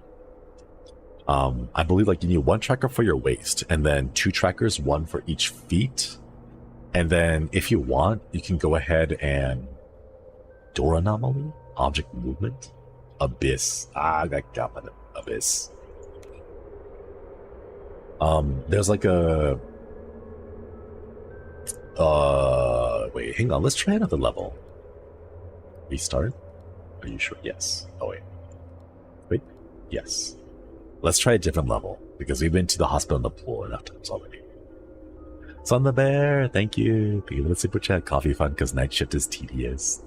I believe like you need 1 tracker for your waist and then 2 trackers, 1 for each feet. And then if you want, you can go ahead and door anomaly, object movement, abyss. I got my abyss. There's like a wait, hang on, let's try another level. Restart? Are you sure? Yes. Oh wait, yes. Let's try a different level because we've been to the hospital and the pool enough times already. Son the Bear, thank you. Thank you for the super chat. Coffee fun because night shift is tedious.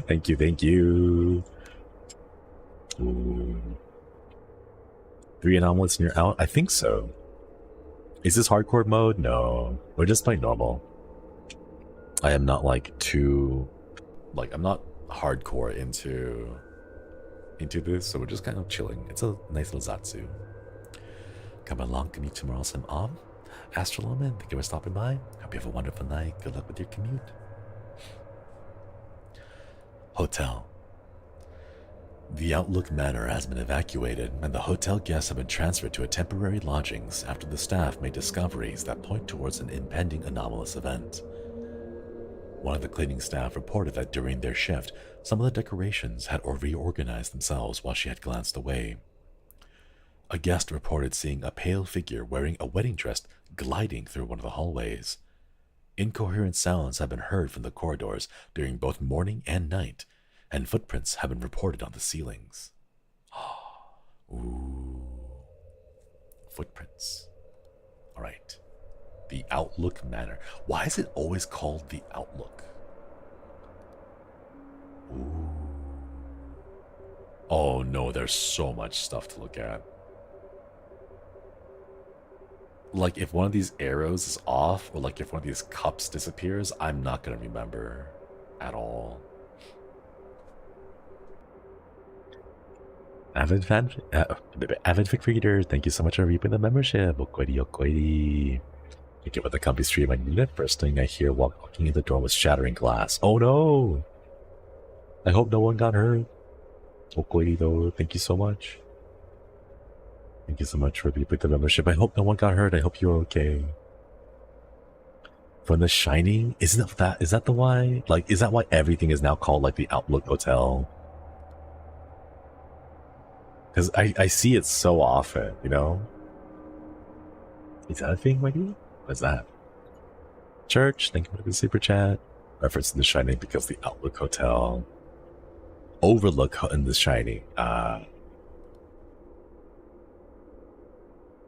Thank you, thank you. Ooh. 3 anomalies and you're out? I think so. Is this hardcore mode? No. We're just playing normal. I am not like too like I'm not hardcore into this, so we're just kind of chilling. It's a nice little Zatsu. Come along, can meet tomorrow some Astroloman, thank you for stopping by. Hope you have a wonderful night. Good luck with your commute. Hotel. The Outlook Manor has been evacuated, and the hotel guests have been transferred to a temporary lodgings after the staff made discoveries that point towards an impending anomalous event. One of the cleaning staff reported that during their shift, some of the decorations had reorganized themselves while she had glanced away. A guest reported seeing a pale figure wearing a wedding dress gliding through one of the hallways. Incoherent sounds have been heard from the corridors during both morning and night, and footprints have been reported on the ceilings. Ooh. Footprints. Alright. The Outlook Manor. Why is it always called the Outlook? Ooh. Oh no, there's so much stuff to look at. Like if one of these arrows is off, or like if one of these cups disappears, I'm not gonna remember at all. Avid Fic Reader, thank you so much for reaping the membership. Okoiri, okoiri. Thank you for the comfy stream. I need it. First thing I hear walking in the door was shattering glass. Oh no! I hope no one got hurt. Okoiri though, thank you so much. Thank you so much for reaping the membership. I hope no one got hurt. I hope you're okay. From The Shining? Is that the why? Like, is that why everything is now called like the Outlook Hotel? Because I see it so often, you know? Is that a thing, Wiggy? What is that? Church, thank you for the super chat. Reference to The Shining because the Outlook Hotel. Overlook in The Shining.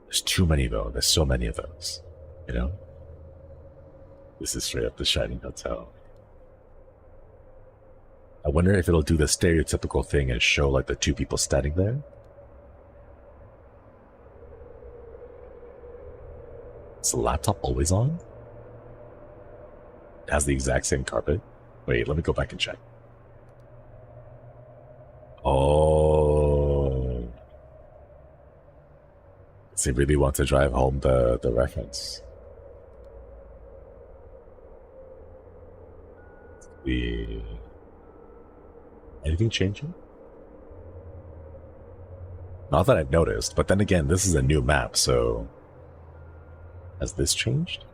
There's too many, though. There's so many of those, you know? This is straight up The Shining Hotel. I wonder if it'll do the stereotypical thing and show, like, the two people standing there. Is the laptop always on? It has the exact same carpet. Wait, let me go back and check. Oh. Does he really want to drive home the reference? Anything changing? Not that I've noticed, but then again, this is a new map, so... Has this changed?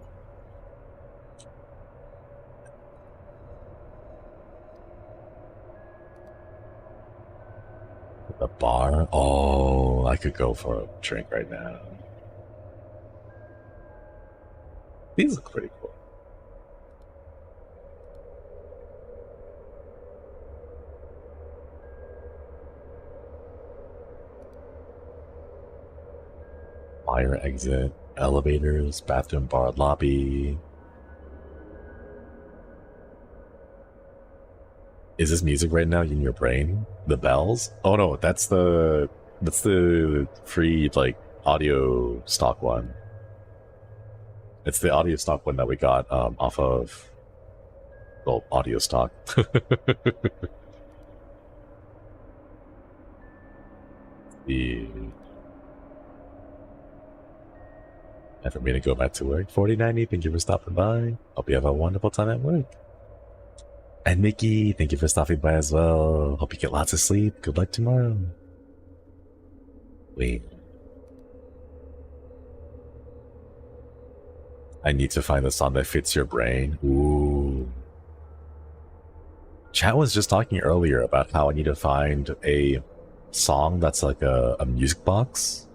The bar? Oh, I could go for a drink right now. These look pretty cool. Fire exit, elevators, bathroom, bar, lobby. Is this music right now in your brain? The bells? Oh no, that's the free like audio stock one. It's the audio stock one that we got off of audio stock. And for me to go back to work. 4090, thank you for stopping by. Hope you have a wonderful time at work. And Nikki, thank you for stopping by as well. Hope you get lots of sleep. Good luck tomorrow. Wait. I need to find a song that fits your brain. Ooh. Chat was just talking earlier about how I need to find a song that's like a music box.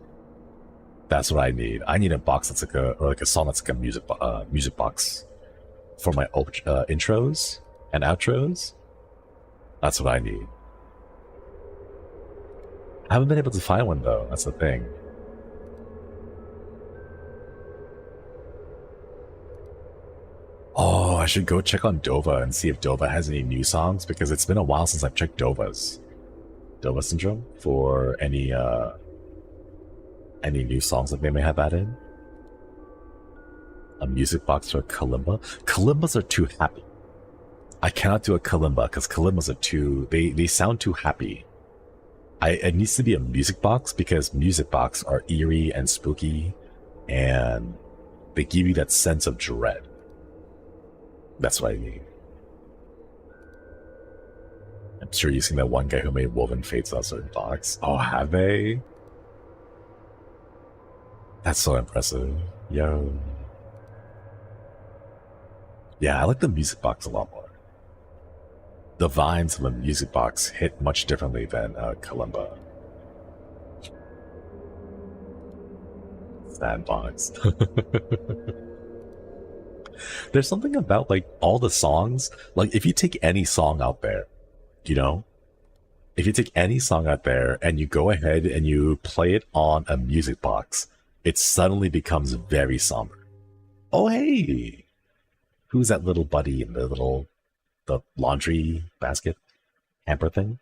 That's what I need. I need a box that's like a song that's like a music box for my intros and outros. That's what I need. I haven't been able to find one though. That's the thing. Oh, I should go check on Dova and see if Dova has any new songs because it's been a while since I've checked Dova's. Dova Syndrome for any new songs that they may have added. A music box for kalimba. Kalimbas are too happy. I cannot do a kalimba because kalimbas are too... They sound too happy. It needs to be a music box because music box are eerie and spooky and they give you that sense of dread. That's what I need. I'm sure you've seen that one guy who made Woven Fates on a certain box. Oh, have they? That's so impressive. Yo. Yeah, I like the music box a lot more. The vibes of a music box hit much differently than kalimba. Sandbox. There's something about like all the songs, like if you take any song out there, you know, if you take any song out there and you go ahead and you play it on a music box, it suddenly becomes very somber. Oh, hey, who's that little buddy in the laundry basket hamper thing?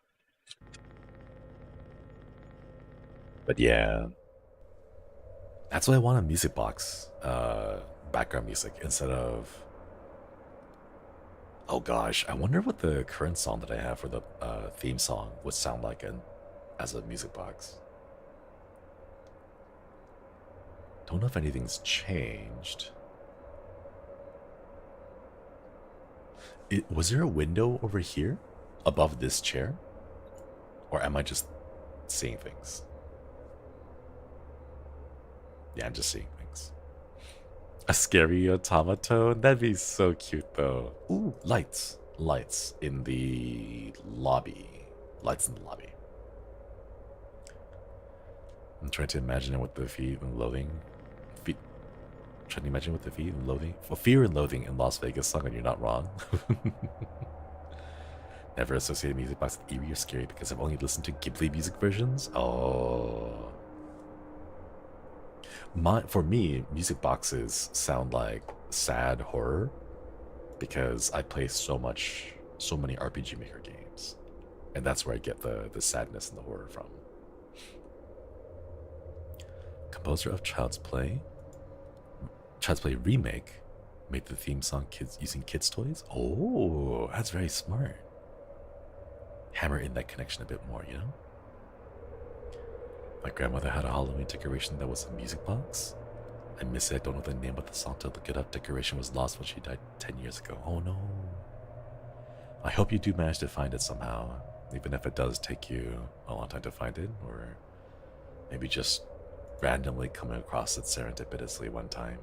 But yeah, that's why I want a music box, background music instead of... Oh gosh, I wonder what the current song that I have for the theme song would sound like as a music box. Don't know if anything's changed. Was there a window over here above this chair? Or am I just seeing things? Yeah, I'm just seeing things. A scary automaton? That'd be so cute though. Ooh, lights. Lights in the lobby. Lights in the lobby. I'm trying to imagine it with the feet and loathing. Trying to imagine with the feet and loathing. Well, fear and loathing in Las Vegas song, and you're not wrong. Never associated music box with eerie or scary because I've only listened to Ghibli music versions. Oh. For me, music boxes sound like sad horror because I play so many RPG Maker games. And that's where I get the sadness and the horror from. Composer of Child's Play remake made the theme song using kids' toys. Oh, that's very smart. Hammer in that connection a bit more, you know? My grandmother had a Halloween decoration that was a music box. I miss it. I don't know the name of the song to look it up. Decoration was lost when she died 10 years ago. Oh no. I hope you do manage to find it somehow, even if it does take you a long time to find it, or maybe just randomly coming across it serendipitously one time.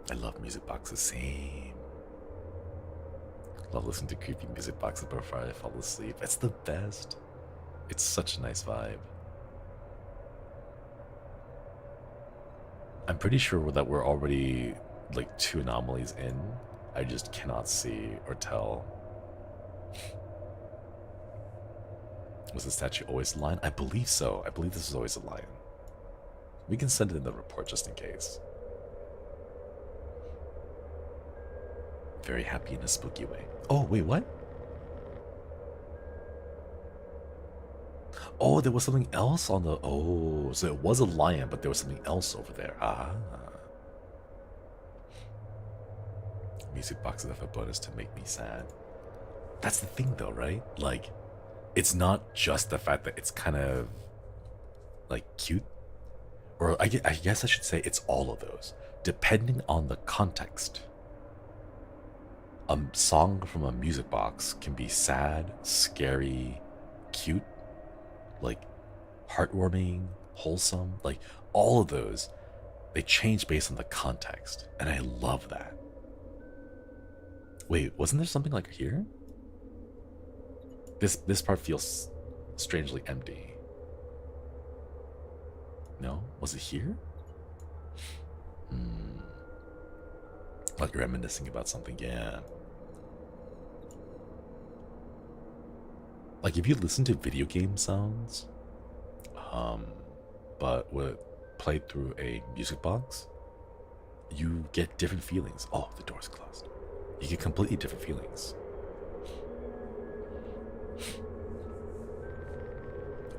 I love music boxes, same. Love listening to creepy music boxes before I fall asleep. It's the best. It's such a nice vibe. I'm pretty sure that we're already like 2 anomalies in. I just cannot see or tell. Was the statue always a lion? I believe so. I believe this is always a lion. We can send it in the report just in case. Very happy in a spooky way. Oh, wait, what? Oh, there was something else on the... Oh, so it was a lion, but there was something else over there. Ah. Music boxes have a bonus to make me sad. That's the thing, though, right? Like, it's not just the fact that it's kind of, like, cute. Or I guess I should say it's all of those. Depending on the context. A song from a music box can be sad, scary, cute, like heartwarming, wholesome, like all of those, they change based on the context, and I love that. Wait, wasn't there something like here? This part feels strangely empty. No? Was it here? Like reminiscing about something, yeah. Like if you listen to video game sounds, but played through a music box, you get different feelings. Oh, the door's closed. You get completely different feelings.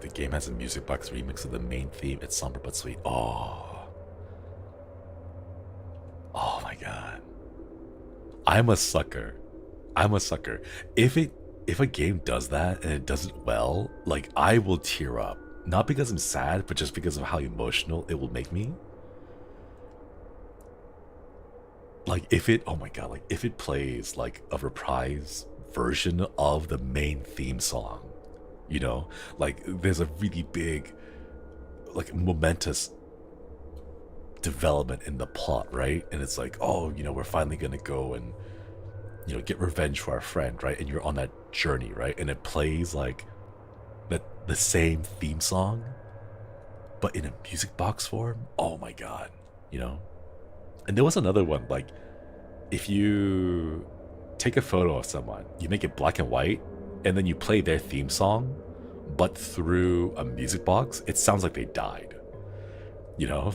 The game has a music box remix of the main theme. It's somber but sweet. Oh my god. I'm a sucker. If a game does that and it does it well, like I will tear up. Not because I'm sad, but just because of how emotional it will make me. Like if it, oh my god, like if it plays like a reprise version of the main theme song, you know, like there's a really big, like momentous development in the plot, right? And it's like, oh, you know, we're finally gonna go and, you know, get revenge for our friend, right? And you're on that journey, right? And it plays like the same theme song, but in a music box form. Oh my god, you know. And there was another one, like if you take a photo of someone, you make it black and white, and then you play their theme song, but through a music box, it sounds like they died, you know.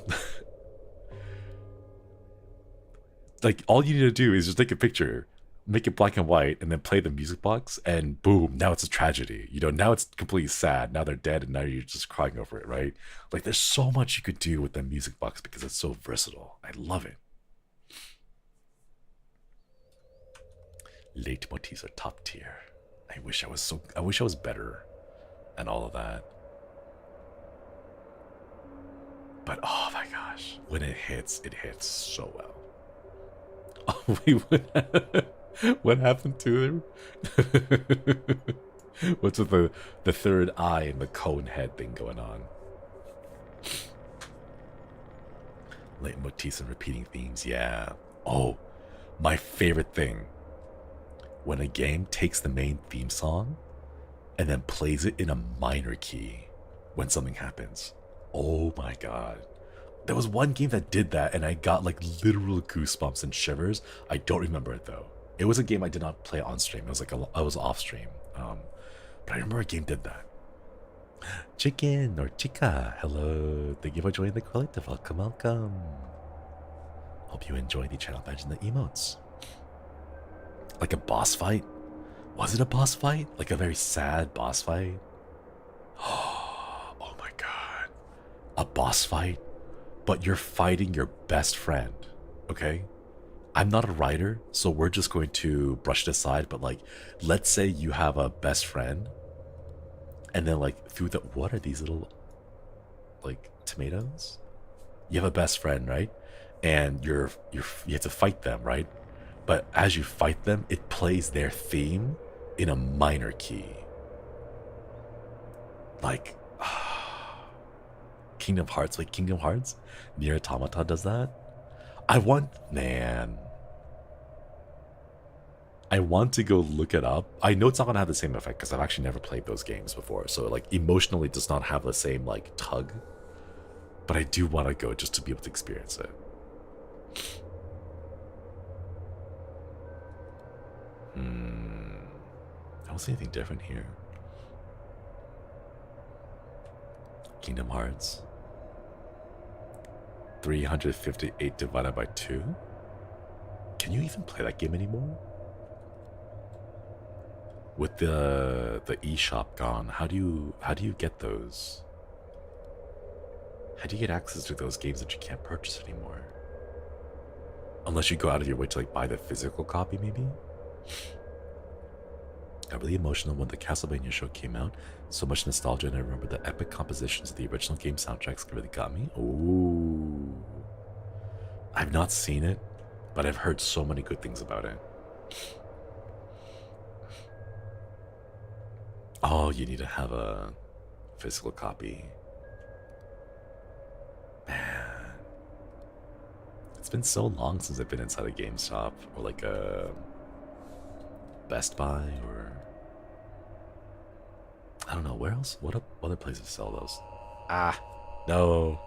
Like all you need to do is just take a picture, make it black and white, and then play the music box, and boom, now it's a tragedy. You know, now it's completely sad. Now they're dead, and now you're just crying over it, right? Like there's so much you could do with the music box because it's so versatile. I love it. Leitmotifs are top tier. I wish I was better and all of that. But oh my gosh, when it hits so well. Oh, wait, what happened to him? What's with the third eye and the cone head thing going on? Leitmotifs and repeating themes, yeah. Oh, my favorite thing. When a game takes the main theme song and then plays it in a minor key when something happens. Oh my god. There was one game that did that, and I got like literal goosebumps and shivers. I don't remember it though. It was a game I did not play on stream. It was like I was off stream. But I remember a game did that. Chicken or chica, hello. Thank you for joining the collective. Welcome, welcome. Hope you enjoy the channel badge and the emotes. Like a boss fight? Was it a boss fight? Like a very sad boss fight? Oh my god. A boss fight? But you're fighting your best friend, okay? I'm not a writer, so we're just going to brush it aside, but like, let's say you have a best friend, and then like through the, what are these little, like, tomatoes? You have a best friend, right? And you have to fight them, right? But as you fight them, it plays their theme in a minor key. Like, Kingdom Hearts, like Kingdom Hearts? Nier Automata does that? I want to go look it up. I know it's not gonna have the same effect because I've actually never played those games before. So like emotionally it does not have the same like tug. But I do want to go just to be able to experience it. I don't see anything different here. Kingdom Hearts. 358 divided by 2? Can you even play that game anymore? With the eShop gone, how do you get those? How do you get access to those games that you can't purchase anymore? Unless you go out of your way to like buy the physical copy, maybe? Got really emotional when the Castlevania show came out. So much nostalgia, and I remember the epic compositions of the original game soundtracks really got me. Ooh. I've not seen it, but I've heard so many good things about it. Oh, you need to have a physical copy. Man. It's been so long since I've been inside a GameStop or like a Best Buy or I don't know where else. What other places sell those? Ah, no.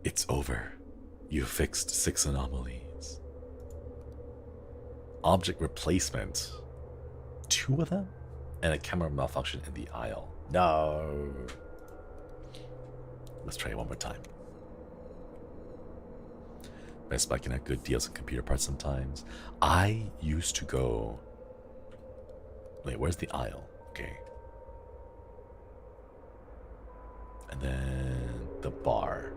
It's over. You fixed 6 anomalies. Object replacement. 2 of them? And a camera malfunction in the aisle. No. Let's try it one more time. Best Buy can have good deals on computer parts sometimes. I used to go... Wait, where's the aisle? Okay. And then the bar.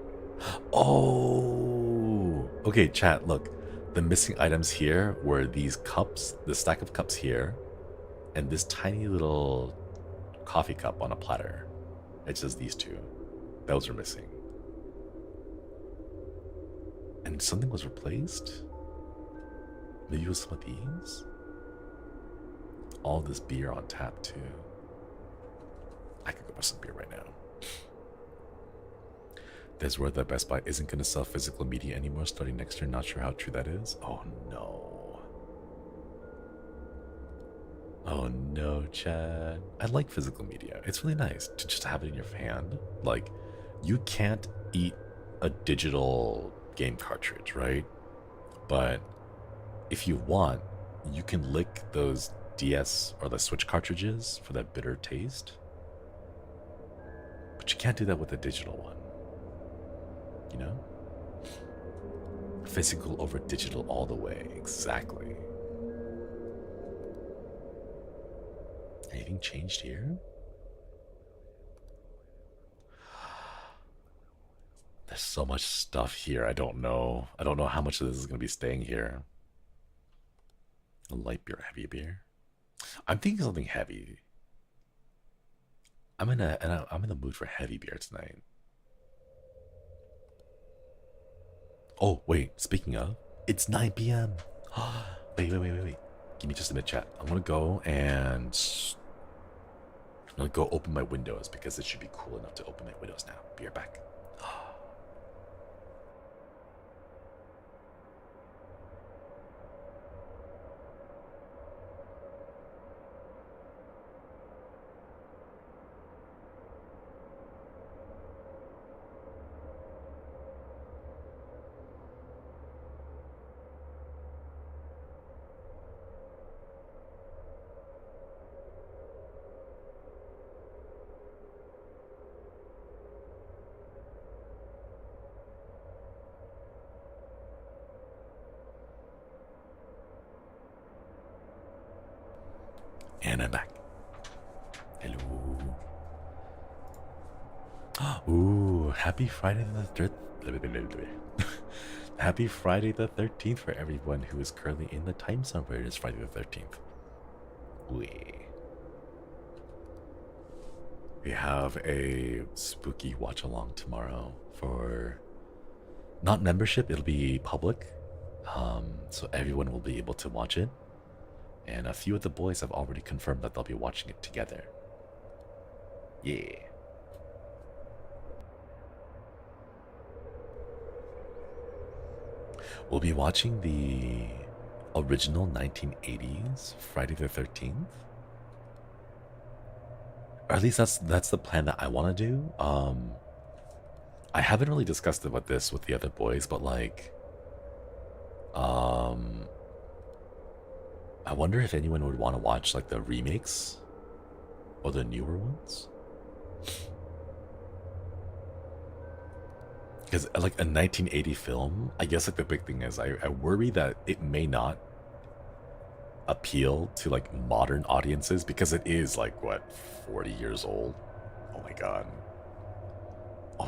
Oh! Okay, chat, look. The missing items here were these cups, the stack of cups here, and this tiny little coffee cup on a platter. It's just these 2. Those are missing. And something was replaced? Maybe it was some of these? All this beer on tap too. I could go buy some beer right now. There's word that Best Buy isn't going to sell physical media anymore starting next year. Not sure how true that is. Oh no. Oh no, Chad. I like physical media. It's really nice to just have it in your hand. Like, you can't eat a digital game cartridge, right? But if you want, you can lick those DS or the Switch cartridges for that bitter taste. But you can't do that with a digital one. You know? Physical over digital all the way. Exactly. Anything changed here? There's so much stuff here. I don't know. I don't know how much of this is going to be staying here. A light beer, heavy beer. I'm thinking something heavy. I'm in the mood for heavy beer tonight. Oh wait, speaking of, it's 9 p.m. Wait. Give me just a minute, chat. I'm gonna go and I'm gonna go open my windows because it should be cool enough to open my windows now. Be right back. And I'm back. Hello. Ooh, happy Friday the 3rd. Happy Friday the 13th for everyone who is currently in the time zone where it is Friday the 13th. We have a spooky watch along tomorrow for not membership, it'll be public. So everyone will be able to watch it. And a few of the boys have already confirmed that they'll be watching it together. Yeah. We'll be watching the original 1980s Friday the 13th. Or at least that's the plan that I want to do. I haven't really discussed about this with the other boys, but like, I wonder if anyone would want to watch like the remakes or the newer ones. Because like a 1980 film, I guess like the big thing is I worry that it may not appeal to like modern audiences because it is like what, 40 years old. Oh my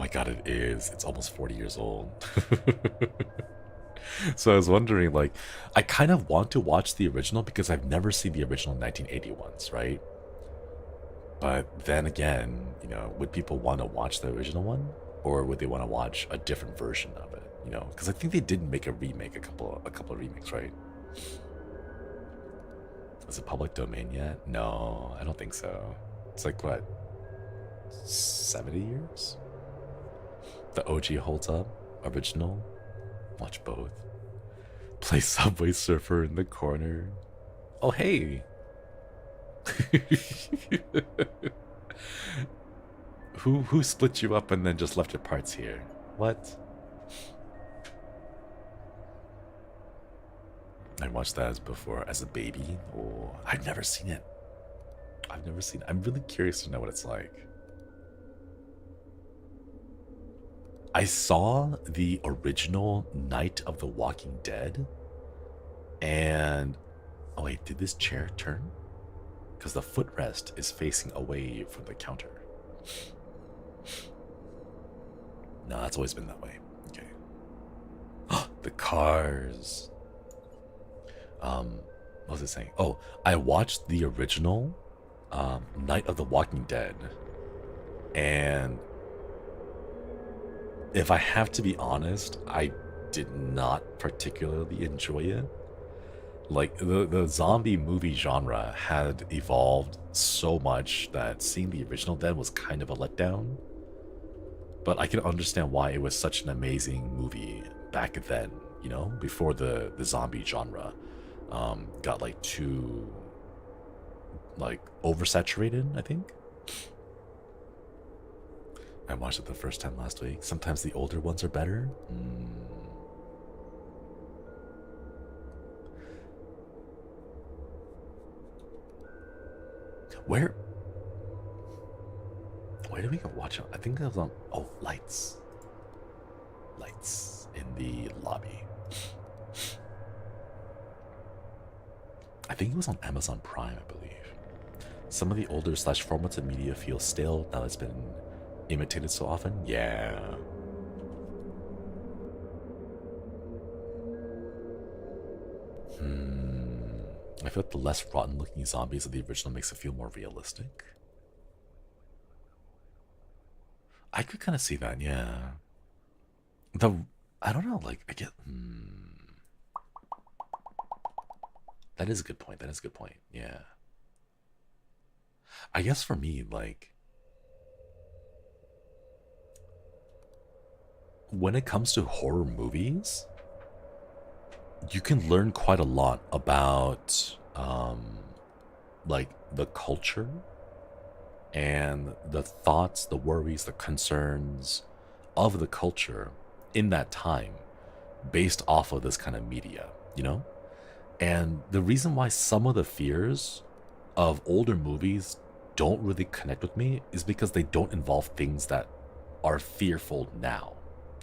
god, it is. It's almost 40 years old. So I was wondering, like, I kind of want to watch the original because I've never seen the original 1980 ones, right? But then again, you know, would people want to watch the original one, or would they want to watch a different version of it? You know, because I think they did make a remake, a couple of remakes, right? Is it public domain yet? No, I don't think so. It's like what, 70 years? The OG holds up. Original. Watch both. Play Subway Surfer in the corner. Oh hey. Who split you up and then just left your parts here? What? I watched that as before as a baby. Oh, I've never seen it. I'm really curious to know what it's like. I saw the original Night of the Walking Dead, and oh wait, did this chair turn? Because the footrest is facing away from the counter. No, that's always been that way. Okay. The cars. What was it saying? Oh, I watched the original Night of the Walking Dead, and if I have to be honest, I did not particularly enjoy it. Like, the zombie movie genre had evolved so much that seeing the original then was kind of a letdown. But I can understand why it was such an amazing movie back then, you know, before the zombie genre got like too like oversaturated, I think. I watched it the first time last week. Sometimes the older ones are better. Where did we go watch it? I think it was on, oh, Lights in the lobby. I think it was on Amazon Prime, I believe. Some of the older / formative media feel stale now it's been imitated so often. Yeah. I feel like the less rotten looking zombies of the original makes it feel more realistic. I could kind of see that, yeah. I don't know, like, I get, that is a good point, yeah. I guess for me, like, when it comes to horror movies, you can learn quite a lot about like the culture and the thoughts, the worries, the concerns of the culture in that time based off of this kind of media, you know? And the reason why some of the fears of older movies don't really connect with me is because they don't involve things that are fearful now,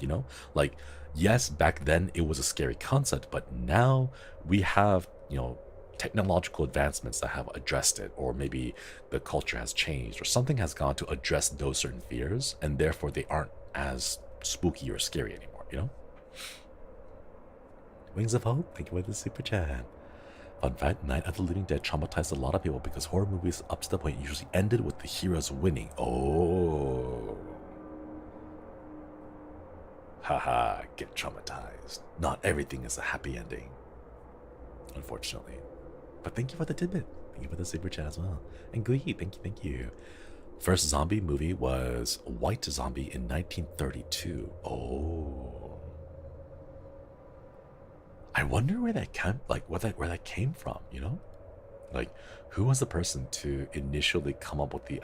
you know? Like, yes, back then it was a scary concept, but now we have, you know, technological advancements that have addressed it, or maybe the culture has changed, or something has gone to address those certain fears, and therefore they aren't as spooky or scary anymore, you know? Wings of Hope, thank you for the super chat. Fun fact, Night of the Living Dead traumatized a lot of people because horror movies up to the point usually ended with the heroes winning. Oh. Haha, get traumatized. Not everything is a happy ending, unfortunately. But thank you for the tidbit. Thank you for the super chat as well. And Glee, thank you. First zombie movie was White Zombie in 1932. Oh. I wonder where that came, like where that came from, you know? Like, who was the person to initially come up with the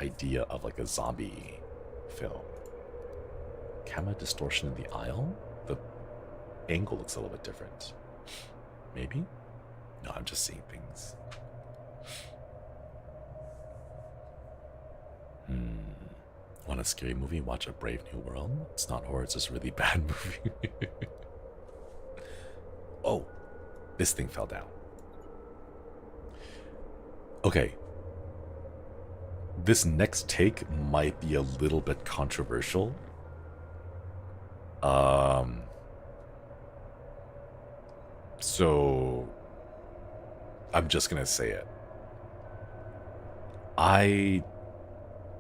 idea of like a zombie film? Camera distortion in the aisle? The angle looks a little bit different. Maybe? No, I'm just seeing things. Want a scary movie? Watch A Brave New World. It's not horror, it's just a really bad movie. Oh, this thing fell down. Okay. This next take might be a little bit controversial. So I'm just gonna say it. I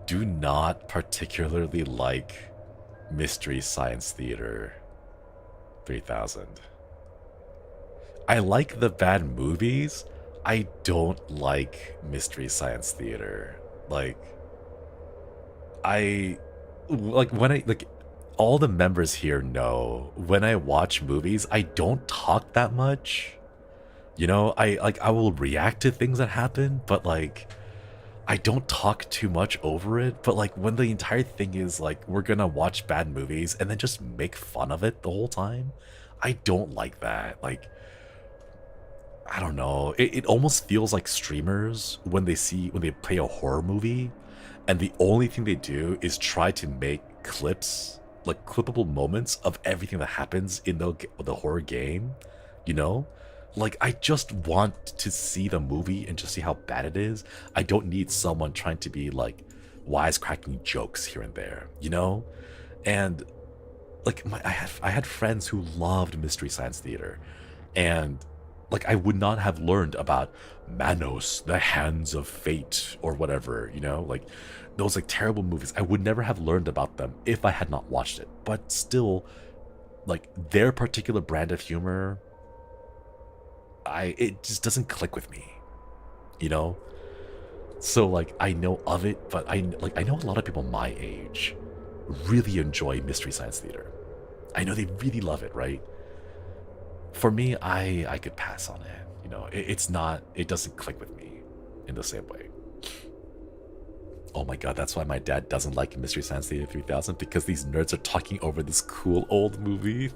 do not particularly like Mystery Science Theater 3000. I like the bad movies. I don't like Mystery Science Theater. Like when I all the members here know when I watch movies, I don't talk that much. You know, I will react to things that happen, but like I don't talk too much over it. But like when the entire thing is like we're gonna watch bad movies and then just make fun of it the whole time, I don't like that. Like, I don't know. It almost feels like streamers when they play a horror movie, and the only thing they do is try to make clips, like clippable moments of everything that happens in the horror game. You know, like I just want to see the movie and just see how bad it is. I don't need someone trying to be like wisecracking jokes here and there. You know, and like I had friends who loved Mystery Science Theater, and like I would not have learned about Manos, the Hands of Fate, or whatever, you know, like those like terrible movies. I would never have learned about them if I had not watched it. But still, like their particular brand of humor, it just doesn't click with me, you know. So like I know of it, but I know a lot of people my age really enjoy Mystery Science Theater. I know they really love it, right? For me, I could pass on it. You know, it doesn't click with me in the same way. Oh my god, that's why my dad doesn't like Mystery Science Theater 3000, because these nerds are talking over this cool old movie.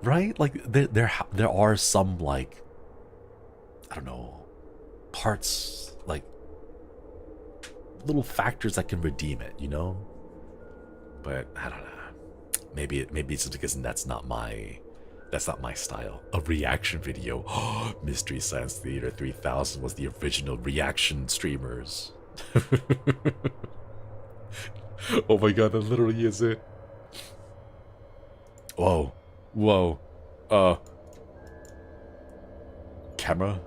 Right? Like there are some like, I don't know, parts, like little factors that can redeem it, you know? But I don't know. Maybe it's just because that's not my style. A reaction video. Mystery Science Theater 3000 was the original reaction streamers. Oh my god, that literally is it. Whoa. Camera?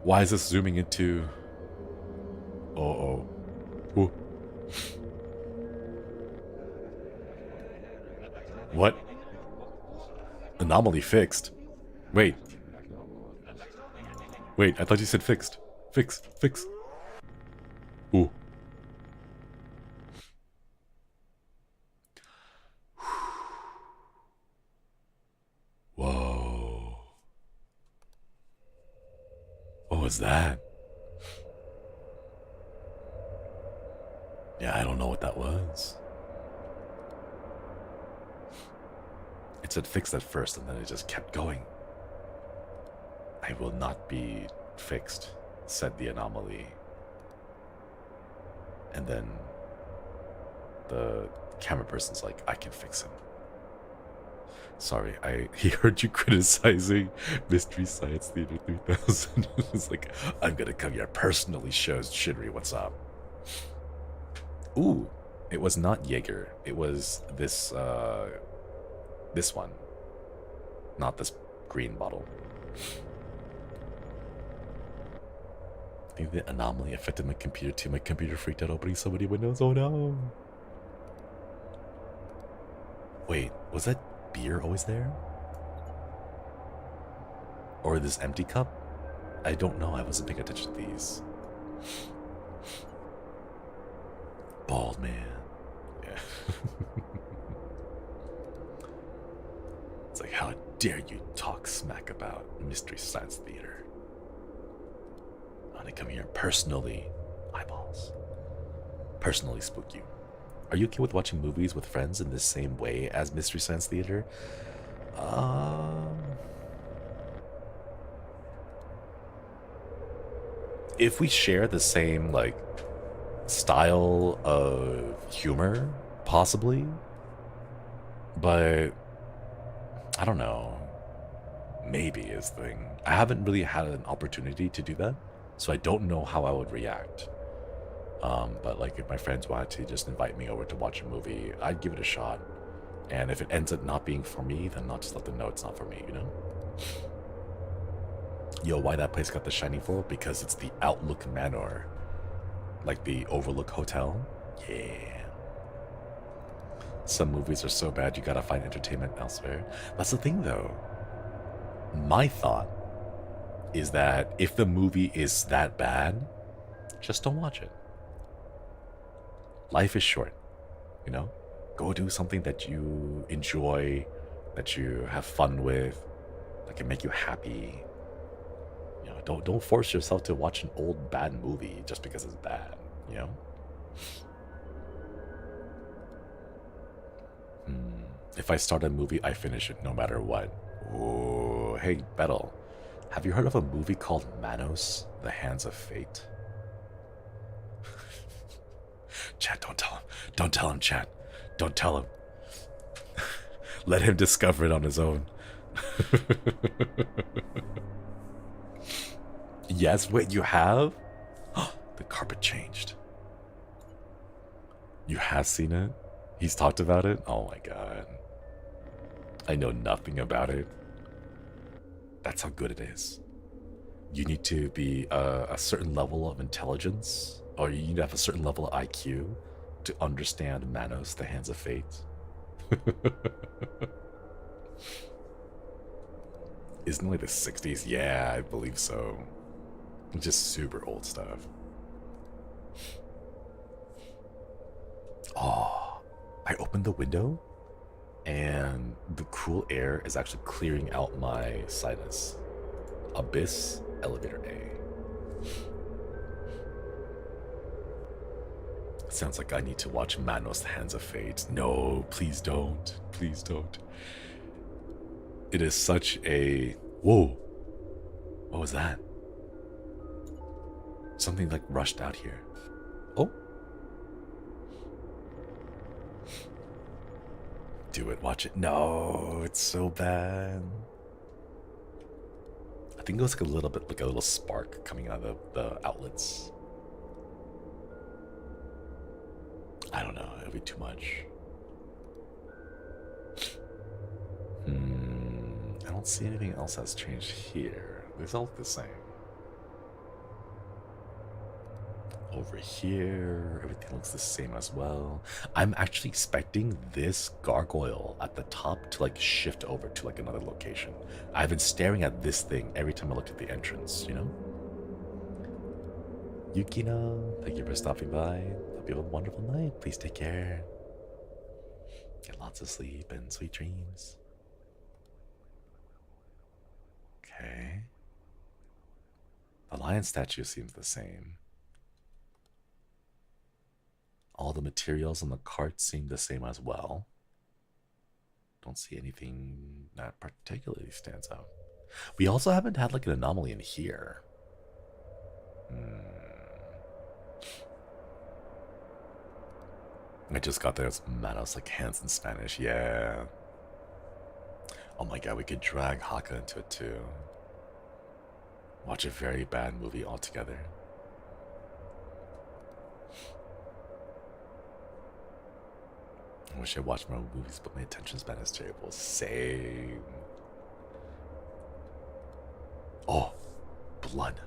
Why is this zooming into... Ooh. What? Anomaly fixed? Wait, I thought you said fixed. Fix. Ooh. Whoa. What was that? Yeah, I don't know what that was. It said fixed at first, and then it just kept going. I will not be fixed, said the anomaly. And then the camera person's like, I can fix him. Sorry, he heard you criticizing Mystery Science Theater 3000. It's like, I'm gonna come here personally, shows Shinri what's up. Ooh, it was not Jaeger. It was this one. Not this green bottle. I think the anomaly affected my computer too. My computer freaked out opening so many windows. Oh no. Wait, was that beer always there? Or this empty cup? I don't know. I wasn't paying attention to these. Bald man. Yeah. It's like, how dare you talk smack about Mystery Science Theater? I'm gonna come here personally, eyeballs. Personally spook you. Are you okay with watching movies with friends in the same way as Mystery Science Theater? If we share the same, like, style of humor, possibly. But I don't know. Maybe is the thing. I haven't really had an opportunity to do that, so I don't know how I would react. But like if my friends wanted to just invite me over to watch a movie, I'd give it a shot. And if it ends up not being for me, then I'll just let them know it's not for me, you know? Yo, why that place got the shiny for? Because it's the Outlook Manor. Like the Overlook Hotel. Yeah. Some movies are so bad you gotta find entertainment elsewhere. That's the thing though. My thought is that if the movie is that bad, just don't watch it. Life is short, you know? Go do something that you enjoy, that you have fun with, that can make you happy. You know, don't force yourself to watch an old bad movie just because it's bad, you know? If I start a movie, I finish it no matter what. Oh, hey, Bettel, have you heard of a movie called Manos, The Hands of Fate? Chat, don't tell him. Don't tell him, chat. Don't tell him. Let him discover it on his own. Yes, wait, you have? The carpet changed. You have seen it? He's talked about it? Oh my god. I know nothing about it. That's how good it is. You need to be a certain level of intelligence, or you need to have a certain level of IQ to understand Manos, The Hands of Fate. Isn't it like the 60s? Yeah, I believe so. Just super old stuff. Oh, I opened the window and the cool air is actually clearing out my sinus. Abyss, elevator A. Sounds like I need to watch Manos, The Hands of Fate. No, please don't. Please don't. It is such a... Whoa. What was that? Something like rushed out here. Oh. Do it, watch it. No, it's so bad. I think it was like a little bit, like a little spark coming out of the outlets. I don't know, it'll be too much. I don't see anything else that's changed here. It's all the same. Over here, everything looks the same as well. I'm actually expecting this gargoyle at the top to like shift over to like another location. I've been staring at this thing every time I looked at the entrance, you know? Yukino, thank you for stopping by. Hope you have a wonderful night. Please take care. Get lots of sleep and sweet dreams. Okay. The lion statue seems the same. All the materials on the cart seem the same as well. Don't see anything that particularly stands out. We also haven't had like an anomaly in here. I just got those Manos like hands in Spanish. Yeah. Oh my god, we could drag Haka into it too. Watch a very bad movie altogether. I wish I watched more movies, but my attention span is terrible. Same. Oh, blood.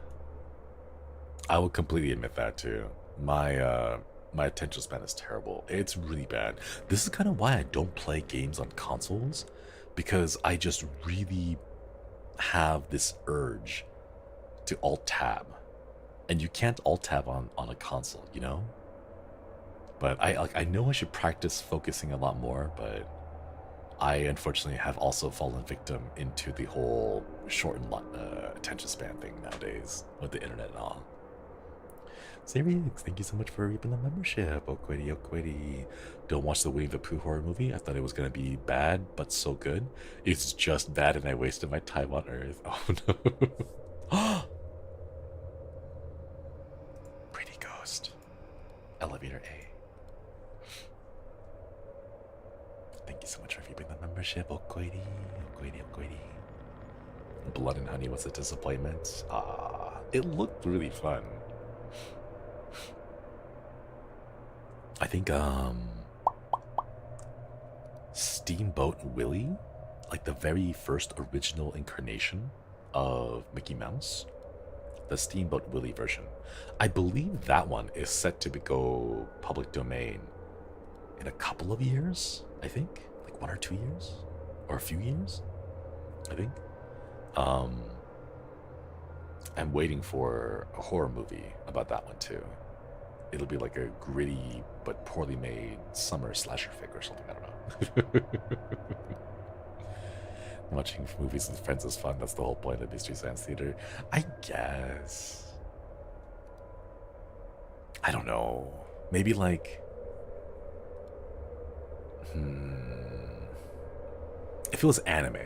I will completely admit that too. My attention span is terrible. It's really bad. This is kind of why I don't play games on consoles, because I just really have this urge to alt tab, and you can't alt tab on a console, you know. But I know I should practice focusing a lot more, but I unfortunately have also fallen victim into the whole shortened attention span thing nowadays with the internet and all. Siri, thank you so much for reaping the membership. Okwedi, Okwedi. Don't watch the Winnie the Pooh horror movie. I thought it was gonna be bad, but so good. It's just bad, and I wasted my time on Earth. Oh no. Pretty ghost. Elevator A. Thank you so much for reaping the membership. Okwedi, Okwedi, Okwedi. Blood and Honey was a disappointment. It looked really fun. I think Steamboat Willie, like the very first original incarnation of Mickey Mouse, the Steamboat Willie version, I believe that one is set to go public domain in a couple of years. I think like 1 or 2 years, or a few years. I think. I'm waiting for a horror movie about that one too. It'll be like a gritty but poorly made summer slasher fic or something. I don't know. Watching movies with friends is fun. That's the whole point of Mystery Science Theater, I guess. I don't know. Maybe like, if it was anime,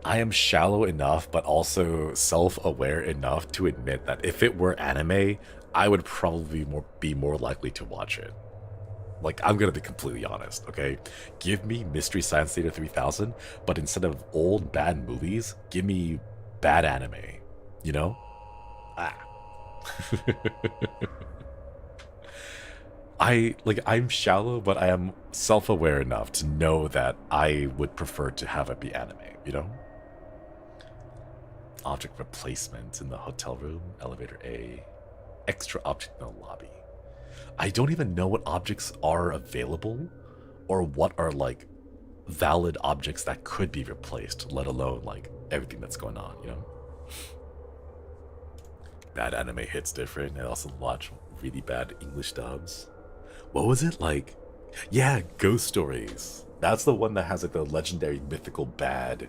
I am shallow enough, but also self-aware enough to admit that if it were anime, I would probably be more likely to watch it. Like, I'm gonna be completely honest, okay? Give me Mystery Science Theater 3000, but instead of old bad movies, give me bad anime. You know? I'm shallow, but I am self-aware enough to know that I would prefer to have it be anime, you know? Object replacement in the hotel room, elevator A, extra object in the lobby. I don't even know what objects are available or what are like valid objects that could be replaced, let alone like everything that's going on, you know? Bad anime hits different. I also watch really bad English dubs. What was it like? Yeah, Ghost Stories. That's the one that has like the legendary mythical bad,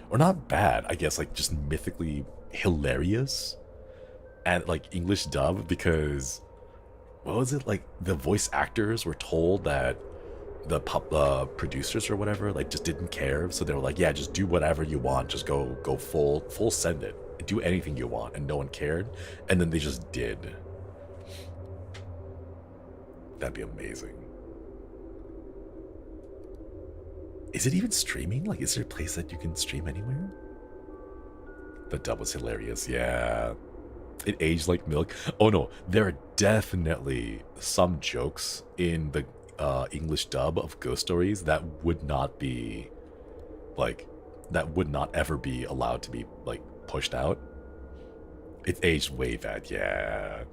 or not bad, I guess, like just mythically hilarious and like English dub, because what was it, like the voice actors were told that the producers or whatever like just didn't care, so they were like, yeah, just do whatever you want, just go full send it, do anything you want, and no one cared, and then they just did. That'd be amazing. Is it even streaming? Like, is there a place that you can stream anywhere? The dub was hilarious, yeah. It aged like milk. Oh no, there are definitely some jokes in the English dub of Ghost Stories that would not be, like, that would not ever be allowed to be, like, pushed out. It aged way bad, yeah.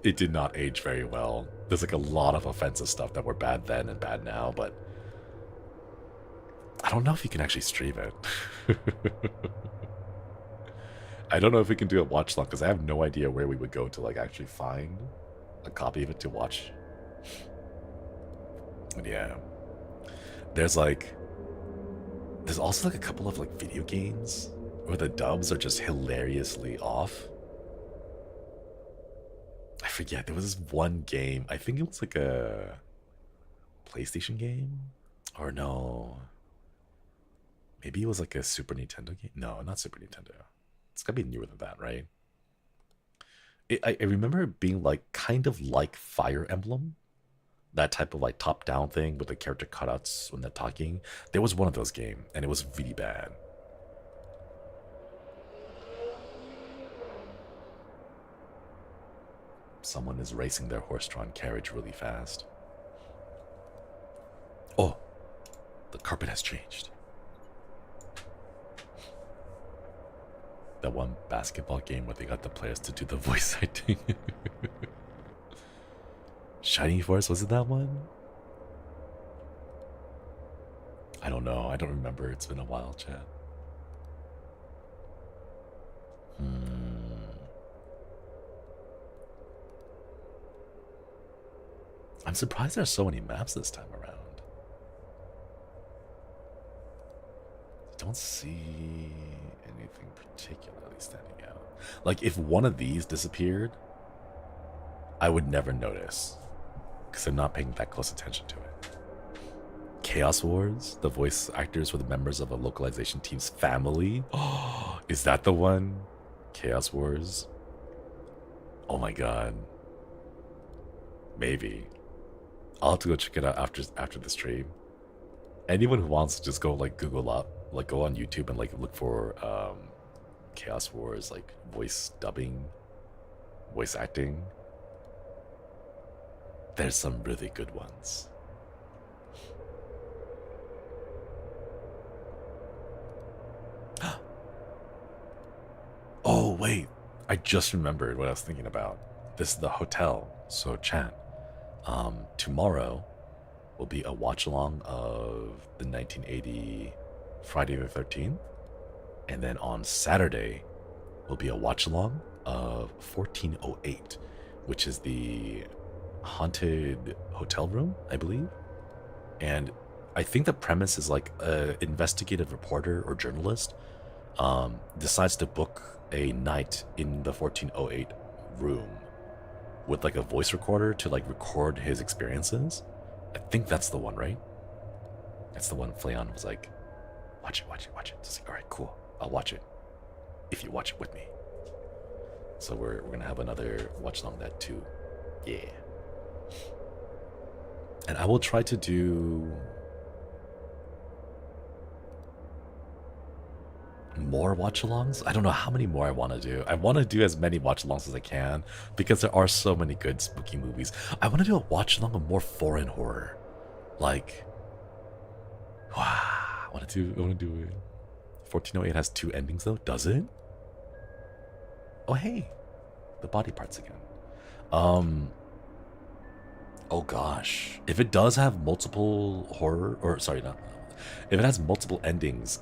It did not age very well. There's like a lot of offensive stuff that were bad then and bad now, but I don't know if you can actually stream it. I don't know if we can do a watch long, because I have no idea where we would go to like actually find a copy of it to watch. But yeah, there's also like a couple of like video games where the dubs are just hilariously off. I forget, there was this one game, I think it was like a PlayStation game, or no, maybe it was like a Super Nintendo game. No, not Super Nintendo. It's gotta be newer than that, right? I remember it being like kind of like Fire Emblem, that type of like top-down thing with the character cutouts when they're talking. There was one of those games, and it was really bad. Someone is racing their horse-drawn carriage really fast. Oh, the carpet has changed. That one basketball game where they got the players to do the voice acting. Shining Force, was it that one? I don't know. I don't remember. It's been a while, chat. I'm surprised there's so many maps this time around. I don't see anything particularly standing out. Like, if one of these disappeared, I would never notice, because I'm not paying that close attention to it. Chaos Wars, the voice actors were the members of a localization team's family. Oh, is that the one? Chaos Wars? Oh my god. Maybe. I'll have to go check it out after the stream. Anyone who wants to just go like Google up, like go on YouTube and like look for Chaos Wars, like voice dubbing, voice acting. There's some really good ones. Oh wait, I just remembered what I was thinking about. This is the hotel. So chat, tomorrow will be a watch along of the 1980 Friday the 13th, and then on Saturday will be a watch along of 1408, which is the haunted hotel room, I believe. And I think the premise is like an investigative reporter or journalist decides to book a night in the 1408 room with like a voice recorder to like record his experiences. I think that's the one, right? That's the one Fleon was like, watch it, watch it, watch it. It's like, all right, cool, I'll watch it if you watch it with me. So we're gonna have another watch along that too. Yeah. And I will try to do more watch-alongs. I don't know how many more I want to do. I want to do as many watch-alongs as I can because there are so many good spooky movies. I want to do a watch-along of more foreign horror. Like, wow, I want to do it. 1408 has 2 endings though, does it? Oh hey, the body parts again. Oh gosh, if it does have multiple horror, or sorry, not if it has multiple endings,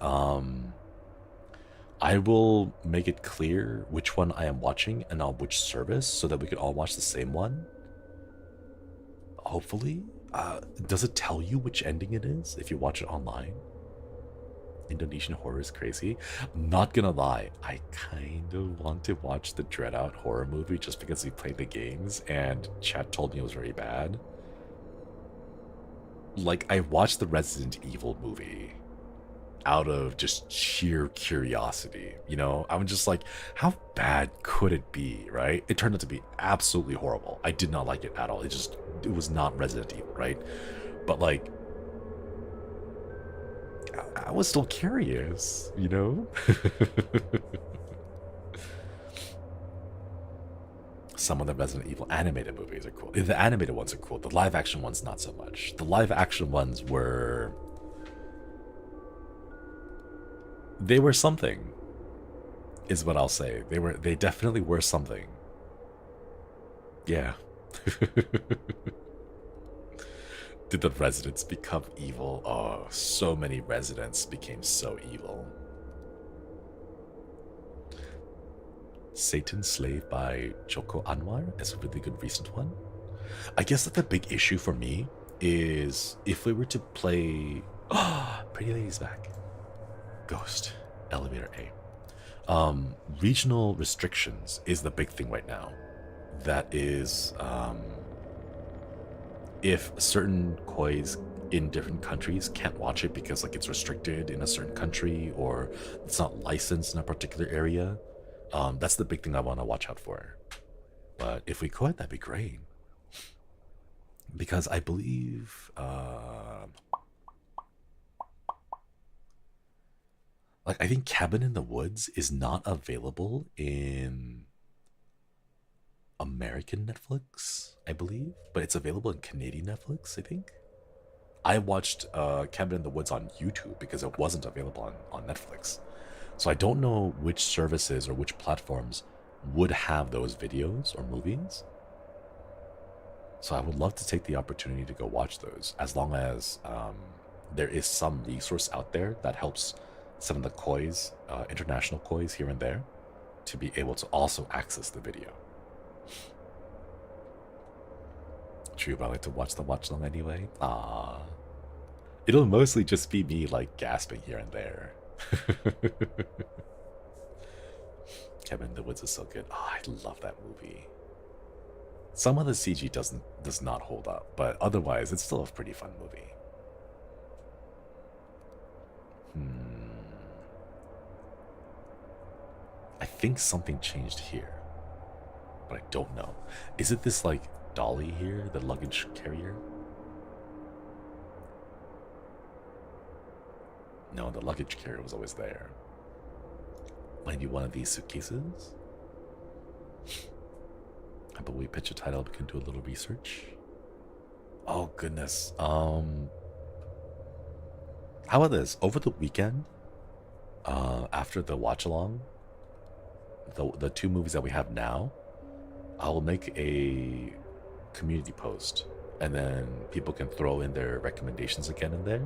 I will make it clear which one I am watching and on which service so that we can all watch the same one. Hopefully. Does it tell you which ending it is if you watch it online? Indonesian horror is crazy. I'm not gonna lie, I kind of want to watch the Dread Out horror movie just because we played the games and chat told me it was very bad. Like, I watched the Resident Evil movie out of just sheer curiosity, you know? I'm just like, how bad could it be, right? It turned out to be absolutely horrible. I did not like it at all. It was not Resident Evil, right? But like, I was still curious, you know? Some of the Resident Evil animated movies are cool. The animated ones are cool. The live action ones, not so much. The live action ones were... They were something, is what I'll say. They definitely were something. Yeah. Did the residents become evil? Oh, so many residents became so evil. Satan's Slave by Joko Anwar is a really good recent one. I guess that the big issue for me is if we were to play... Pretty Lady's back. Ghost, Elevator A. Regional restrictions is the big thing right now. That is, if certain kois in different countries can't watch it because like it's restricted in a certain country or it's not licensed in a particular area, that's the big thing I want to watch out for. But if we could, that'd be great. because I believe like I think Cabin in the Woods is not available in American Netflix, I believe, but it's available in Canadian Netflix, I think. I watched Cabin in the Woods on YouTube because it wasn't available on Netflix. So I don't know which services or which platforms would have those videos or movies. So I would love to take the opportunity to go watch those, as long as there is some resource out there that helps some of the kois, international kois here and there, to be able to also access the video. True, but I like to watch the watch long anyway. Ah, it'll mostly just be me like gasping here and there. Cabin in the Woods is so good. Oh, I love that movie. Some of the CG does not hold up, but otherwise it's still a pretty fun movie. I think something changed here, but I don't know. Is it this like dolly here, the luggage carrier? No, the luggage carrier was always there. Maybe one of these suitcases? How about we pitch a title, we can do a little research? Oh goodness. How about this? Over the weekend, after the watch along, the two movies that we have now, I'll make a community post, and then people can throw in their recommendations again in there,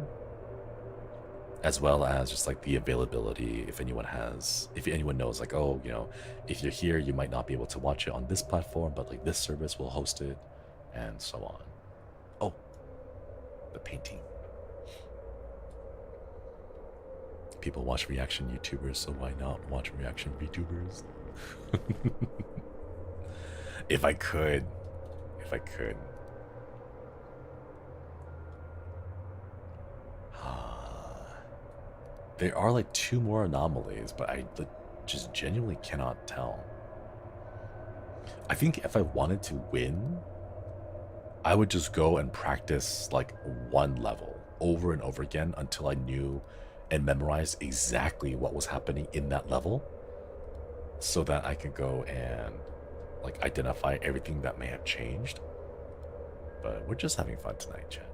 as well as just like the availability. If anyone knows, like, oh, you know, if you're here, you might not be able to watch it on this platform, but like this service will host it, and so on. Oh, the painting. People watch reaction YouTubers, so why not watch reaction VTubers? If I could. There are like 2 more anomalies, but I just genuinely cannot tell. I think if I wanted to win, I would just go and practice like one level over and over again until I knew and memorized exactly what was happening in that level, so that I could go and like identify everything that may have changed. But we're just having fun tonight, chat.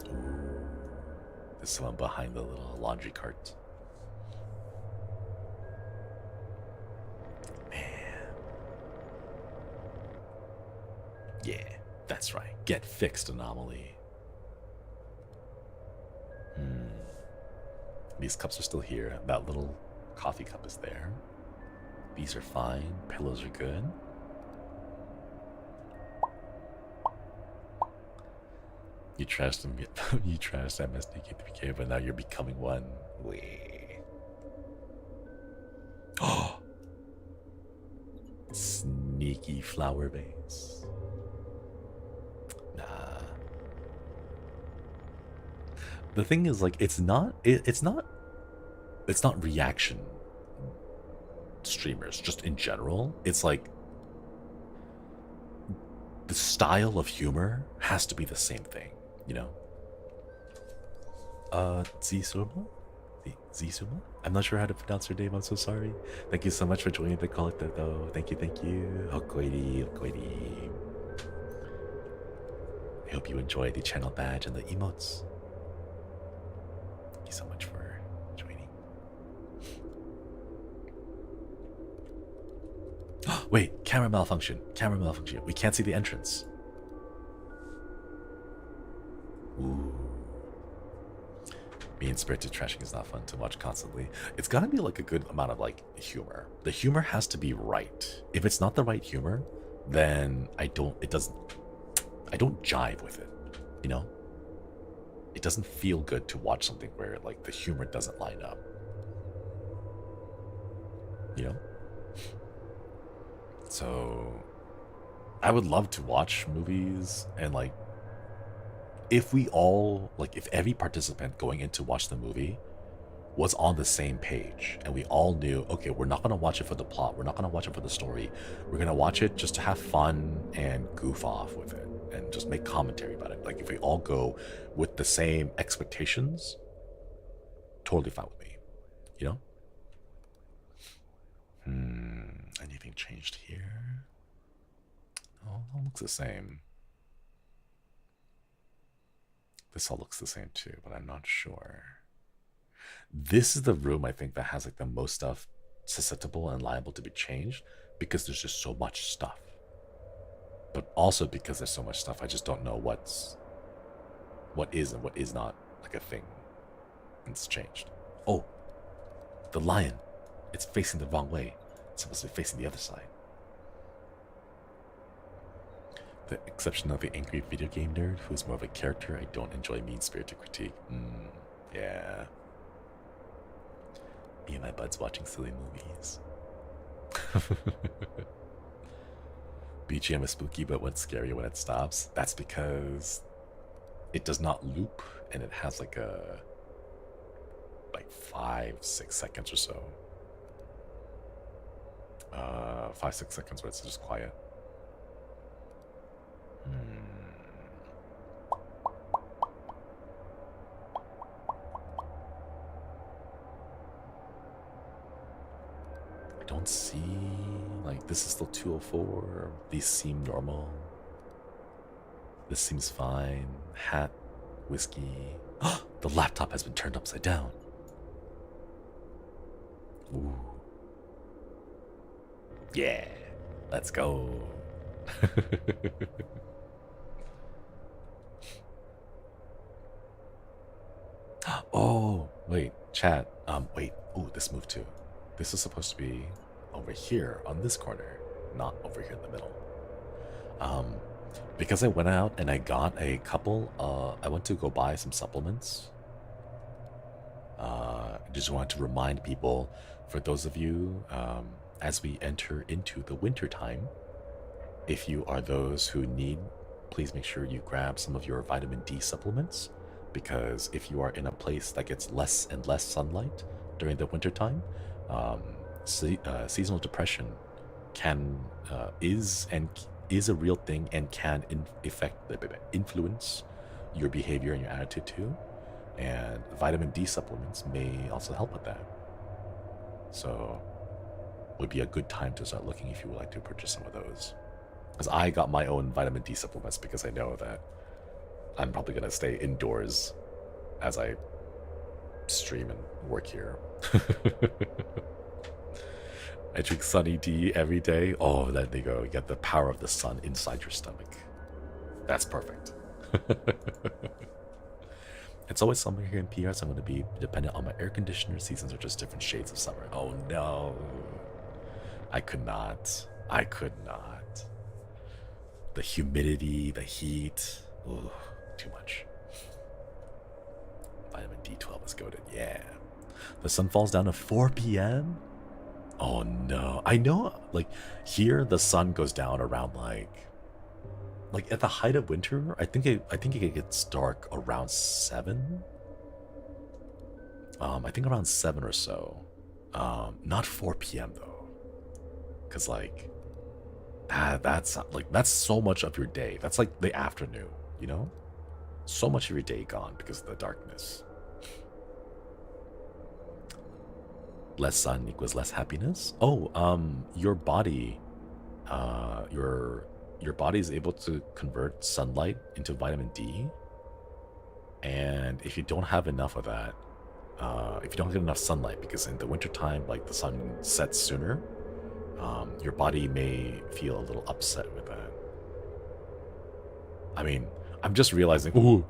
Ooh, there's someone behind the little laundry cart. Man. Yeah, that's right. Get fixed, anomaly. These cups are still here. That little coffee cup is there. These are fine. Pillows are good. You trashed them. You trashed MSDK3K, but now you're becoming one. Wait. Oh, sneaky flower base. Nah. The thing is, like, it's not reaction streamers just in general. It's like the style of humor has to be the same thing, you know. Zisuma? I'm not sure how to pronounce your name, I'm so sorry. Thank you so much for joining the collector though. Thank you. Hokoiri. I hope you enjoy the channel badge and the emotes. Thank you so much for joining. Wait, camera malfunction. We can't see the entrance. Ooh. Being spirited trashing is not fun to watch constantly. It's gotta be like a good amount of like humor. The humor has to be right. If it's not the right humor, then I don't jive with it, you know? It doesn't feel good to watch something where like the humor doesn't line up, you know? So I would love to watch movies, and like if every participant going in to watch the movie was on the same page, and we all knew, okay, we're not gonna watch it for the plot, we're not gonna watch it for the story, we're gonna watch it just to have fun and goof off with it and just make commentary about it. Like if we all go with the same expectations, totally fine with me, you know? Anything changed here? Oh, it all looks the same. This all looks the same too, but I'm not sure. This is the room I think that has like the most stuff susceptible and liable to be changed because there's just so much stuff. But also because there's so much stuff, I just don't know what is and what is not like a thing. And it's changed. Oh, the lion. It's facing the wrong way. It's supposed to be facing the other side. The exception of the angry video game nerd who's more of a character, I don't enjoy mean-spirited critique. Yeah. Me and my buds watching silly movies. BGM is spooky, but what's scary when it stops? That's because it does not loop, and it has like 5-6 seconds or so. 5-6 seconds where it's just quiet. I don't see, like, this is still 204. These seem normal. This seems fine. Hat, whiskey. The laptop has been turned upside down. Ooh. Yeah, let's go. Oh, wait, chat. Wait. Ooh, this moved too. This is supposed to be over here on this corner, not over here in the middle. Because I went out and I got a couple, I went to go buy some supplements. Just wanted to remind people, for those of you, as we enter into the winter time, if you are those who need, please make sure you grab some of your vitamin D supplements, because if you are in a place that gets less and less sunlight during the winter time, seasonal depression is a real thing and can influence your behavior and your attitude too. And vitamin D supplements may also help with that. So would be a good time to start looking if you would like to purchase some of those. Because I got my own vitamin D supplements because I know that I'm probably going to stay indoors as I stream and work here. I drink Sunny D every day. Oh, there you go. You get the power of the sun inside your stomach. That's perfect. It's always summer here in PR, so I'm going to be dependent on my air conditioner. Seasons are just different shades of summer. Oh no. I could not. The humidity, the heat. Ooh, too much. Vitamin D12 is goated. Yeah. The sun falls down at 4 p.m. Oh no. I know, like, here the sun goes down around like at the height of winter. I think it gets dark around 7. I think around 7 or so. Not 4 p.m. though, because like that's so much of your day. That's like the afternoon, you know. So much of your day gone because of the darkness. Less sun equals less happiness. Oh, your body, your body is able to convert sunlight into vitamin D, and if you don't have enough of that, if you don't get enough sunlight, because in the wintertime, like, the sun sets sooner, your body may feel a little upset with that. I mean, I'm just realizing, ooh.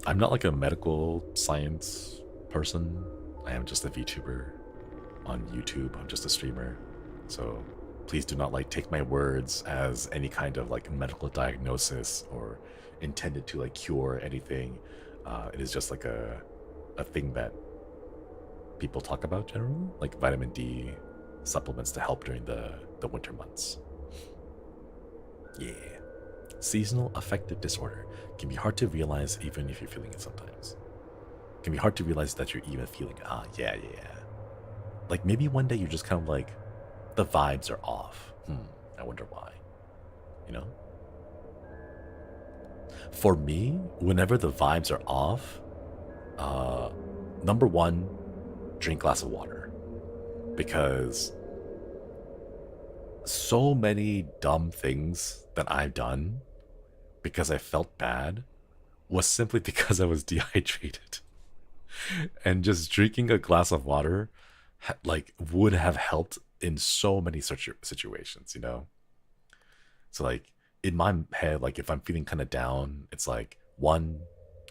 I'm not like a medical science person. I am just a VTuber on YouTube. I'm just a streamer. So please do not like take my words as any kind of like medical diagnosis or intended to like cure anything. It is just like a thing that people talk about generally, like vitamin D supplements to help during the winter months. Yeah. Seasonal affective disorder can be hard to realize even if you're feeling it sometimes. Can be hard to realize that you're even feeling, yeah. Like maybe one day you're just kind of like, the vibes are off. I wonder why. You know? For me, whenever the vibes are off, number one, drink a glass of water. Because so many dumb things that I've done because I felt bad was simply because I was dehydrated. And just drinking a glass of water like would have helped in so many such situations, you know? So like in my head, like if I'm feeling kind of down, it's like, one,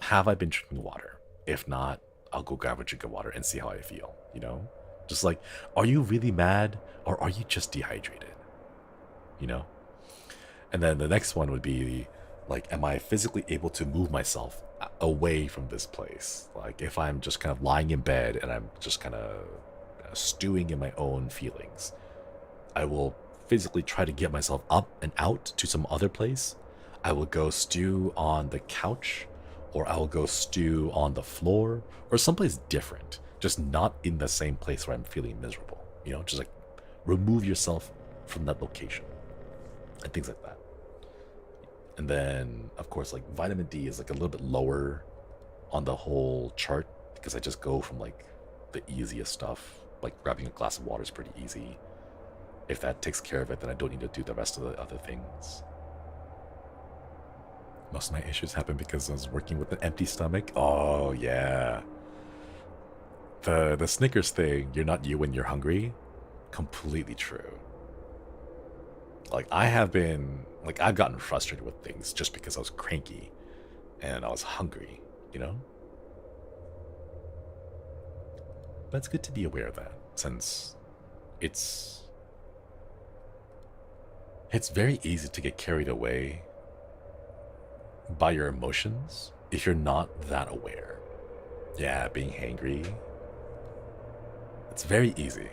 have I been drinking water? If not, I'll go grab a drink of water and see how I feel, you know? Just like, are you really mad or are you just dehydrated? You know? And then the next one would be like, am I physically able to move myself away from this place? Like if I'm just kind of lying in bed and I'm just kind of stewing in my own feelings, I will physically try to get myself up and out to some other place. I will go stew on the couch, or I will go stew on the floor, or someplace different, just not in the same place where I'm feeling miserable. You know, just like remove yourself from that location and things like that. And then of course like vitamin D is like a little bit lower on the whole chart because I just go from like the easiest stuff. Like grabbing a glass of water is pretty easy. If that takes care of it, then I don't need to do the rest of the other things. Most of my issues happen because I was working with an empty stomach. Oh yeah. The Snickers thing, you're not you when you're hungry, completely true. Like I've gotten frustrated with things just because I was cranky and I was hungry, you know? But it's good to be aware of that, since it's very easy to get carried away by your emotions if you're not that aware. Yeah, being hangry. It's very easy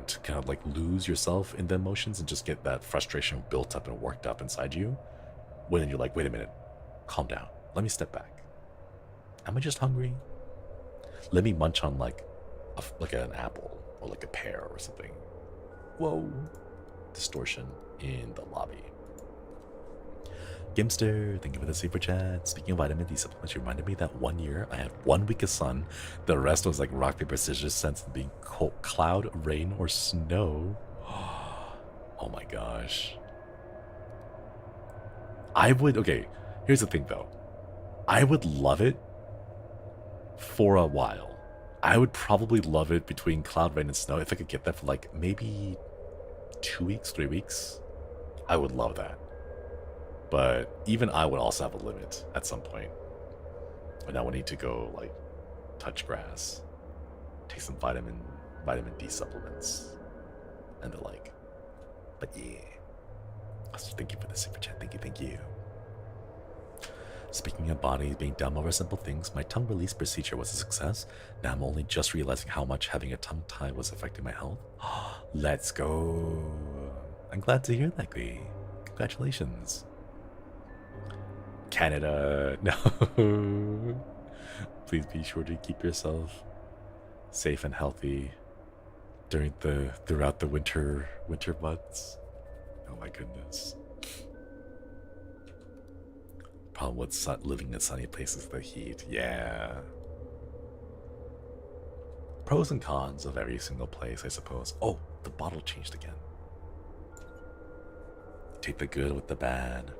to kind of like lose yourself in the emotions and just get that frustration built up and worked up inside you. When you're like, wait a minute, calm down. Let me step back. Am I just hungry? Let me munch on like an apple or like a pear or something. Whoa. Distortion in the lobby. Gimster, thank you for the super chat. Speaking of vitamin D supplements, you reminded me that one year I had 1 week of sun. The rest was like rock, paper, scissors, sense of being cold, cloud, rain, or snow. Oh my gosh. Okay, here's the thing though. I would love it for a while. I would probably love it between cloud, rain, and snow if I could get that for like maybe 2 weeks, 3 weeks. I would love that. But even I would also have a limit at some point. And I would need to go like touch grass, take some vitamin D supplements, and the like. But yeah. Thank you for the super chat. Thank you. Speaking of bodies being dumb over simple things, my tongue release procedure was a success. Now I'm only just realizing how much having a tongue tie was affecting my health. Let's go. I'm glad to hear that, Glee. Congratulations. Canada, no. Please be sure to keep yourself safe and healthy throughout the winter months. Oh my goodness. Problem with living in sunny places, the heat. Yeah. Pros and cons of every single place, I suppose. Oh, the bottle changed again. Take the good with the bad.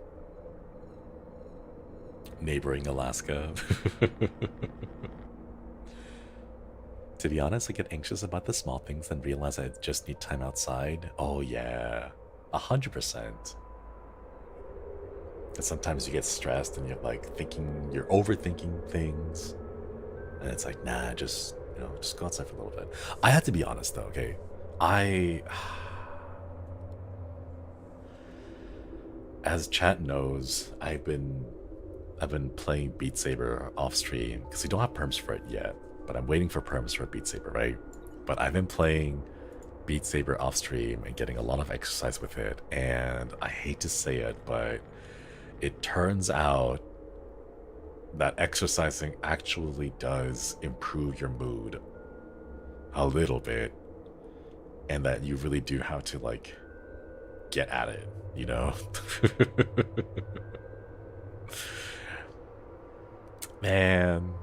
Neighboring Alaska. To be honest, I get anxious about the small things and realize I just need time outside. Oh yeah, 100%. And sometimes you get stressed and you're like you're overthinking things, and it's like, nah, just go outside for a little bit. I have to be honest though, okay? As chat knows, I've been playing Beat Saber off stream because we don't have perms for it yet, but I'm waiting for perms for Beat Saber, right? But I've been playing Beat Saber off stream and getting a lot of exercise with it, and I hate to say it, but it turns out that exercising actually does improve your mood a little bit, and that you really do have to like get at it, you know? Man,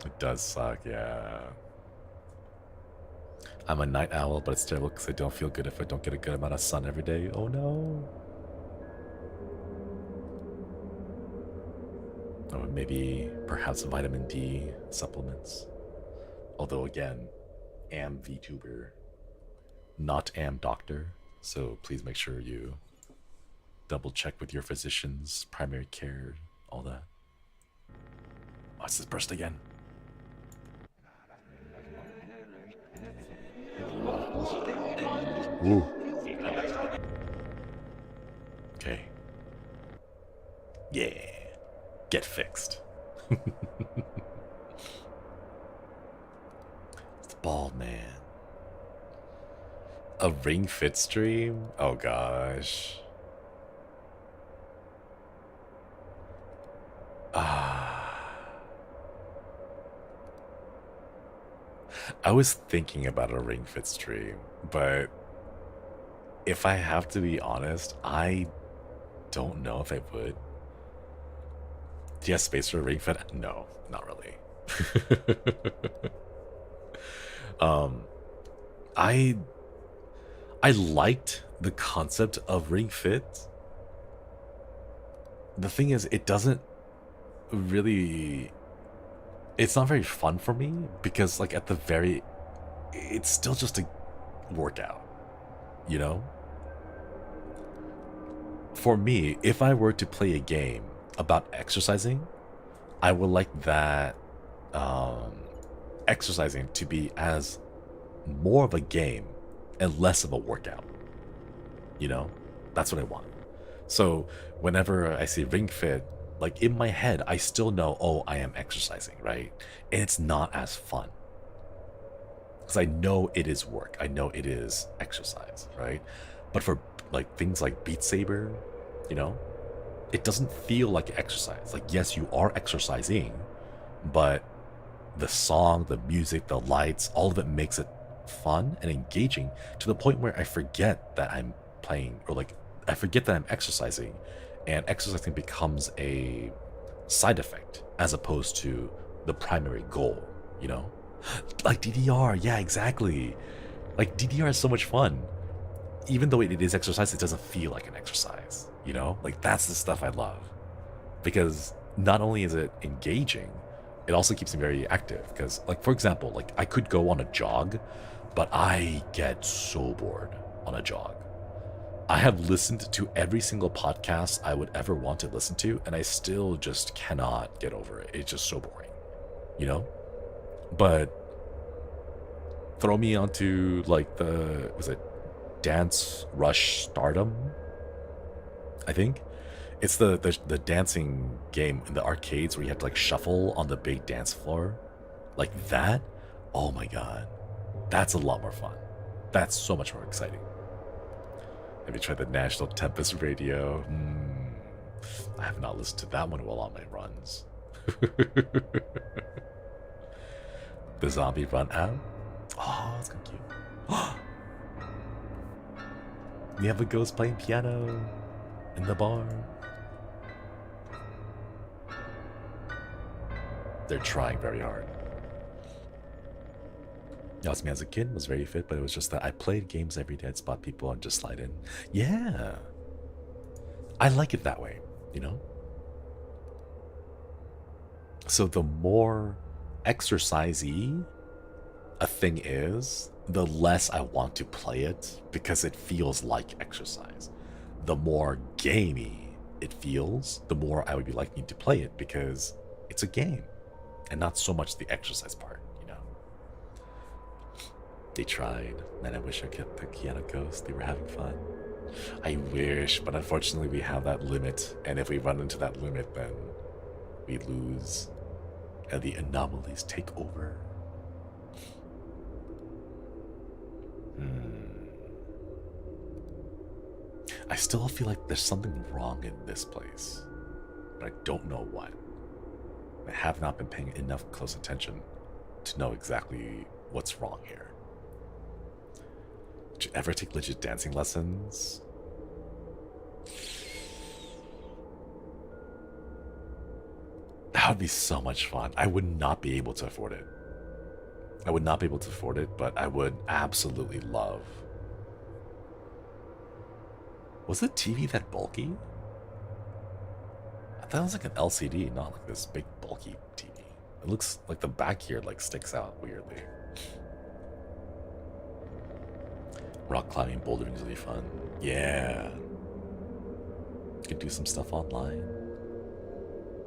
it does suck. Yeah, I'm a night owl, but it's terrible because I don't feel good if I don't get a good amount of sun every day. Oh no. Or maybe perhaps vitamin D supplements. Although again, am VTuber, not am doctor, so please make sure you double check with your physicians, primary care, all that. Watch this burst again. Ooh. Okay. Yeah. Get fixed. It's the bald man. A Ring Fit stream? Oh gosh. I was thinking about a Ring Fit stream, but if I have to be honest, I don't know if I would. Do you have space for a Ring Fit? No, not really. I liked the concept of Ring Fit. The thing is, it doesn't really, it's not very fun for me because like at the very, it's still just a workout, you know? For me, if I were to play a game about exercising, I would like that exercising to be as more of a game and less of a workout, you know? That's what I want. So whenever I see Ring Fit, like in my head, I still know, oh, I am exercising, right? And it's not as fun. Because I know it is work. I know it is exercise, right? But for like things like Beat Saber, you know, it doesn't feel like exercise. Like, yes, you are exercising, but the song, the music, the lights, all of it makes it fun and engaging to the point where I forget that I'm playing, or like I forget that I'm exercising, and exercising becomes a side effect as opposed to the primary goal, you know? Like DDR, yeah, exactly. Like DDR is so much fun. Even though it is exercise, it doesn't feel like an exercise, you know? Like that's the stuff I love. Because not only is it engaging, it also keeps me very active. Because like, for example, like I could go on a jog, but I get so bored on a jog. I have listened to every single podcast I would ever want to listen to, and I still just cannot get over it. It's just so boring, you know? But throw me onto like the, was it Dance Rush Stardom? I think it's the dancing game in the arcades where you have to like shuffle on the big dance floor, like that. Oh my god, that's a lot more fun. That's so much more exciting. Have you tried the National Tempest Radio? I have not listened to that one while on my runs. The Zombie Run app? Oh, that's kind of cute. We have a ghost playing piano in the bar. They're trying very hard. Yes, me as a kid was very fit, but it was just that I played games every day. I'd spot people and just slide in. Yeah. I like it that way, you know? So the more exercisey a thing is, the less I want to play it because it feels like exercise. The more gamey it feels, the more I would be liking to play it because it's a game and not so much the exercise part, you know. They tried, and I wish I kept the piano ghost. They were having fun. I wish, but unfortunately we have that limit, and if we run into that limit, then we lose and the anomalies take over. I still feel like there's something wrong in this place, but I don't know what. I have not been paying enough close attention to know exactly what's wrong here. Did you ever take legit dancing lessons? That would be so much fun. I would not be able to afford it. I would not be able to afford it, but I would absolutely love. Was the TV that bulky? I thought it was like an LCD, not like this big bulky TV. It looks like the back here like sticks out weirdly. Rock climbing, bouldering is really fun. Yeah. You could do some stuff online.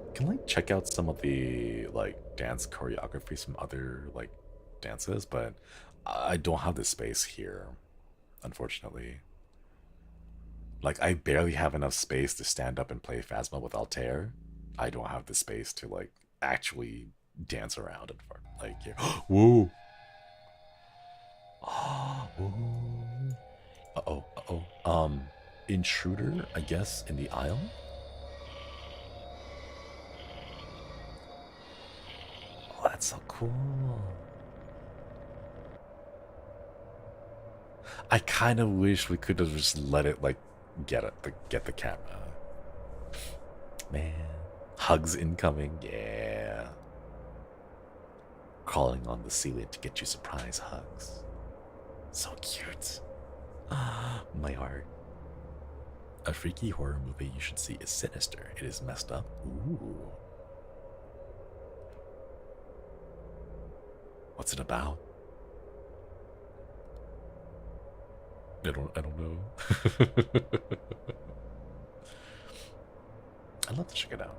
You can like check out some of the like dance choreographies from other like dances, but I don't have the space here, unfortunately. Like, I barely have enough space to stand up and play Phasma with Altair. I don't have the space to, like, actually dance around and like, yeah. Whoa! Uh-oh. Intruder, I guess, in the aisle? Oh, that's so cool. I kind of wish we could have just let it, like, get the camera. Man, hugs incoming, yeah. Crawling on the ceiling to get you surprise hugs. So cute. My heart. A freaky horror movie you should see is Sinister. It is messed up. Ooh. What's it about? I don't know. I'd love to check it out.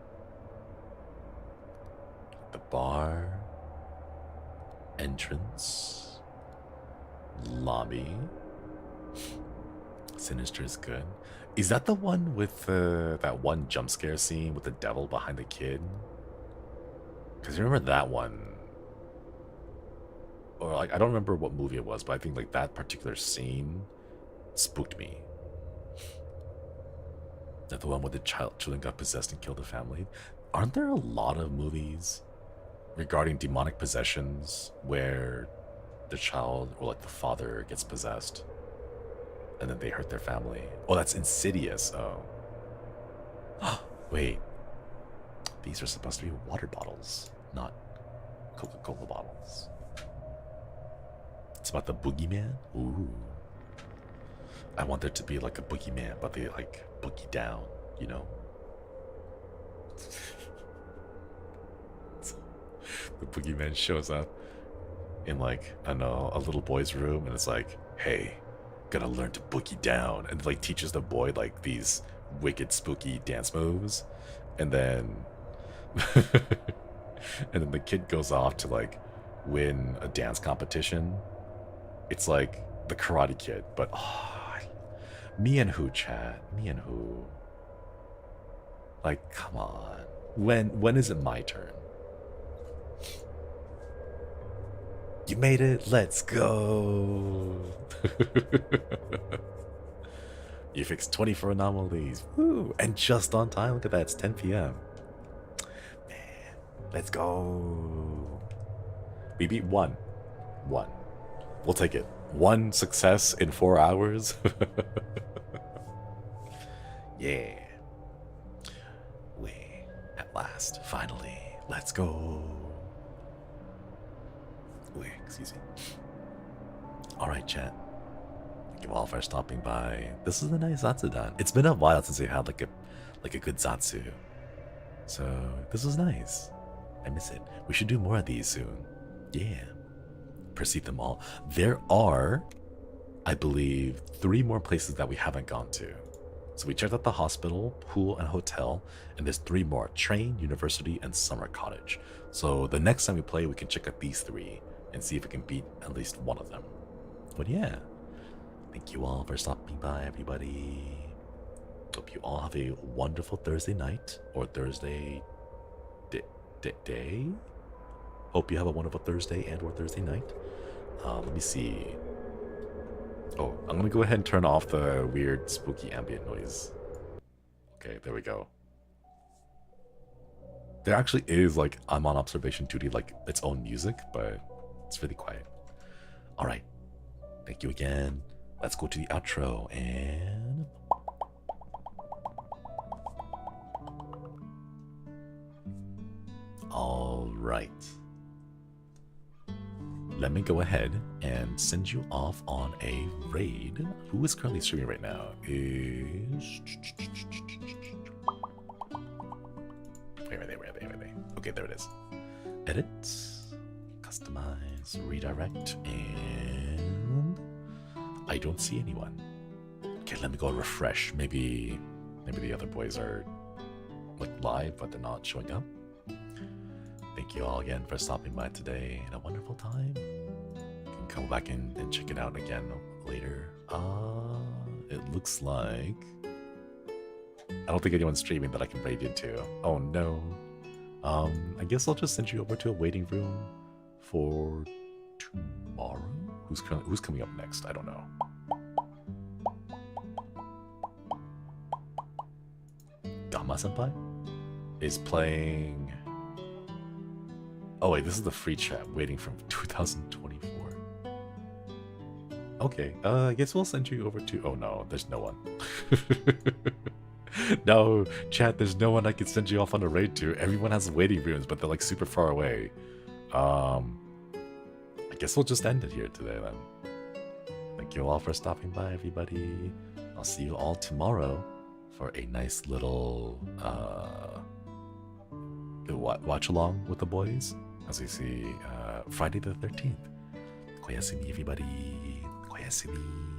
The bar, entrance, lobby. Sinister is good. Is that the one with that one jump scare scene with the devil behind the kid? Because you remember that one? Or like, I don't remember what movie it was, but I think like that particular scene spooked me. That the one where the children got possessed and killed the family? Aren't there a lot of movies regarding demonic possessions where the child or like the father gets possessed and then they hurt their family? Oh, that's Insidious. Oh. Wait. These are supposed to be water bottles, not Coca-Cola bottles. It's about the boogeyman? Ooh. I want there to be like a boogeyman, but they like boogie down, you know? The boogeyman shows up in like, I don't know, a little boy's room, and it's like, hey, gotta learn to boogie down, and like teaches the boy like these wicked spooky dance moves, and then and then the kid goes off to like win a dance competition. It's like the Karate Kid, but me and who, chat? Me and who? Like, come on. When is it my turn? You made it. Let's go. You fixed 24 anomalies. Woo! And just on time. Look at that. It's 10 p.m. Man, let's go. We beat one. We'll take it. One success in 4 hours. Yeah. We, at last, finally, let's go. Wait, excuse me. Alright, chat. Thank you all for stopping by. This is a nice Zatsudan. It's been a while since we had like a good Zatsu. So this was nice. I miss it. We should do more of these soon. Yeah. Proceed them all. There are, I believe, 3 more places that we haven't gone to. So we checked out the hospital, pool, and hotel, and there's 3 more: train, university, and summer cottage. So the next time we play, we can check out these 3 and see if we can beat at least one of them. But yeah, thank you all for stopping by, everybody. Hope you all have a wonderful Thursday night or Thursday day. Hope you have a wonderful Thursday and or Thursday night. Let me see. Oh, I'm gonna go ahead and turn off the weird spooky ambient noise. Okay, there we go. There actually is, like, I'm on observation duty, like, its own music, but it's really quiet. Alright. Thank you again. Let's go to the outro and... Alright. Let me go ahead and send you off on a raid. Who is currently streaming right now? Is... Where are they? Okay, there it is. Edit, customize, redirect, and I don't see anyone. Okay, let me go refresh. Maybe the other boys are like live, but they're not showing up. Thank you all again for stopping by today. And a wonderful time. You can come back and check it out again later. It looks like I don't think anyone's streaming that I can raid into. Oh no. I guess I'll just send you over to a waiting room for tomorrow. Who's coming up next? I don't know. Dama-senpai is playing... Oh wait, this is the free chat waiting from 2024. Okay, I guess we'll send you over to... Oh no, there's no one. No, chat, there's no one I can send you off on a raid to. Everyone has waiting rooms, but they're like super far away. I guess we'll just end it here today then. Thank you all for stopping by, everybody. I'll see you all tomorrow for a nice little watch along with the boys. As we see, Friday the 13th. Koyasumi, everybody. Koyasumi.